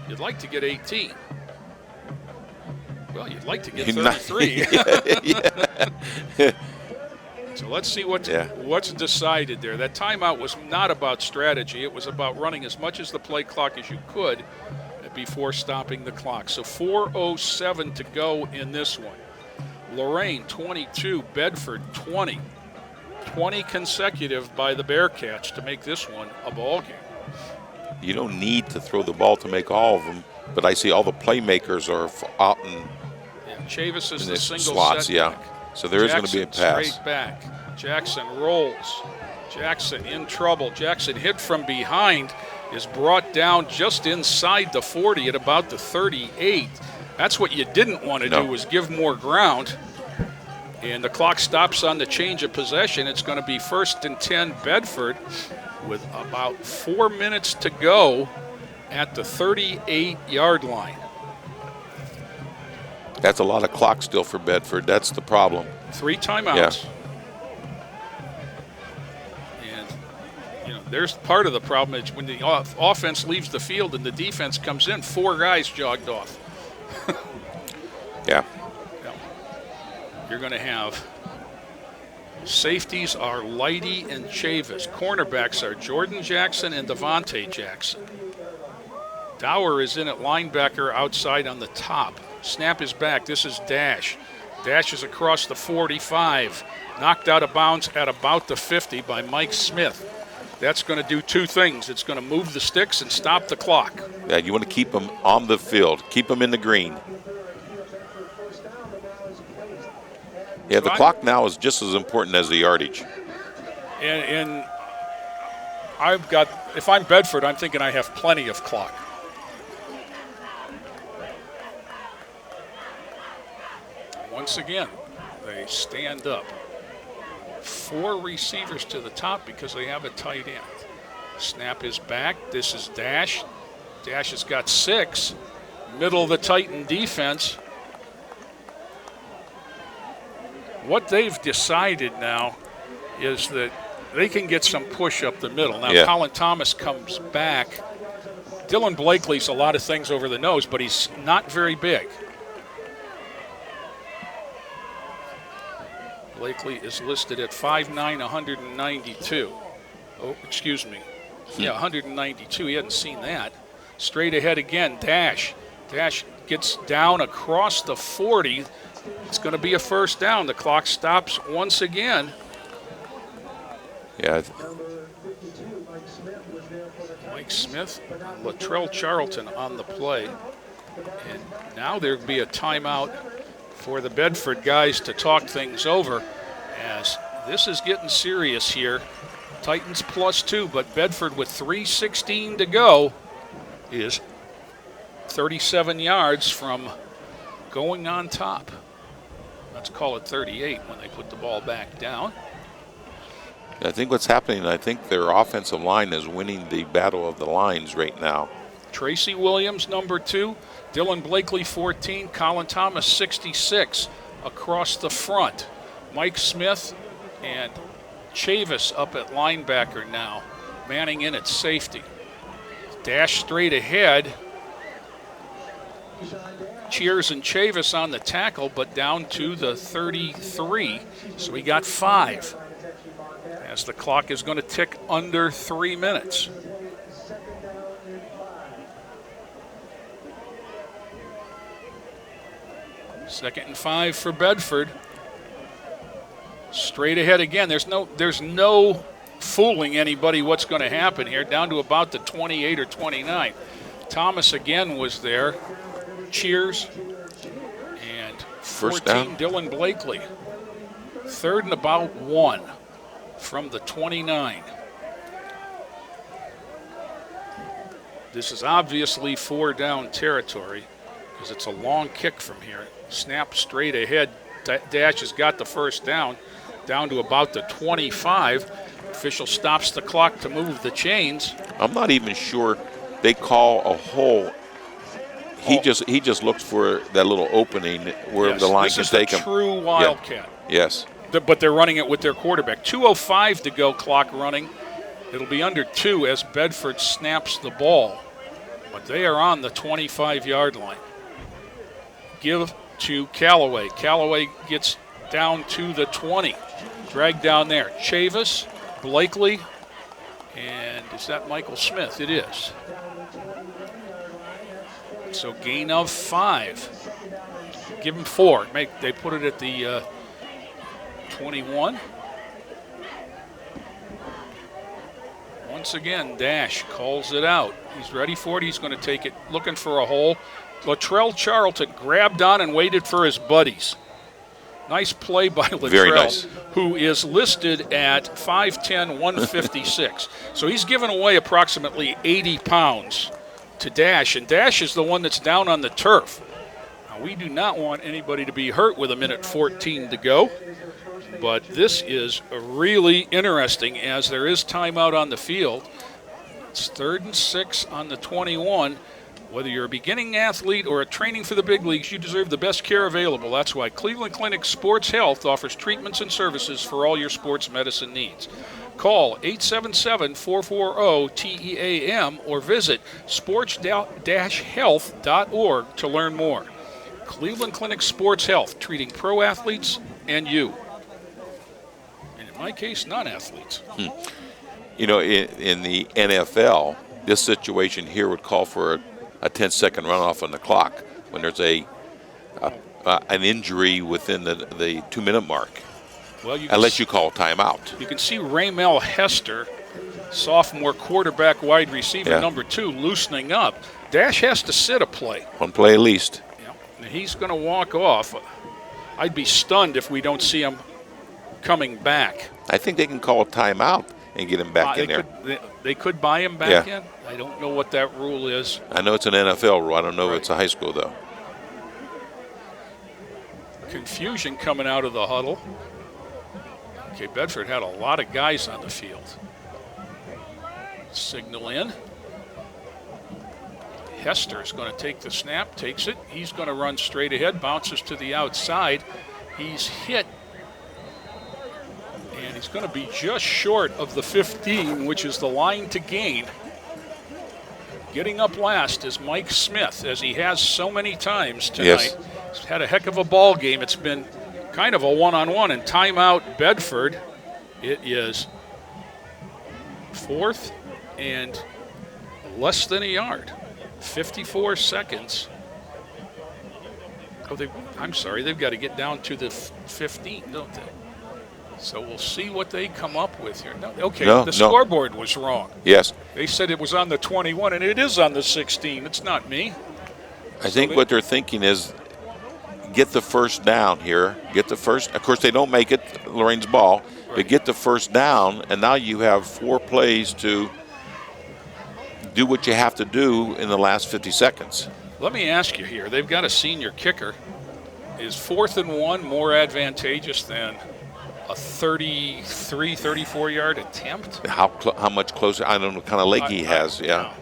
You'd like to get 18. Well, you'd like to get 33. So let's see what's decided there. That timeout was not about strategy. It was about running as much as the play clock as you could before stopping the clock. So 4:07 to go in this one. Lorain 22, Bedford 20. 20 consecutive by the Bearcats to make this one a ball game. You don't need to throw the ball to make all of them, but I see all the playmakers are out in Chavis is the single slots, setback. So there is going to be a pass. Straight back. Jackson rolls. Jackson in trouble. Jackson hit from behind, is brought down just inside the 40 at about the 38. That's what you didn't want to do, was give more ground. And the clock stops on the change of possession. It's going to be 1st and 10 Bedford with about 4 minutes to go at the 38-yard line. That's a lot of clock still for Bedford. That's the problem. 3 timeouts. And, there's part of the problem is when the offense leaves the field and the defense comes in, 4 guys jogged off. You're going to have safeties are Leidy and Chavis. Cornerbacks are Jordan Jackson and Devontae Jackson. Dower is in at linebacker outside on the top. Snap is back. This is Dash. Dash is across the 45. Knocked out of bounds at about the 50 by Mike Smith. That's going to do 2 things. It's going to move the sticks and stop the clock. Yeah, you want to keep them on the field. Keep them in the green. Yeah, the clock now is just as important as the yardage. And I've got, if I'm Bedford, I'm thinking I have plenty of clock. Once again, they stand up. 4 receivers to the top because they have a tight end. Snap is back. This is Dash. Dash has got 6. Middle of the Titan defense. What they've decided now is that they can get some push up the middle. Now, Colin Thomas comes back. Dylan Blakely's a lot of things over the nose, but he's not very big. Blakely is listed at 5'9", 192. Oh, excuse me. Yeah, 192. He hadn't seen that. Straight ahead again, Dash. Dash gets down across the 40. It's going to be a first down. The clock stops once again. Yeah. Mike Smith, Latrell Charlton on the play. And now there'll be a timeout for the Bedford guys to talk things over, as this is getting serious here. Titans +2, but Bedford with 3:16 to go is 37 yards from going on top. Let's call it 38 when they put the ball back down. I think what's happening, I think their offensive line is winning the battle of the lines right now. Tracy Williams, number 2. Dylan Blakely, 14. Colin Thomas, 66. Across the front, Mike Smith and Chavis up at linebacker now, manning in at safety. Dash straight ahead. Cheers and Chavis on the tackle, but down to the 33. So we got 5 as the clock is going to tick under 3 minutes. 2nd and 5 for Bedford. Straight ahead again. There's no fooling anybody what's going to happen here. Down to about the 28 or 29. Thomas again was there. Cheers. And 14, first down. Dylan Blakely. 3rd and about 1 from the 29. This is obviously 4 down territory because it's a long kick from here. Snap straight ahead. Dash has got the first down to about the 25. Official stops the clock to move the chains. I'm not even sure they call a hole. He just looks for that little opening where the line can take him. This is a true Wildcat. Yeah. Yes. But they're running it with their quarterback. 2:05 to go, clock running. It'll be under 2 as Bedford snaps the ball. But they are on the 25-yard line. Give to Callaway. Callaway gets down to the 20. Dragged down there. Chavis, Blakely, and is that Michael Smith? It is. So gain of 5. Give him 4. They put it at the 21. Once again, Dash calls it out. He's ready for it. He's going to take it, looking for a hole. Latrell Charlton grabbed on and waited for his buddies. Nice play by Latrell, Very nice. Who is listed at 5'10", 156. So he's given away approximately 80 pounds to Dash, and Dash is the one that's down on the turf. Now, we do not want anybody to be hurt with 1:14 to go, but this is really interesting as there is timeout on the field. It's 3rd and 6 on the 21. Whether you're a beginning athlete or a training for the big leagues, you deserve the best care available. That's why Cleveland Clinic Sports Health offers treatments and services for all your sports medicine needs. Call 877-440-TEAM or visit sports-health.org to learn more. Cleveland Clinic Sports Health, treating pro athletes and you. And in my case, non-athletes. You know, in the NFL, this situation here would call for a 10-second runoff on the clock when there's an injury within the 2-minute mark. Well, unless you call timeout. You can see Raymel Hester, sophomore quarterback wide receiver, number 2, loosening up. Dash has to sit a play. One play at least. Yeah. And he's going to walk off. I'd be stunned if we don't see him coming back. I think they can call a timeout and get him back in there. They could buy him back in. I don't know what that rule is. I know it's an NFL rule. I don't know if it's a high school, though. Confusion coming out of the huddle. Okay, Bedford had a lot of guys on the field. Signal in. Hester is going to take the snap, takes it. He's going to run straight ahead, bounces to the outside. He's hit, and he's going to be just short of the 15, which is the line to gain. Getting up last is Mike Smith, as he has so many times tonight. Yes. He's had a heck of a ball game. It's been kind of a one-on-one, and timeout Bedford. It is 4th and less than a yard. 54 seconds. Oh, they've got to get down to the 15, don't they? So we'll see what they come up with here. The scoreboard was wrong. Yes. They said it was on the 21, and it is on the 16. It's not me. I think what they're thinking is get the first down here. Get the first. Of course, they don't make it, Lorain's ball, but get the first down, and now you have 4 plays to do what you have to do in the last 50 seconds. Let me ask you here. They've got a senior kicker. Is 4th and 1 more advantageous than a 33, 34-yard attempt? How much closer? I don't know what kind of leg he has. Yeah.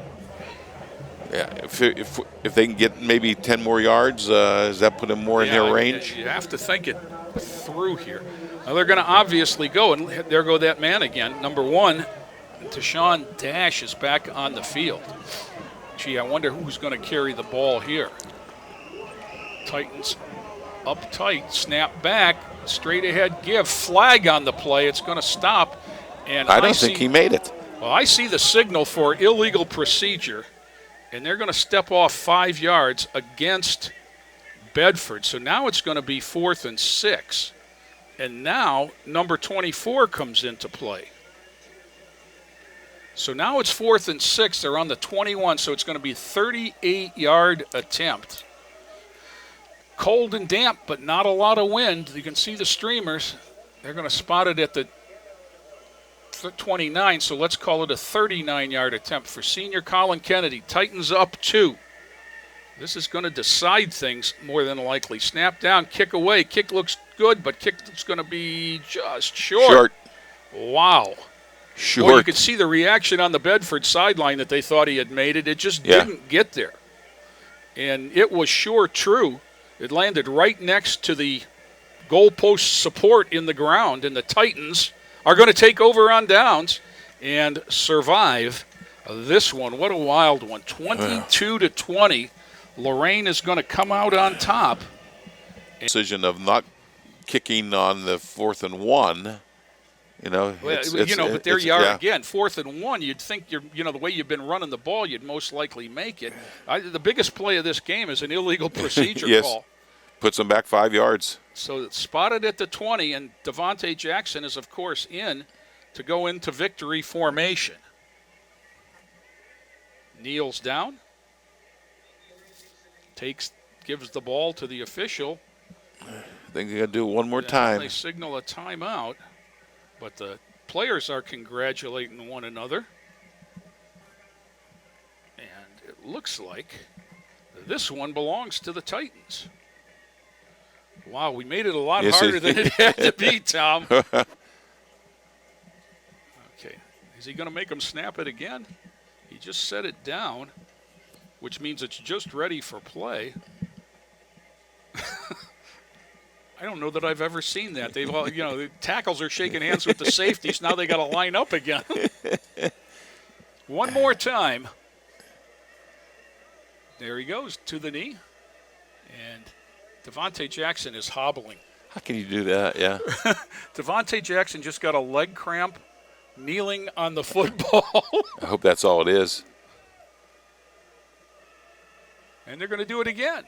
If they can get maybe 10 more yards, does that put him more in their range? You have to think it through here. Now they're going to obviously go, and there go that man again. Number 1, Tashawn Dash is back on the field. Gee, I wonder who's going to carry the ball here. Titans up tight, snap back, straight ahead give, flag on the play. It's going to stop. And I don't think he made it. Well, I see the signal for illegal procedure, and they're going to step off 5 yards against Bedford. So now it's going to be 4th and 6. And now number 24 comes into play. So now it's 4th and 6. They're on the 21, so it's going to be 38-yard attempt. Cold and damp, but not a lot of wind. You can see the streamers. They're going to spot it at the 29, so let's call it a 39-yard attempt for senior Colin Kennedy. Titans up 2. This is going to decide things more than likely. Snap down, kick away. Kick looks good, but kick is going to be just short. Wow. Short. Well, you could see the reaction on the Bedford sideline that they thought he had made it. It just didn't get there. And it was sure true. It landed right next to the goalpost support in the ground, and the Titans are going to take over on downs and survive this one. What a wild one. 22-20. Lorain is going to come out on top. Decision of not kicking on the 4th and 1. But there you are again, 4th and 1. You'd think the way you've been running the ball, you'd most likely make it. The biggest play of this game is an illegal procedure call. Puts them back 5 yards. So it's spotted at the 20, and Devontae Jackson is, of course, in to go into victory formation. Kneels down. Gives the ball to the official. I think they're going to do it one more time. They signal a timeout, but the players are congratulating one another. And it looks like this one belongs to the Titans. Wow, we made it a lot harder than it had to be, Tom. Okay. Is he going to make him snap it again? He just set it down, which means it's just ready for play. I don't know that I've ever seen that. They've all, the tackles are shaking hands with the safeties. Now they got to line up again. One more time. There he goes to the knee. And Devontae Jackson is hobbling. How can you do that? Yeah. Devontae Jackson just got a leg cramp kneeling on the football. I hope that's all it is. And they're going to do it again.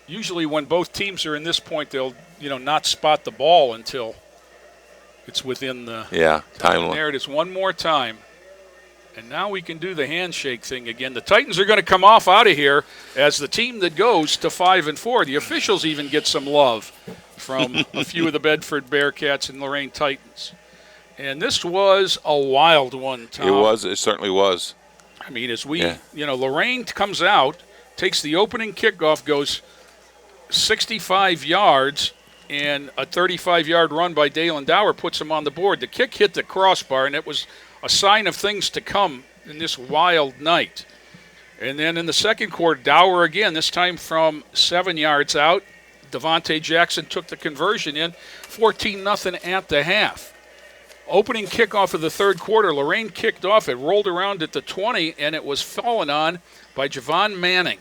Usually when both teams are in this point, they'll, not spot the ball until it's within the time limit. There it is one more time. And now we can do the handshake thing again. The Titans are going to come off out of here as the team that goes to 5-4. The officials even get some love from a few of the Bedford Bearcats and Lorain Titans. And this was a wild one, Tom. It was. It certainly was. I mean, as Lorain comes out, takes the opening kickoff, goes 65 yards, and a 35-yard run by Dalen Dower puts him on the board. The kick hit the crossbar, and it was a sign of things to come in this wild night. And then in the second quarter, Dower again, this time from 7 yards out. Devontae Jackson took the conversion in, 14-0 at the half. Opening kickoff of the third quarter, Lorain kicked off. It rolled around at the 20, and it was fallen on by Javon Manning.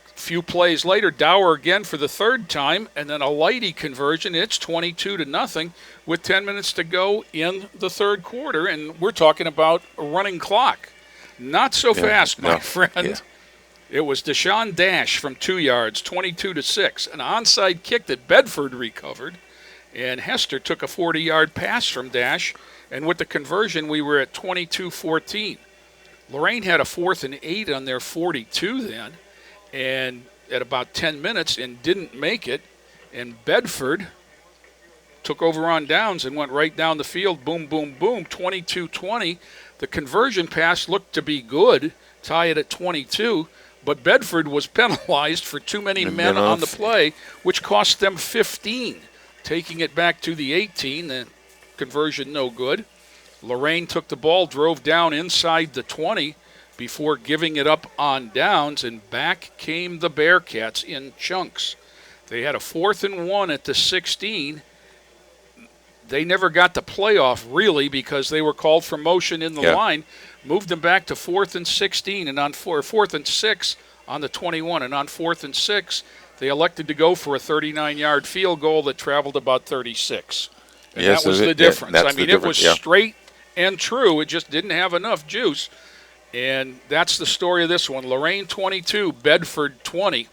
A few plays later, Dower again for the third time, and then a Lighty conversion. It's 22-0 with 10 minutes to go in the third quarter, and we're talking about a running clock. Not so fast, my friend. Yeah. It was Deshaun Dash from 2 yards, 22-6, an onside kick that Bedford recovered. And Hester took a 40-yard pass from Dash, and with the conversion, we were at 22-14. Lorain had a 4th and 8 on their 42 then, and at about 10 minutes, and didn't make it. And Bedford took over on downs and went right down the field, boom, boom, boom, 22-20. The conversion pass looked to be good, tie it at 22, but Bedford was penalized for too many men on the play, which cost them 15. Taking it back to the 18, the conversion no good. Lorain took the ball, drove down inside the 20 before giving it up on downs, and back came the Bearcats in chunks. They had a 4th and 1 at the 16. They never got the playoff, really, because they were called for motion in the line. Moved them back to 4th and 16, and on 4th and 6 on the 21, and on 4th and 6, they elected to go for a 39-yard field goal that traveled about 36. And that was the difference. It was straight and true. It just didn't have enough juice. And that's the story of this one. Lorain 22, Bedford 20.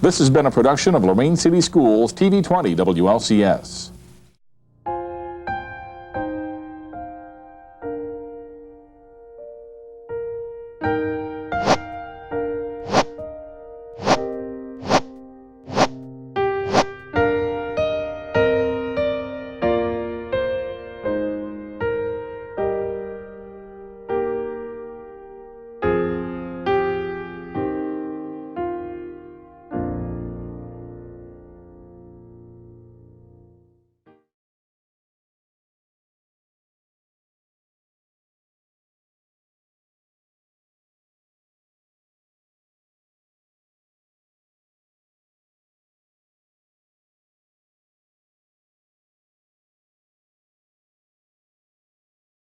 This has been a production of Lorain City Schools TV 20 WLCS.